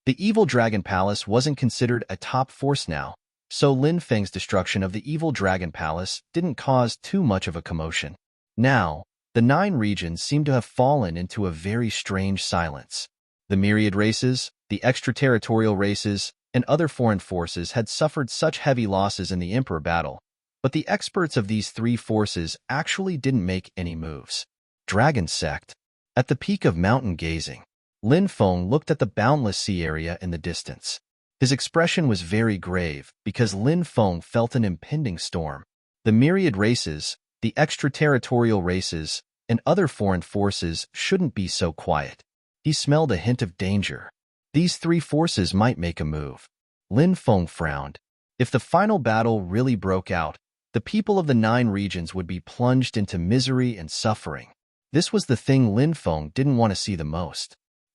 The evil Dragon Palace wasn't considered a top force now, so Lin Feng's destruction of the evil Dragon Palace didn't cause too much of a commotion. Now, the 9 regions seemed to have fallen into a very strange silence. The myriad races, the extraterritorial races, and other foreign forces had suffered such heavy losses in the Emperor battle, but the experts of these 3 forces actually didn't make any moves. Dragon Sect. At the peak of mountain gazing, Lin Feng looked at the boundless sea area in the distance. His expression was very grave because Lin Feng felt an impending storm. The myriad races, the extraterritorial races, and other foreign forces shouldn't be so quiet. He smelled a hint of danger. These 3 forces might make a move. Lin Feng frowned. If the final battle really broke out, the people of the 9 regions would be plunged into misery and suffering. This was the thing Lin Feng didn't want to see the most.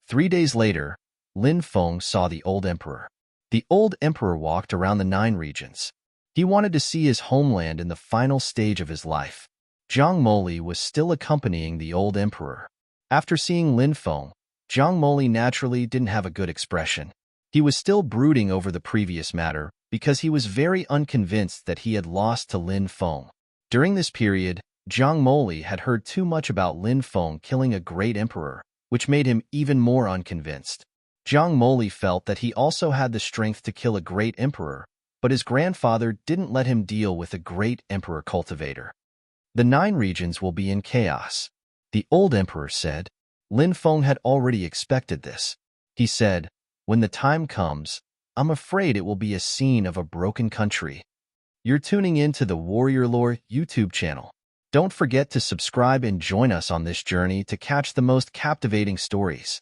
3 days later, Lin Feng saw the old emperor. The old emperor walked around the 9 regions. He wanted to see his homeland in the final stage of his life. Zhang Moli was still accompanying the old emperor. After seeing Lin Feng, Zhang Moli naturally didn't have a good expression. He was still brooding over the previous matter because he was very unconvinced that he had lost to Lin Feng. During this period, Zhang Moli had heard too much about Lin Feng killing a great emperor, which made him even more unconvinced. Zhang Moli felt that he also had the strength to kill a great emperor, but his grandfather didn't let him deal with a great emperor cultivator. The 9 regions will be in chaos. The old emperor said. Lin Feng had already expected this. He said, when the time comes, I'm afraid it will be a scene of a broken country. You're tuning in to the Warrior Lore YouTube channel. Don't forget to subscribe and join us on this journey to catch the most captivating stories.